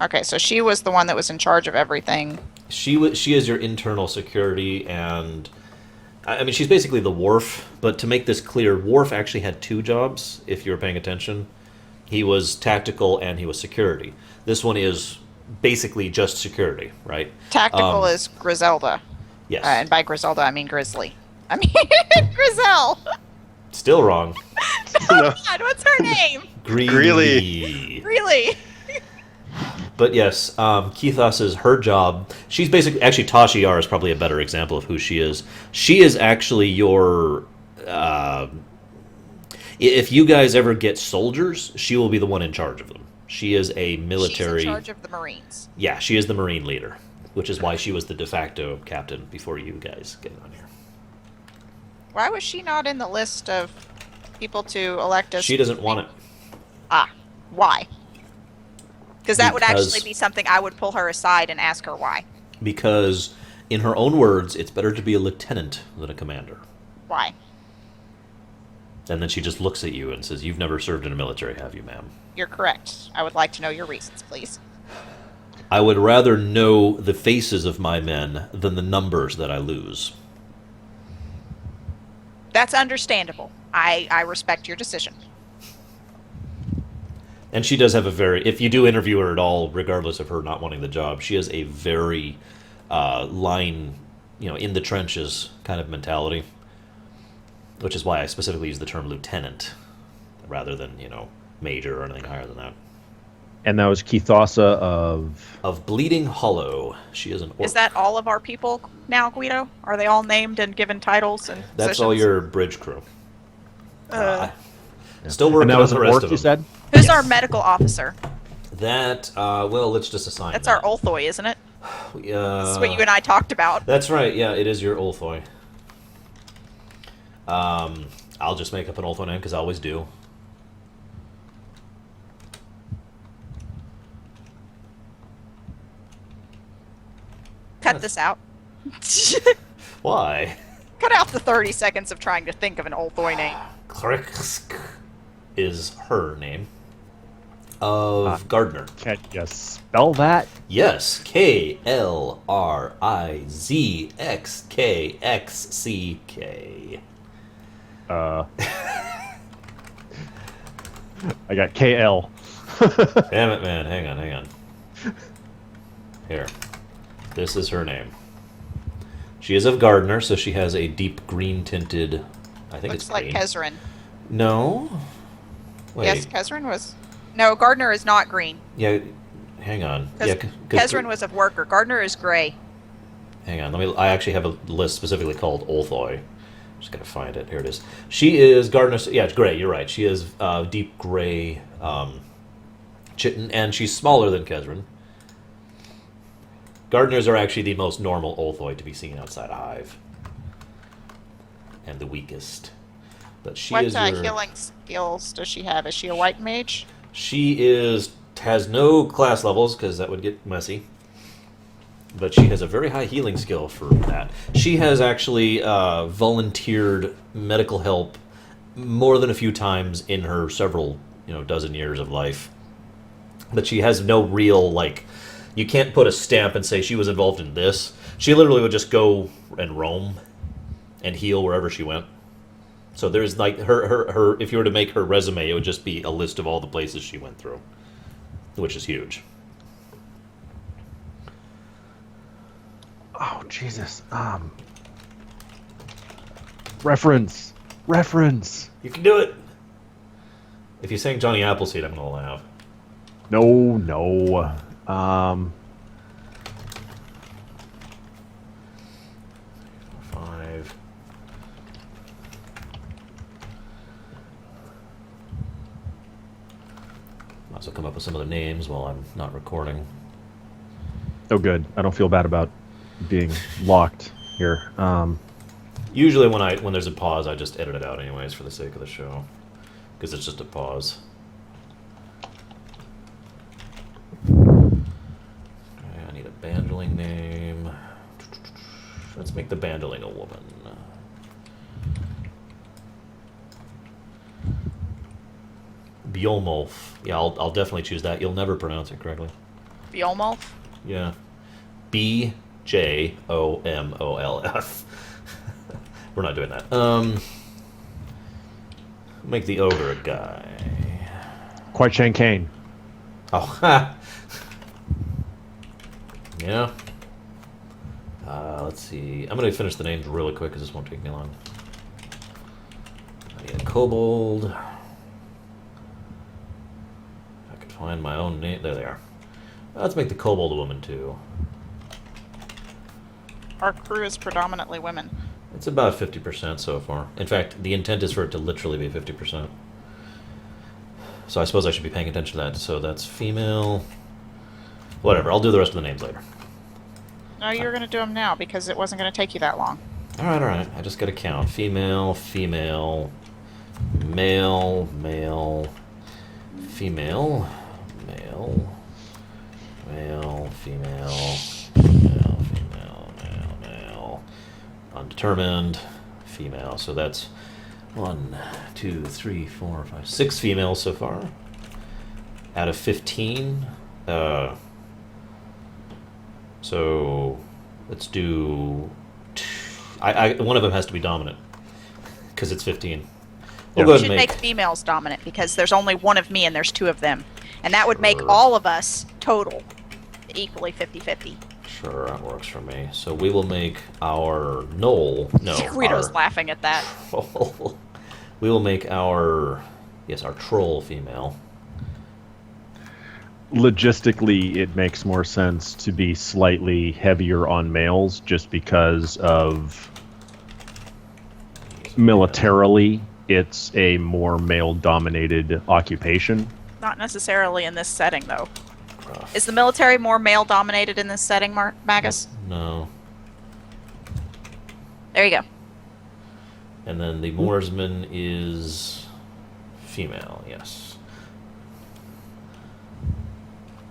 Okay, so she was the one that was in charge of everything. She is your internal security, and I mean, she's basically the Worf. But to make this clear, Worf actually had two jobs, if you were paying attention. He was tactical and he was security. This one is basically just security, right? Tactical is Griselda. Yes. And by Griselda, I mean Grizzly. I mean, Griselle. Still wrong. Oh, God, what's her name? Greeley. Really? But yes, Kithos is her job. She's basically... Actually, Tashiar is probably a better example of who she is. She is actually your... if you guys ever get soldiers, she will be the one in charge of them. She is a military... She's in charge of the Marines. Yeah, she is the Marine leader, which is why she was the de facto captain before you guys get on here. Why was she not in the list of people to elect as... She doesn't want it. Why? Because that would Because- actually be something I would pull her aside and ask her why. Because, in her own words, it's better to be a lieutenant than a commander. Why? And then she just looks at you and says, "You've never served in the military, have you, ma'am?" You're correct. I would like to know your reasons, please. I would rather know the faces of my men than the numbers that I lose. That's understandable. I respect your decision. And she does have a very... If you do interview her at all, regardless of her not wanting the job, she has a very line, in the trenches kind of mentality. Which is why I specifically use the term lieutenant, rather than, major or anything higher than that. And that was Kithosa Of Bleeding Hollow. She is an orc. Is that all of our people now, Guido? Are they all named and given titles and That's all positions? your bridge crew. Uh, Still working And that on was the an rest orc, of you them. said? Who's our medical officer? That, let's just assign That's that. our Olthoi, isn't it? That's what you Uh, and I talked about. that's right, yeah, it is your Olthoi. I'll just make up an Olthoi name, because I always do. Cut this out. Why? Cut out the 30 seconds of trying to think of an Olthoi name. Kriksk is her name. of Gardner. Can you spell that? Yes, KLRIZXKXCK. I got KL. Damn it, man. Hang on. Here. This is her name. She is of Gardner, so she has a deep green tinted... I think Looks it's like green. Kezrin. No? Wait. Yes, Kezrin was. No, Gardner is not green. Yeah, hang on. Yeah, Kezrin was of worker. Gardner is gray. Hang on. I actually have a list specifically called Olthoi. Just gotta find it. Here it is. She is Gardner's... Yeah, it's gray. You're right. She is deep gray chitin, and she's smaller than Kezrin. Gardeners are actually the most normal Olthoi to be seen outside a hive. And the weakest. But she What is your... healing skills does she have? Is she a white mage? She has no class levels, because that would get messy. But she has a very high healing skill for that. She has actually volunteered medical help more than a few times in her several, dozen years of life. But she has no real, you can't put a stamp and say she was involved in this. She literally would just go and roam and heal wherever she went. So there's her if you were to make her resume, it would just be a list of all the places she went through, which is huge. Oh, Jesus. Reference. You can do it. If you sang Johnny Appleseed, I'm gonna laugh. No. 5. Might as well come up with some other names while I'm not recording. Oh, good. I don't feel bad about being locked here. Usually when there's a pause, I just edit it out anyways for the sake of the show, because it's just a pause. Okay, I need a Bandling name. Let's make the Bandling a woman. Bjolmolf. Yeah, I'll definitely choose that. You'll never pronounce it correctly. Bjolmolf? Yeah. Bjomolf. We're not doing that. Make the ogre a guy. Quite Shane Kane. Oh, ha! Yeah. Let's see. I'm going to finish the names really quick because this won't take me long. I need a kobold. If I could find my own name. There they are. Let's make the kobold a woman too. Our crew is predominantly women. It's about 50% so far. In fact, the intent is for it to literally be 50%. So I suppose I should be paying attention to that. So that's female. Whatever, I'll do the rest of the names later. No, you're going to do them now because it wasn't going to take you that long. Alright. I just got to count. Female, male, female, male, female, female, male, undetermined, female. So that's 1, 2, 3, 4, 5, 6 females so far. Out of 15. So let's do... one of them has to be dominant because it's 15. We'll go You ahead should and make females dominant because there's only one of me and there's 2 of them. And that would make all of us total equally 50-50. Sure, that works for me. So we will make our Knoll... No, Guido's laughing at that. we will make our troll female. Logistically, it makes more sense to be slightly heavier on males just because of militarily it's a more male-dominated occupation. Not necessarily in this setting, though. Rough. Is the military more male-dominated in this setting, Magus? No. There you go. And then the Moorsman is female, yes.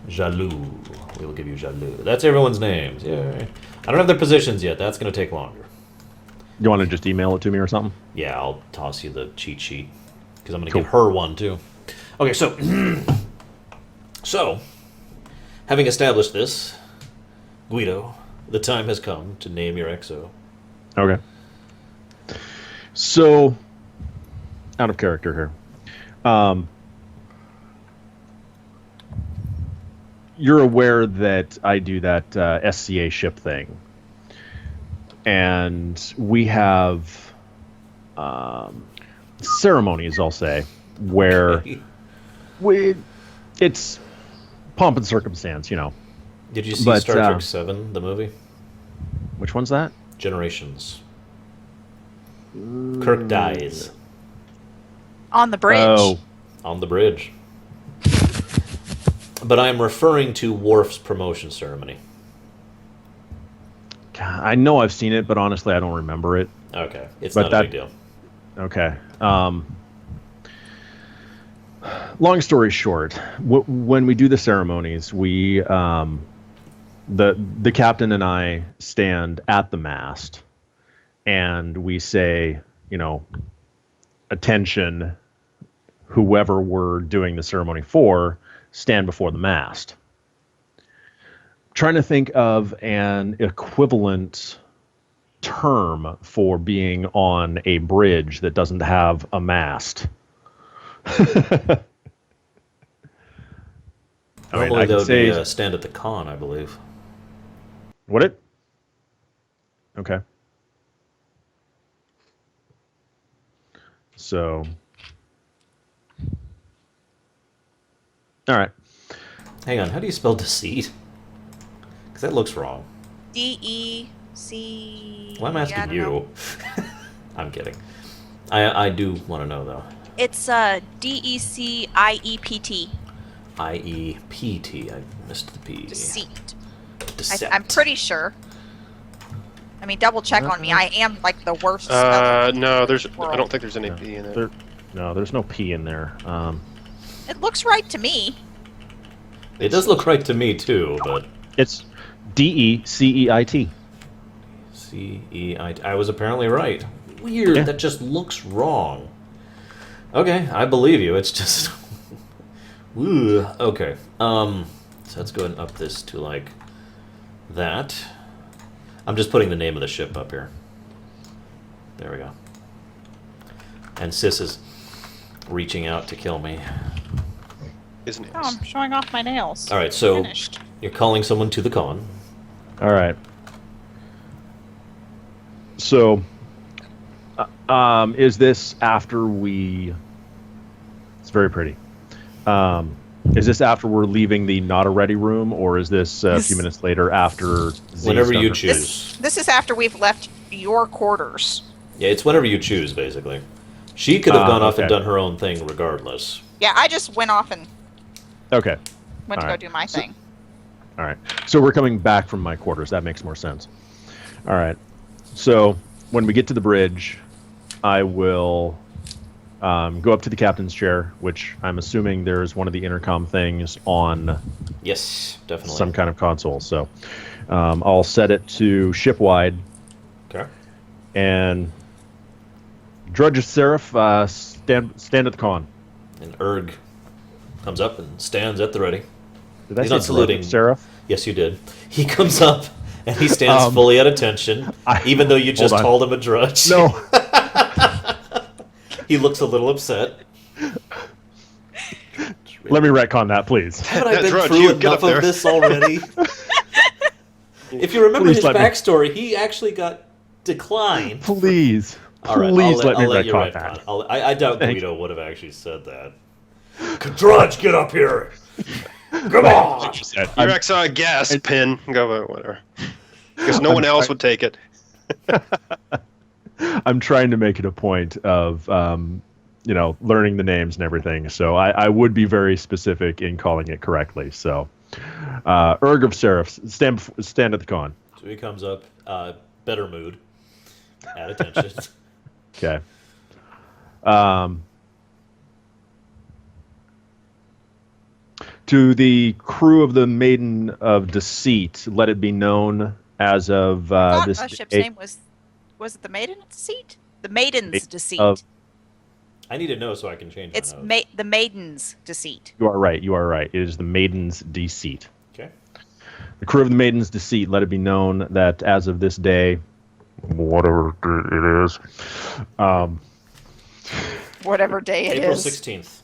Jaloux. We will give you Jaloux. That's everyone's names. Yay. I don't have their positions yet. That's going to take longer. You want to just email it to me or something? Yeah, I'll toss you the cheat sheet. Because I'm going to Cool. give her one, too. Okay, so... So, having established this, Guido, the time has come to name your XO. Okay. So, out of character here. You're aware that I do that SCA ship thing. And we have ceremonies, I'll say, where it's pomp and circumstance, you know. Did you see But, Star Trek 7, the movie? Which one's that? Generations. Kirk dies On the bridge. Oh, on the bridge. But I am referring to Worf's promotion ceremony. God, I know I've seen it, but honestly, I don't remember it. Okay, it's But not a big deal. Okay. Long story short, when we do the ceremonies, we the captain and I stand at the mast, and we say, you know, attention, whoever we're doing the ceremony for, stand before the mast. Trying to think of an equivalent term for being on a bridge that doesn't have a mast. Normally I that could would say be stand at the con, I believe. would it? Okay. So, all right. Hang on, how do you spell deceit? Because that looks wrong. DEC. Well, I'm I asking don't you. know. I'm kidding. I do want to know, though. It's DECIEPT. IEPT. I missed the P. Deceit. Decept. I'm pretty sure. I mean, double check on me. I am like the worst speller. No, there's. in the world. I don't think there's any P in it. No, there's no P in there. It looks right to me. It does look right to me, too, but... It's DECEIT. C-E-I-T. I was apparently right. Weird, Yeah. that just looks wrong. Okay, I believe you. It's just... Ooh, okay. So let's go ahead and up this to, like, that. I'm just putting the name of the ship up here. There we go. And Sis is reaching out to kill me. Isn't it? Oh, I'm showing off my nails. All right, so Finished. you're calling someone to the con. All right. So, is this after we? It's very pretty. Is this after we're leaving the not a ready room, or is this a few minutes later after? Z's Whenever done you her- choose. This is after we've left your quarters. Yeah, it's whenever you choose, basically. She could have gone off and okay. done her own thing regardless. Yeah, I just went off and Okay. went to Alright. go do my thing. All right. So we're coming back from my quarters. That makes more sense. All right. So when we get to the bridge, I will go up to the captain's chair, which I'm assuming there's one of the intercom things on Yes, definitely. some kind of console. So I'll set it to shipwide, Okay. and Drudge of Seraph, stand at the con. And Erg comes up and stands at the ready. Did I He's say not Drudge saluting. of Seraph? Yes, you did. He comes up and he stands fully at attention, even though you just hold on. called him a drudge. No. He looks a little upset. Let me retcon that, please. Haven't I been Drudge, through you get enough up there. of this already? If you remember Please his let me- backstory, he actually got declined. Please. All right, Please I'll let me let you retcon retcon. that. I doubt Thank Guido would have actually said that. Drudge, get up here! Come on! Your XI gas pin. Go whatever. Because no one else would take it. I'm trying to make it a point of, learning the names and everything. So I would be very specific in calling it correctly. So, Erg of Seraph, stand at the con. So he comes up, better mood, at attention. Okay. To the crew of the Maiden of Deceit, let it be known as of I thought this our ship's day name was it the Maiden of Deceit? The Maiden's Deceit. of- I need to know so I can change It's my notes. the maiden's deceit. You are right. You are right. It is the Maiden's Deceit. Okay. The crew of the Maiden's Deceit, let it be known that as of this day, whatever it is, Whatever day it April is. 16th,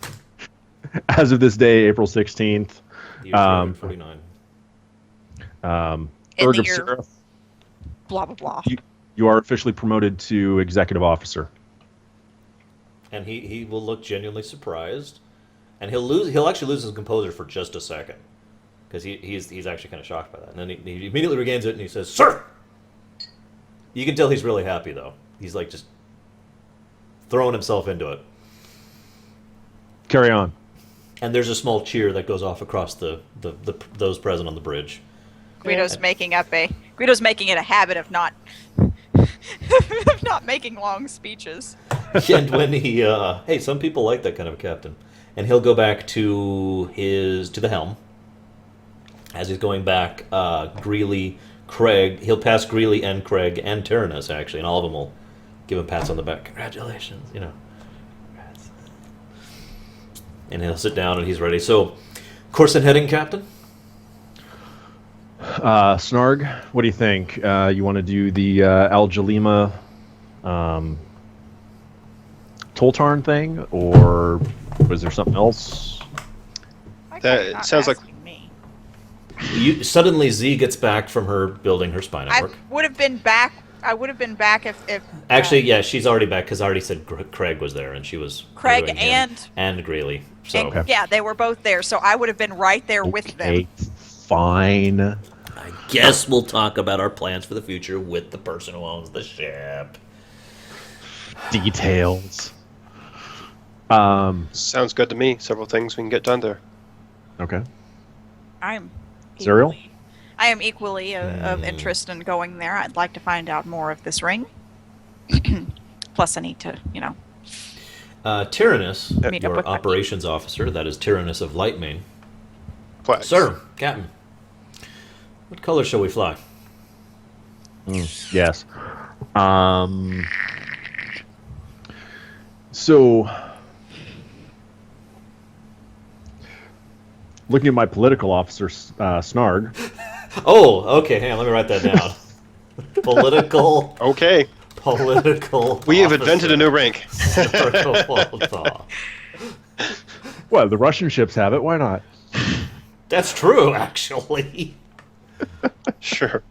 as of this day, April 16th, year 249. In Erg the of year- Seraph, Blah, blah, blah. you are officially promoted to Executive Officer. And he will look genuinely surprised, and he'll actually lose his composure for just a second, because he's actually kind of shocked by that, and then he immediately regains it and he says, "Sir." You can tell he's really happy though. He's like just throwing himself into it. Carry on. And there's a small cheer that goes off across the those present on the bridge. Guido's making it a habit of not of not making long speeches. And when he hey, some people like that kind of a captain. And he'll go back to the helm. As he's going back, Greeley, Craig, he'll pass Greeley and Craig and Tyrannus actually, and all of them will give him pats on the back. Congratulations, you know. Congrats. And he'll sit down and he's ready. So, course and heading, Captain? Snarg, what do you think? You want to do the Al Jalima Toltarn thing, or was there something else? That sounds like- Me. Suddenly Z gets back from her building her spy I network. would have been back. I would have been back if Actually, yeah, she's already back because I already said Craig was there and she was Craig ordering him and- and Greeley. So and, yeah, they were both there, so I would have been right there with them. Okay, fine. I guess we'll talk about our plans for the future with the person who owns the ship. Details. Sounds good to me. Several things we can get done there. Okay. I'm Cereal? I am equally of interest in going there. I'd like to find out more of this ring. Plus, I need to, Tyrannus, Meet up your with my operations officer, that is Tyrannus of Lightmane. Flags. Sir, Captain, what color shall we fly? Yes. So, looking at my political officer, Snarg. Oh, okay, hang on, let me write that down. Political. Okay. We have invented a new rank. Well, the Russian ships have it. Why not? That's true, actually. Sure.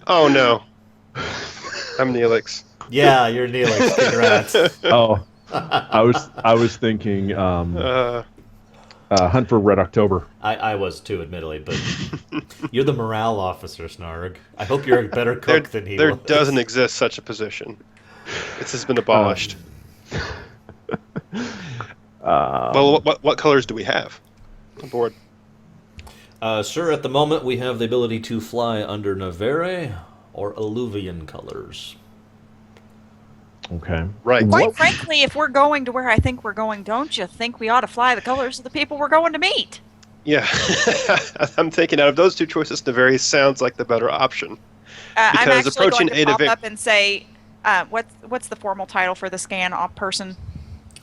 Oh no. I'm Neelix. Yeah, you're Neelix. Congrats. Oh, I was thinking Hunt for Red October. I was too, admittedly, but you're the morale officer, Snarg. I hope you're a better cook than he there was. doesn't exist such a position. This has been abolished. Well, what colors do we have on board? Sir, at the moment we have the ability to fly under Navere or Alluvian colors. Okay. Right. Quite frankly, if we're going to where I think we're going, don't you think we ought to fly the colors of the people we're going to meet? Yeah. I'm thinking out of those two choices, Naveri sounds like the better option. I'm Because actually approaching going to pop Ada up and say, what's the formal title for the scan person?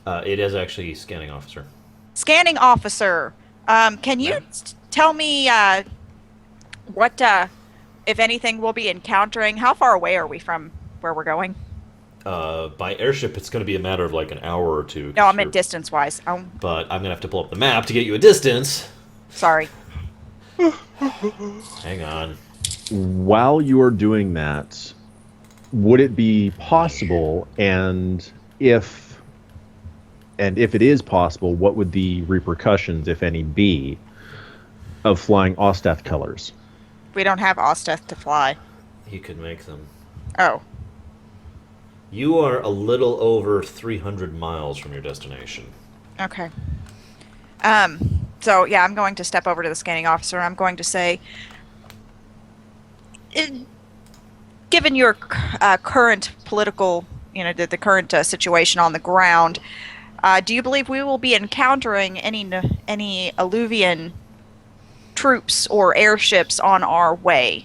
It is actually scanning officer. Scanning officer. Can you tell me what, if anything, we'll be encountering? How far away are we from where we're going? By airship, it's going to be a matter of like an hour or two. No, I meant distance-wise. Oh, But I'm going to have to pull up the map to get you a distance. sorry. Hang on. While you are doing that, would it be possible, and if it is possible, what would the repercussions, if any, be of flying Osteth colors? We don't have Osteth to fly. You could make them. Oh. You are a little over 300 miles from your destination. Okay. So, yeah, I'm going to step over to the scanning officer. I'm going to say, given your current political, the current situation on the ground, do you believe we will be encountering any Alluvian troops or airships on our way?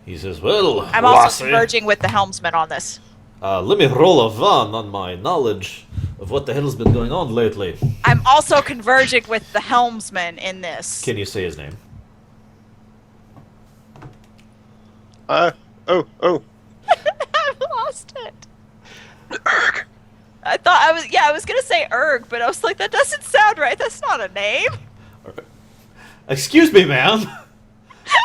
He says, well, I'm Lassie, also converging with the helmsman on this. let me roll a van on my knowledge of what the hell has been going on lately. I'm also converging with the helmsman in this. Can you say his name? Oh. I've lost it. Erg. I was gonna say Erg, but I was like, that doesn't sound right. That's not a name. Excuse me, ma'am.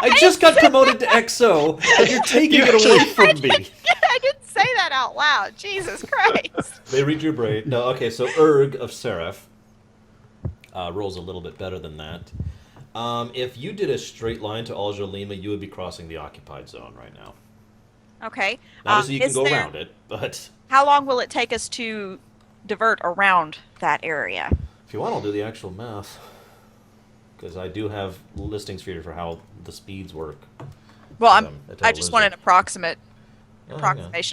I just got promoted to XO, and you're taking it away from me. I didn't say that out loud. Jesus Christ. They read your brain. No, okay, so Erg of Seraph rolls a little bit better than that. If you did a straight line to Al Jalima, you would be crossing the occupied zone right now. Okay. Obviously, you can go around it, but... How long will it take us to divert around that area? If you want, I'll do the actual math. Because I do have listings for you for how the speeds work. Well, I just want an approximation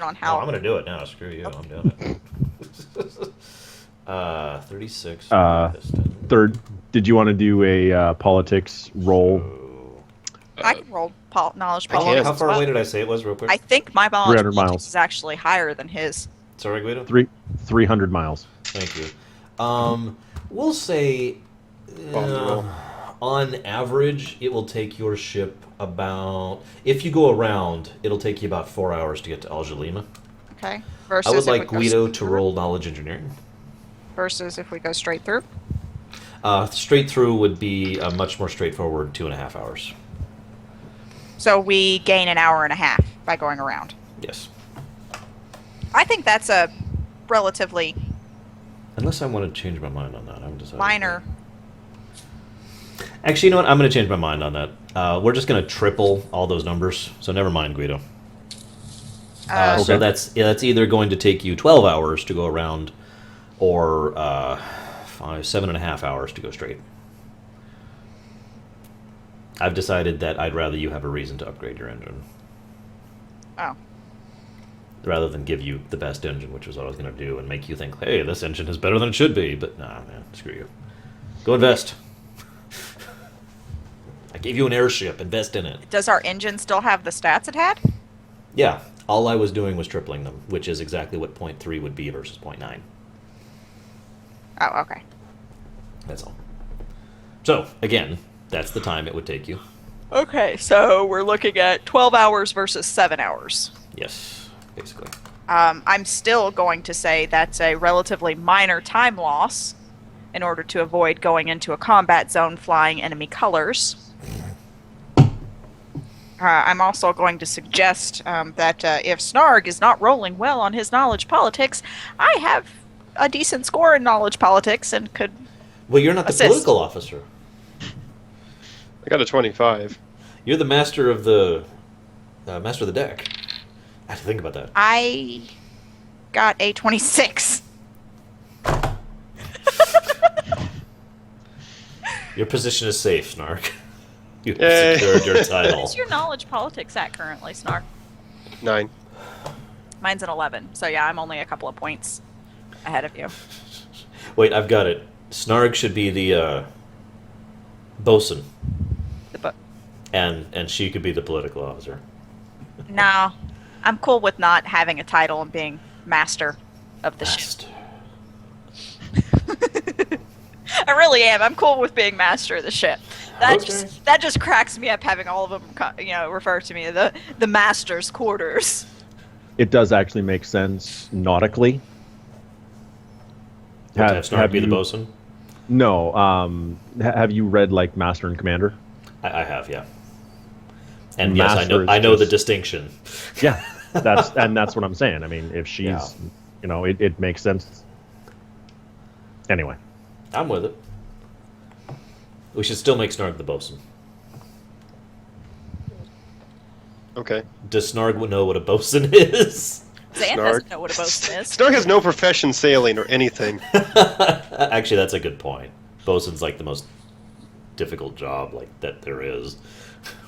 on how... Oh, I'm going to do it now. Screw you. Okay. I'm doing it. 36. Third, did you want to do a politics roll? I can roll knowledge I can. politics. How as far well. away did I say it was, real quick? I think my knowledge 300 politics miles. is actually higher than his. Sorry, Guido? 300 miles. Thank you. We'll say, on average, it will take your ship about... If you go around, it'll take you about 4 hours to get to Al Jalima. Okay. Versus I would if like we go Guido to straight roll knowledge engineering. versus if we go straight through. Straight through would be a much more straightforward 2.5 hours. So we gain an hour and a half by going around. Yes. I think that's a relatively Unless I want to change my mind on that. I'm deciding. minor. Actually, you know what? I'm going to change my mind on that. We're just going to triple all those numbers. So never mind, Guido. So that's either going to take you 12 hours to go around, or 7.5 hours to go straight. I've decided that I'd rather you have a reason to upgrade your engine. Oh. Rather than give you the best engine, which is what I was going to do, and make you think, hey, this engine is better than it should be. But nah, man, screw you. Go invest. I gave you an airship. Invest in it. Does our engine still have the stats it had? Yeah. All I was doing was tripling them, which is exactly what 0.3 would be versus 0.9. Oh, okay. That's all. So, again, that's the time it would take you. Okay, so we're looking at 12 hours versus 7 hours. Yes, basically. I'm still going to say that's a relatively minor time loss in order to avoid going into a combat zone flying enemy colors. I'm also going to suggest that if Snarg is not rolling well on his knowledge politics, I have a decent score in knowledge politics and could Well, you're not the assist. political officer. I got a 25. You're the master of the deck. I have to think about that. I got a 26. Your position is safe, Snark. You have Yay. secured your title. What's your knowledge politics at currently, Snark? 9. Mine's an 11, so yeah, I'm only a couple of points ahead of you. Wait, I've got it. Snarg should be the bosun, and she could be the political officer. No, I'm cool with not having a title and being master of the ship. I really am. I'm cool with being master of the ship. That just cracks me up having all of them, refer to me as the master's quarters. It does actually make sense nautically. Have Snark be the bosun? No. Have you read like Master and Commander? I have, yeah. And Master yes, I know is the just- distinction. Yeah, that's what I'm saying. I mean, if she's, it makes sense. Anyway, I'm with it. We should still make Snarg the bosun. Okay. Does Snarg know what a bosun is? Zan Snark. doesn't know what a bosun is. Snark has no profession sailing or anything. Actually, that's a good point. Bosun's like the most difficult job that there is,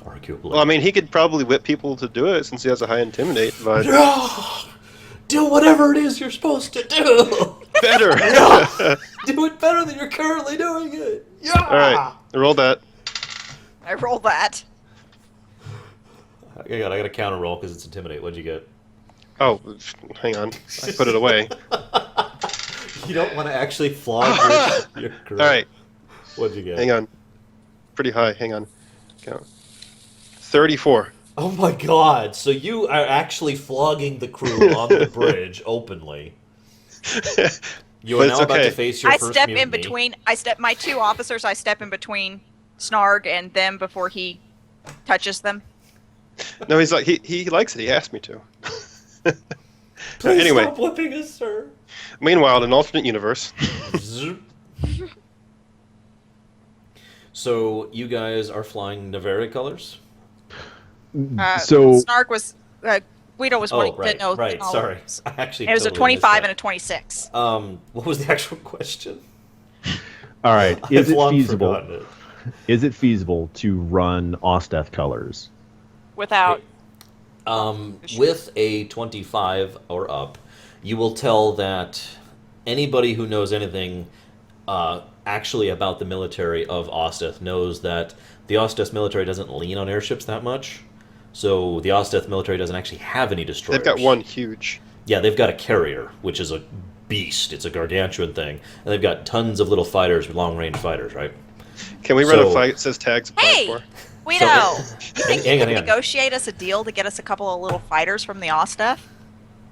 arguably. Well, I mean, he could probably whip people to do it since he has a high intimidate, but Do whatever it is you're supposed to do. better. Do it better than you're currently doing it. Yeah. All right, roll that. I roll that. I got a counter roll because it's intimidate. What'd you get? Oh, hang on. I put it away. You don't want to actually flog your crew. All right, What'd you get? hang on. Pretty high. Hang on. Count. 34. Oh my god! So you are actually flogging the crew on the bridge openly. You are But it's now about to okay. face your I first step mutiny. in between. My 2 officers. I step in between Snarg and them before he touches them. No, he's like he likes it. He asked me to. Please Anyway. stop whipping us, sir. Meanwhile, in an alternate universe, Zoop. So you guys are flying Navari colors? So Snarg was. Guido was wanting right, to know. right. the knowledge. Sorry, I actually. It was a totally missed 25 that. and a 26. What was the actual question? all right, is I've it long feasible? forgotten it. Is it feasible to run Osteth colors? Without. With a 25 or up, you will tell that anybody who knows anything actually about the military of Osteth knows that the Osteth military doesn't lean on airships that much. So the Osteth military doesn't actually have any destroyers. they've got one huge. Yeah, they've got a carrier, which is a beast. It's a gargantuan thing. And they've got tons of little fighters, long-range fighters, right? Can we run a So- flight that says tags applied Hey! for? Guido, you think you hang on, can hang on. negotiate us a deal to get us a couple of little fighters from the Ostef?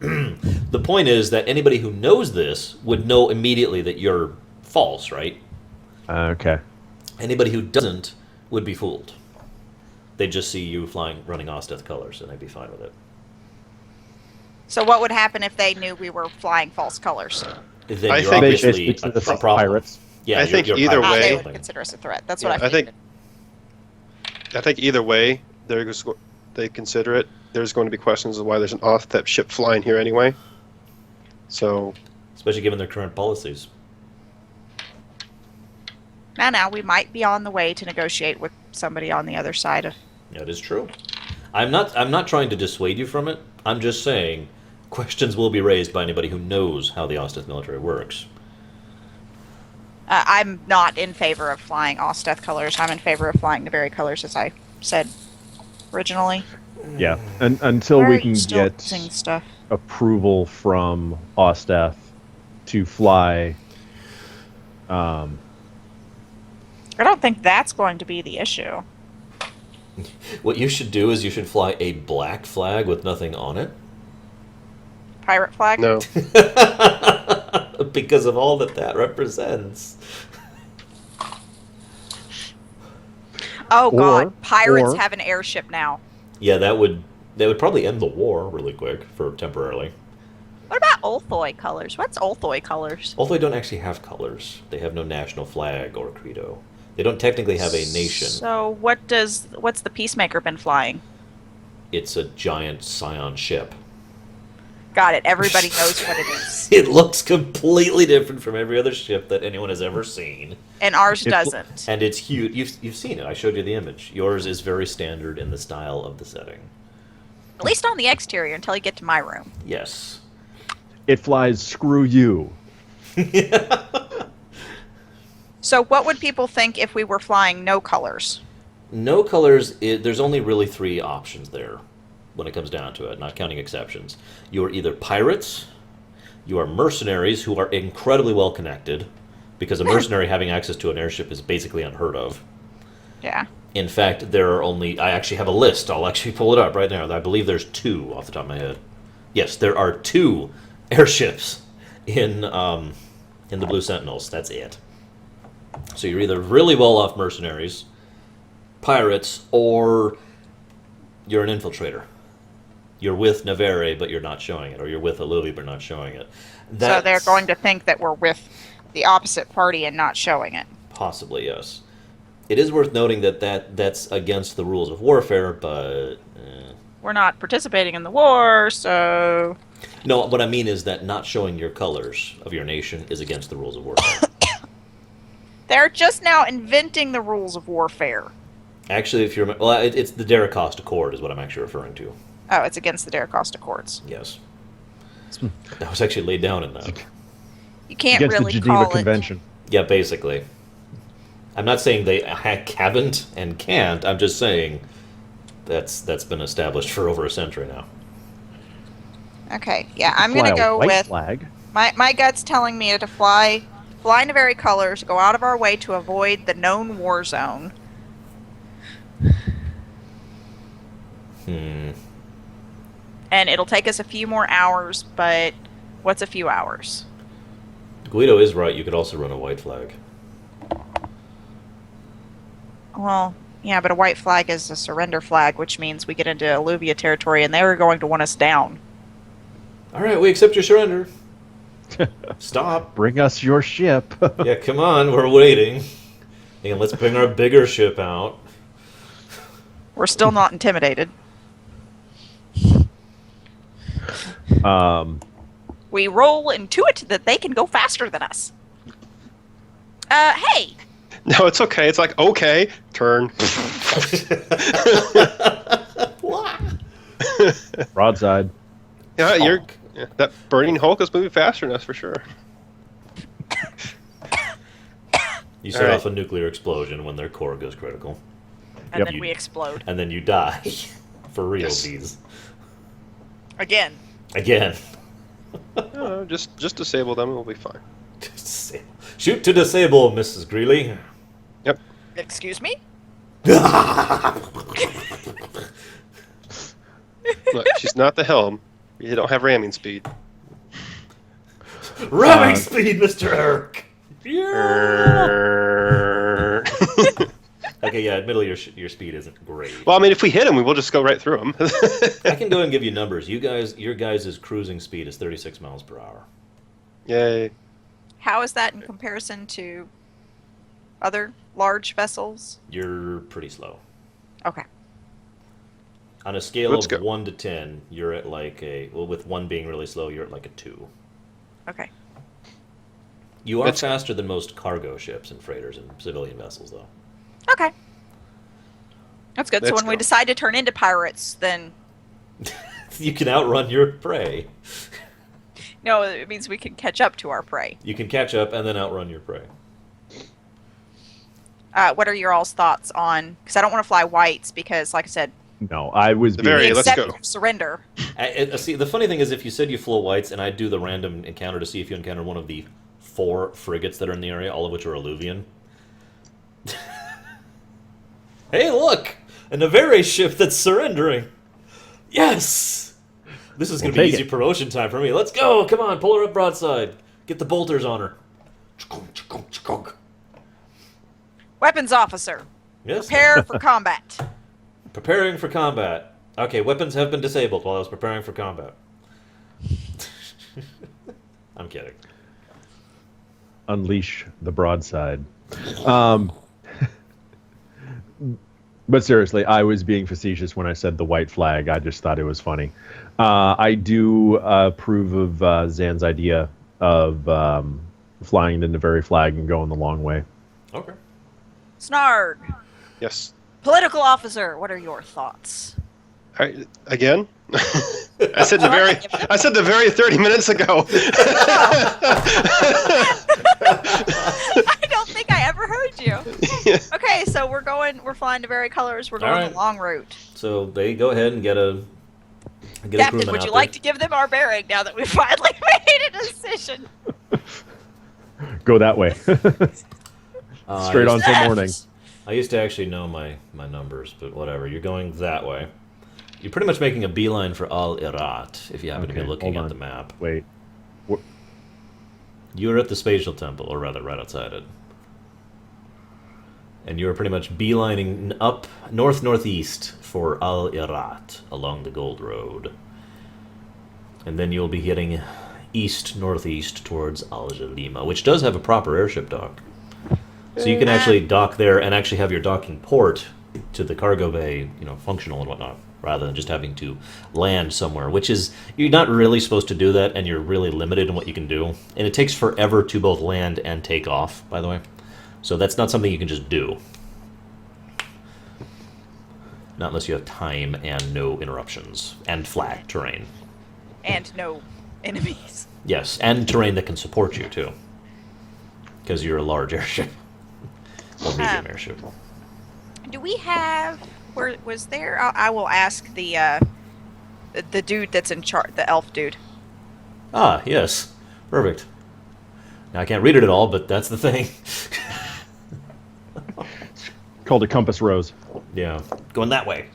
The point is that anybody who knows this would know immediately that you're false, right? Okay. Anybody who doesn't would be fooled. They'd just see you running Osteth colors, and they'd be fine with it. So what would happen if they knew we were flying false colors? Then I you're think- obviously Basically, a consider us problem. pirates. Yeah, I you're- think you're either pirates or way- They would something. consider us a threat. That's Yeah, what I I think figured. either way, they consider it. There's going to be questions of why there's an Ostep ship flying here anyway. So Especially given their current policies. Now, we might be on the way to negotiate with somebody on the other side of. That is true. I'm not trying to dissuade you from it. I'm just saying questions will be raised by anybody who knows how the Osteth military works. I'm not in favor of flying Osteth colors. I'm in favor of flying Navari colors, as I said originally. Yeah, and until Why we are can you still get using stuff? approval from Osteth to fly. I don't think that's going to be the issue. What you should do is you should fly a black flag with nothing on it. Pirate flag? no, Because of all that represents. Oh Or- god, pirates or- have an airship now. Yeah, that would probably end the war really quick for temporarily. What about Olthoi colors? What's Olthoi colors? Although they don't actually have colors. They have no national flag or credo. They don't technically have a nation. So what's the Peacemaker been flying? It's a giant scion ship. Got it. Everybody knows what it is. It looks completely different from every other ship that anyone has ever seen. And ours It's- doesn't. And it's huge. You've seen it. I showed you the image. Yours is very standard in the style of the setting. At least on the exterior until you get to my room. Yes. It flies screw you. So what would people think if we were flying no colors? No colors, there's only really 3 options there when it comes down to it, not counting exceptions. You are either pirates, you are mercenaries who are incredibly well connected, because a mercenary having access to an airship is basically unheard of. Yeah. In fact, there are only, I actually have a list, I'll actually pull it up right now. I believe there's 2 off the top of my head. Yes, there are 2 airships in the Blue Sentinels, that's it. So you're either really well-off mercenaries, pirates, or you're an infiltrator. You're with Navari, but you're not showing it, or you're with Aluvi, but not showing it. So they're going to think that we're with the opposite party and not showing it. Possibly, yes. It is worth noting that's against the rules of warfare, but... We're not participating in the war, so... No, what I mean is that not showing your colors of your nation is against the rules of warfare. They're just now inventing the rules of warfare. Actually, if you're... Well, it's the Dericost Accord is what I'm actually referring to. Oh, it's against the Dericost Accords. Yes. That was actually laid down in that. You can't Against really the Geneva call Convention. Yeah, basically. I'm not saying they haven't and can't. I'm just saying that's been established for over a century now. it... Okay, yeah, I'm Fly going to a go white with flag. My gut's telling me to fly into very colors, go out of our way to avoid the known war zone. And it'll take us a few more hours, but what's a few hours? Guido is right. You could also run a white flag. Well, yeah, but a white flag is a surrender flag, which means we get into Alluvia territory, and they're going to want us down. All right, we accept your surrender. Stop. Bring us your ship. Yeah, come on. We're waiting. And let's bring our bigger ship out. We're still not intimidated. We roll intuit that they can go faster than us. Hey! No, it's okay. It's like, okay, turn. Broadside. Yeah, that burning Hulk is moving faster than us for sure. You set off a nuclear explosion when their core goes critical. And then we explode. And then you die. For real, these. Again. Just disable them and we'll be fine. Shoot to disable, Mrs. Greeley. Yep. Excuse me? Look, she's not the helm. You don't have ramming speed. Ramming speed, Mr. Eric! Yeah! Okay, yeah, admittedly your speed isn't great. Well, I mean, if we hit him, we will just go right through him. I can go and give you numbers. Your guys' cruising speed is 36 miles per hour. Yay. How is that in comparison to other large vessels? You're pretty slow. Okay. On a scale Let's of go. 1 to 10, you're at like with 1 being really slow, you're at like a 2. Okay. You are faster than most cargo ships and freighters and civilian vessels, though. Okay. That's good. So when we decide to turn into pirates, then... You can outrun your prey. No, it means we can catch up to our prey. You can catch up and then outrun your prey. What are your all's thoughts on... Because I don't want to fly whites because, like I said... No, I was being... Let's go. Surrender. See, the funny thing is if you said you flew whites and I'd do the random encounter to see if you encounter one of the 4 frigates that are in the area, all of which are Alluvian. Hey, look! A Navarre ship that's surrendering! Yes! This is going to be easy promotion time for me. Let's go! Come on, pull her up broadside. Get the bolters on her. Weapons officer. Yes. Prepare for combat. Preparing for combat. Okay, weapons have been disabled while I was preparing for combat. I'm kidding. Unleash the broadside. But seriously, I was being facetious when I said the white flag. I just thought it was funny. I do approve of Zan's idea of flying the Navarre flag and going the long way. Okay. Snarg. Yes. Political officer, what are your thoughts? Again? I said the very 30 minutes ago. I don't think I ever heard you. Okay, so we're flying to very colors. We're going the long route. So they go ahead and get a Captain, would you like to give them our bearing now that we finally made a decision? Go that way. Straight on till morning. I used to actually know my numbers, but whatever. You're going that way. You're pretty much making a beeline for Al-Irat, if you happen to be looking at the map. Wait. You're at the Spatial Temple, or rather, right outside it. And you're pretty much beelining up north-northeast for Al-Irat along the Gold Road. And then you'll be heading east-northeast towards Al-Jalima, which does have a proper airship dock. So you can actually dock there and actually have your docking port to the cargo bay, functional and whatnot, rather than just having to land somewhere, which is, you're not really supposed to do that, and you're really limited in what you can do. And it takes forever to both land and take off, by the way. So that's not something you can just do. Not unless you have time and no interruptions, and flat terrain. And no enemies. Yes, and terrain that can support you, too. Because you're a large airship. Or medium airship. Do we have... Was there... I will ask the dude that's in charge, the elf dude. Ah, yes. Perfect. Now I can't read it at all, but that's the thing. Called a compass rose. Yeah, going that way.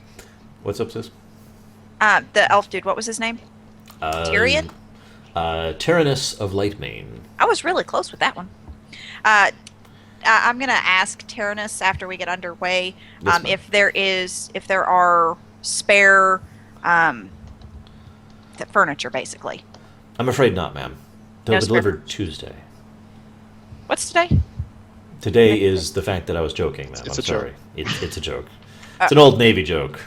What's up, sis? The elf dude, what was his name? Tyrion? Tyrannus of Lightmane. I was really close with that one. I'm gonna ask Tyrannus after we get underway Yes, ma'am. if there are spare furniture, basically. I'm afraid not, ma'am. They'll No be spare delivered Tuesday. What's today? Today is the fact that I was joking, ma'am. It's I'm a joke. sorry. It's a joke. It's an old Navy joke.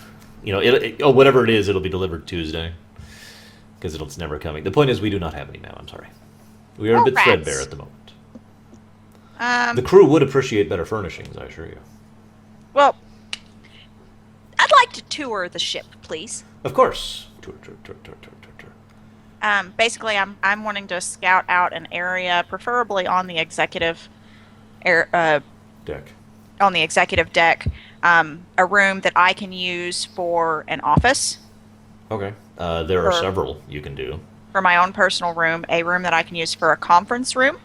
You know, whatever it is, it'll be delivered Tuesday. Because it's never coming. The point is, we do not have any now. I'm sorry. We are a bit Rats. threadbare at the moment. The crew would appreciate better furnishings, I assure you. Well, I'd like to tour the ship, please. Of course. Tour. Basically, I'm wanting to scout out an area, preferably on the executive Deck. on the executive deck, a room that I can use for an office, Okay. There are For- several you can do. for my own personal room, a room that I can use for a conference room.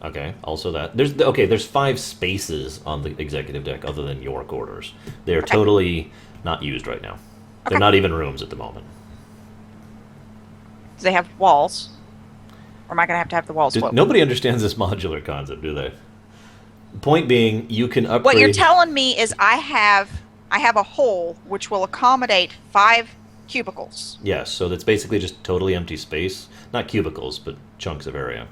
Okay. Also that. There's 5 spaces on the executive deck other than your quarters. They're totally not used right now. They're Okay. not even rooms at the moment. Do they have walls? Or am I going to have the walls? Nobody understands this modular concept, do they? Point being, you can upgrade. What you're telling me is I have a hole which will accommodate 5 cubicles. Yes, so that's basically just totally empty space. Not cubicles, but chunks of area.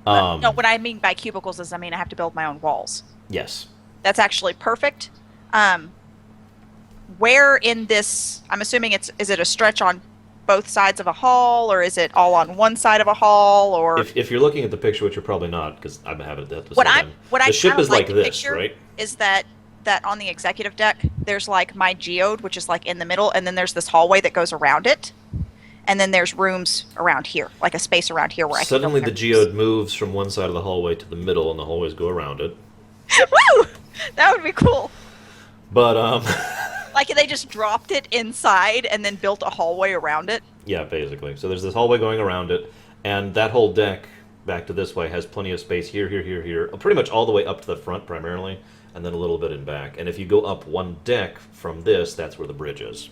No, what I mean by cubicles is I have to build my own walls. Yes. That's actually perfect. Where in this? I'm assuming is it a stretch on both sides of a hall, or is it all on one side of a hall, or If you're looking at the picture, which you're probably not, because I'm having it at the what same I'm time. what I The ship kinda is like to this, picture right? is that on the executive deck there's like my geode, which is like in the middle, and then there's this hallway that goes around it, and then there's rooms around here, like a space around here where Suddenly I the can geode moves from one side of the hallway to the middle, and the hallways go around it. Woo! That would be cool. But Like they just dropped it inside and then built a hallway around it. yeah, basically. So there's this hallway going around it, and that whole deck back to this way has plenty of space here, pretty much all the way up to the front primarily, and then a little bit in back. And if you go up one deck from this, that's where the bridge is.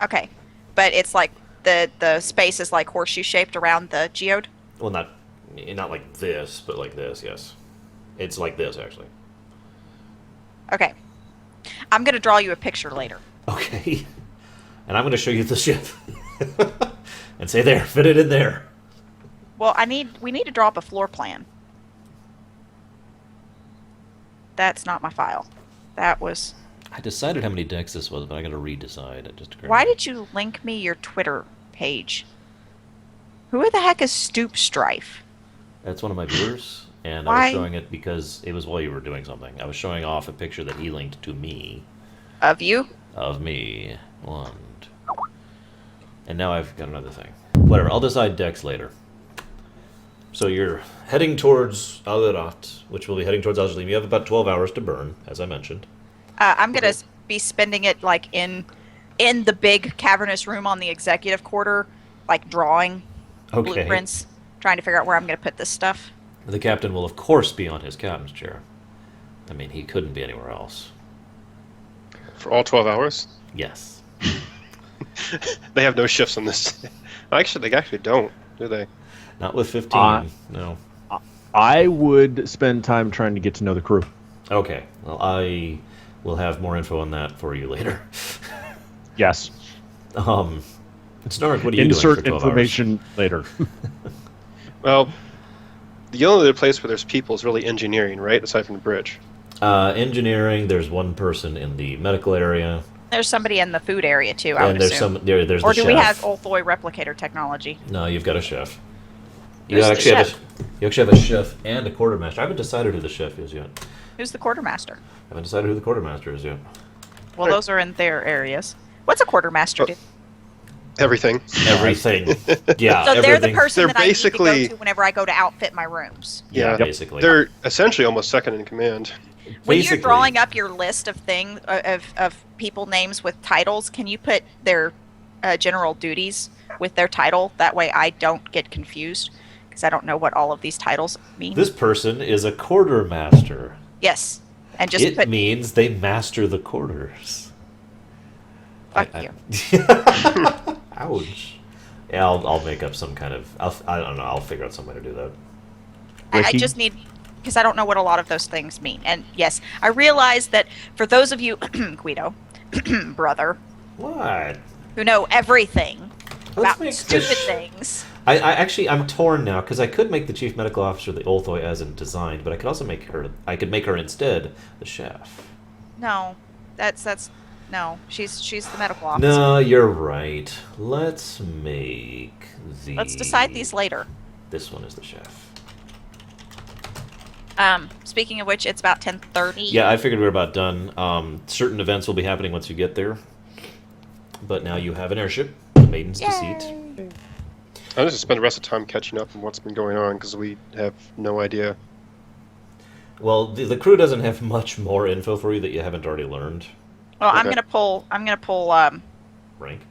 Okay, but it's like the space is like horseshoe shaped around the geode. Well, not like this, but like this. Yes, it's like this actually. Okay, I'm gonna draw you a picture later. Okay, and I'm going to show you the ship, and say there, fit it in there. Well, we need to draw up a floor plan. That's not my file. That was. I decided how many decks this was, but I got to redecide. It just occurred. Why did you link me your Twitter page? Who the heck is Stoop Strife? That's one of my viewers, and I Why? was showing it because it was while you were doing something. I was showing off a picture that he linked to me. Of you? Of me. And now I've got another thing. Whatever, I'll decide decks later. So you're heading towards Alirat, which will be heading towards Aljalim. You have about 12 hours to burn, as I mentioned. I'm gonna be spending it like in the big cavernous room on the executive quarter, like drawing Okay. blueprints, trying to figure out where I'm gonna put this stuff. The captain will, of course, be on his captain's chair. I mean, he couldn't be anywhere else. For all 12 hours? Yes. They have no shifts on this. Actually, they actually don't, do they? Not with 15, no. I would spend time trying to get to know the crew. Okay, well, I will have more info on that for you later. Yes. Snark, what are you Insert doing for 12 information later. Well, the only other place where there's people is really engineering, right? Aside from the bridge. hours? Engineering, there's one person in the medical area. There's somebody in the food area too. I And would there's assume. there's Or the do chef. we have Olthoi replicator technology? No, you've got a chef. You Who's the actually have chef? you actually have a chef and a quartermaster. I haven't decided who the chef is yet. Who's the quartermaster? I haven't decided who the quartermaster is yet. Well, those are in their areas. What's a quartermaster do? Everything. Everything. Yeah, So they're the everything. person They're that I need to basically- go to whenever I go to outfit my rooms. Yeah, Yeah. basically. They're essentially almost second in command. When Basically. you're drawing up your list of of people names with titles, can you put their general duties with their title? That way I don't get confused. because I don't know what all of these titles mean. This person is a quartermaster. Yes, and just It means they master the quarters. Fuck you. Ouch. Yeah, I'll make up some kind of... I don't know, I'll figure out some way to do that. I Ricky? just need, because I don't know what a lot of those things mean. And yes, I realize that for those of you, Guido, brother, What? who know everything Let's about make stupid this- things. I'm torn now, because I could make the chief medical officer the Olthoi as in designed, but I could also make her... I could make her instead the chef. No, that's no. She's the medical officer. No, you're right. Let's make the... Let's decide these later. This one is the chef. Speaking of which, it's about 10:30. Yeah, I figured we were about done. Certain events will be happening once you get there. But now you have an airship, the Maiden's Deceit. I'm just spend the rest of the time catching up on what's been going on because we have no idea. Well, the crew doesn't have much more info for you that you haven't already learned. Well, Okay. I'm gonna pull. Rank.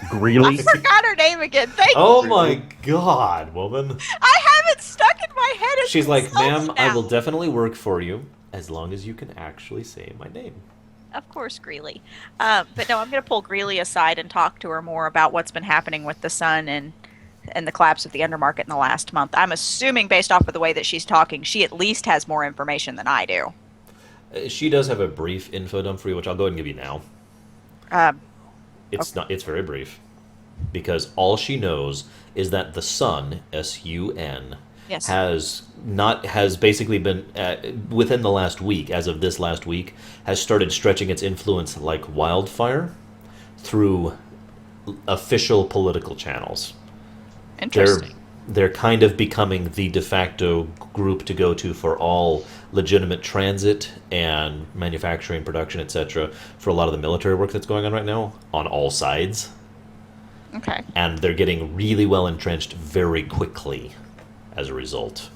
Greeley. I forgot her name again. Thank Oh you. my god, woman. I have it stuck in my head. It's She's like, months ma'am, I will now." definitely work for you as long as you can actually say my name. Of course, Greeley. But no, I'm going to pull Greeley aside and talk to her more about what's been happening with the sun and the collapse of the undermarket in the last month. I'm assuming, based off of the way that she's talking, she at least has more information than I do. She does have a brief info dump for you, which I'll go ahead and give you now. It's not. It's very brief, because all she knows is that the sun, S-U-N, Yes. has basically been within the last week, as of this last week, has started stretching its influence like wildfire through official political channels. Interesting. They're kind of becoming the de facto group to go to for all legitimate transit and manufacturing, production, etc. for a lot of the military work that's going on right now on all sides. Okay. And they're getting really well entrenched very quickly as a result.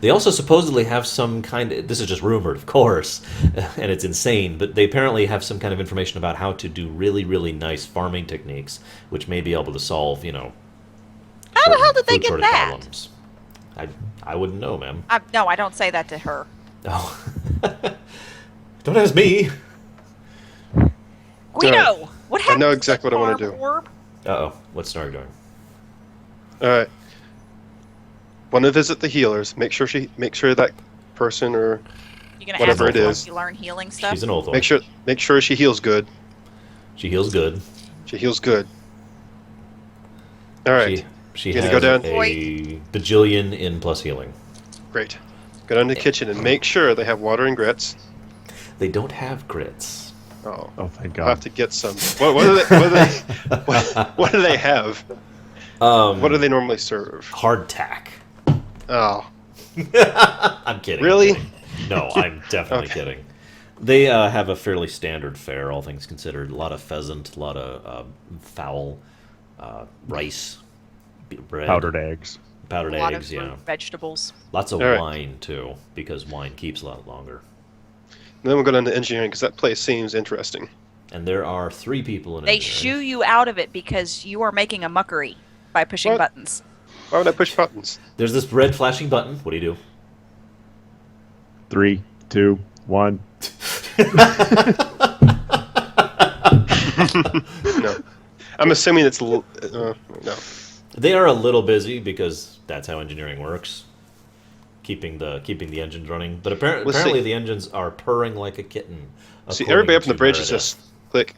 They also supposedly have some kind of, this is just rumored, of course, and it's insane, but they apparently have some kind of information about how to do really, really nice farming techniques, which may be able to solve, How the hell did they food get shortage that? problems. I wouldn't know, ma'am. No, I don't say that to her. Oh. Don't ask me. Guido, what happened? know to exactly the what I wanna farm do. orb? Uh-oh. What's Snarg doing? All right. Want to visit the healers? Make sure that person or You gonna Whatever ask it her is. if you learn healing stuff? She's an Olthor. make sure she heals good. She heals good. She heals good. All right. She You has gonna go down? a bajillion in plus healing. Great. Go down to the kitchen and make sure they have water and grits. They don't have grits. Oh, Oh, thank I'll have God. to get some. What do they have? What do they normally serve? Hardtack. Oh, I'm kidding. Really? I'm kidding. No, I'm definitely Okay. kidding. They have a fairly standard fare, all things considered. A lot of pheasant, a lot of fowl, rice, bread, Powdered eggs. powdered a lot eggs, of fruit, yeah. vegetables. Lots of All right. wine too, because wine keeps a lot longer. and then we'll go down to engineering because that place seems interesting. And there are 3 people in They engineering. shoo you out of it because you are making a muckery by pushing What? buttons. Why would I push buttons? There's this red flashing button. What do you do? 3, 2, 1. No, I'm assuming it's no. They are a little busy because that's how engineering works. Keeping the engines running, but Let's apparently see. the engines are purring like a kitten. See, according everybody up on the to bridge is Meredith. just click,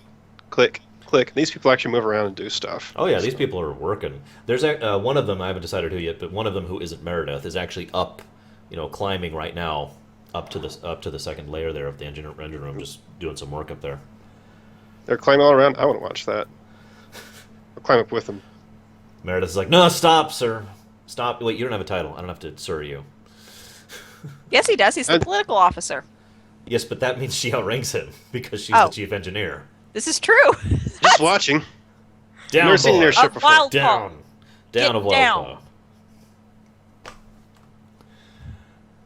click, click. These people actually move around and do stuff. Oh yeah, these people are working. There's one of them, I haven't decided who yet, but one of them who isn't Meredith is actually up, climbing right now up to the second layer there of the engine room, just doing some work up there. They're climbing all around. I want to watch that. I'll climb up with them. Meredith's like, no, stop, sir, stop. Wait, you don't have a title. I don't have to sir you. Yes, he does. He's the political officer. Yes, but that means she outranks him because she's Oh. the chief engineer. This is true. Just watching. Down, Never seen boy. their ship Of before. Wild Down. Paw. Down Get of Wild down. Paw.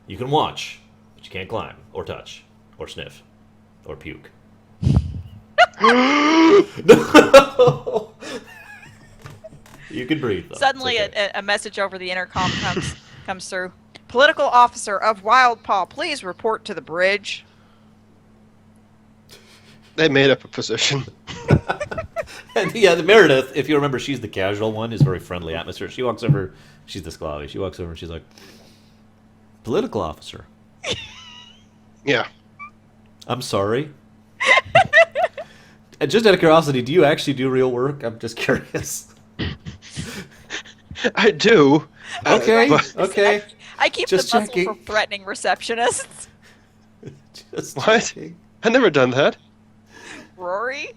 You can watch, but you can't climb, or touch, or sniff, or puke. You can breathe, though. Suddenly, It's okay. a message over the intercom comes through. Political officer of Wildpaw, please report to the bridge. They made up a position. And yeah, the Meredith, if you remember, she's the casual one, is very friendly atmosphere. She walks over, she's the Sclavi. She walks over and she's like, political officer. Yeah. I'm sorry. And just out of curiosity, do you actually do real work? I'm just curious. I do. Okay, But- okay. I keep Just the muscle checking. for threatening receptionists. Just What? checking. I've never done that. Rory?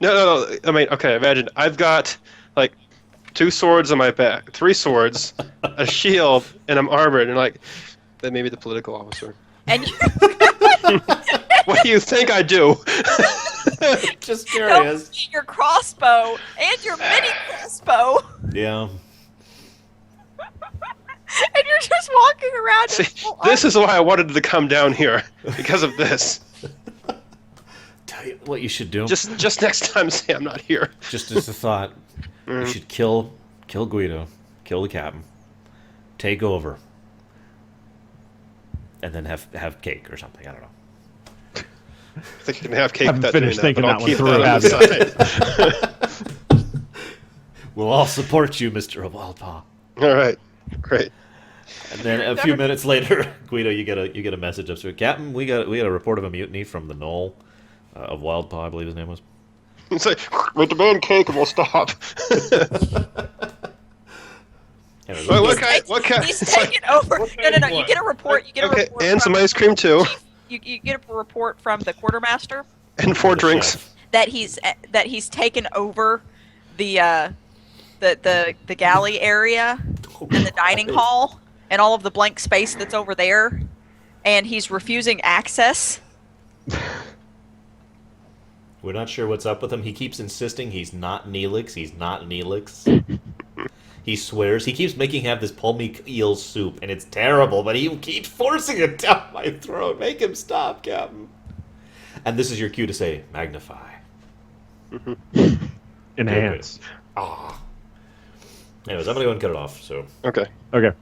No. I mean, okay, imagine. I've got, like, 2 swords on my back, 3 swords, a shield, and I'm armored, and, like, that may be the political officer. And you What do you think I do? Just don't curious. see your crossbow and your mini crossbow, Yeah. and you're just walking around. See, in full this is why I wanted to come down here, because of this. Tell you what you should do. Just next time, say I'm not here. Just as a thought, you should kill Guido, kill the captain, take over, and then have cake or something. I don't know. I think you can have cake Haven't without finished doing thinking that, but that I'll one keep through, that on the side. We'll all support you, Mr. Wildpaw. All right, great. And then a few minutes later, Guido, you get a message up to Captain. We got a report of a mutiny from the Knoll of Wildpaw, I believe his name was. It's like, we demand cake and we'll stop. Anyway, Wait, let's- what kind? He's taking over. No. You get a report. You get a Okay, report. and from some ice cream too, You get a report from the quartermaster and 4 the drinks. chef. that he's taken over the galley area and the dining hall and all of the blank space that's over there, and he's refusing access. We're not sure what's up with him. He keeps insisting he's not Neelix. He's not Neelix. He swears. He keeps making have this palmy eel soup, and it's terrible, but he keeps forcing it down my throat. Make him stop, Captain. And this is your cue to say, magnify. Enhance. Ah. Anyways, I'm going to go and cut it off, so... Okay. Okay.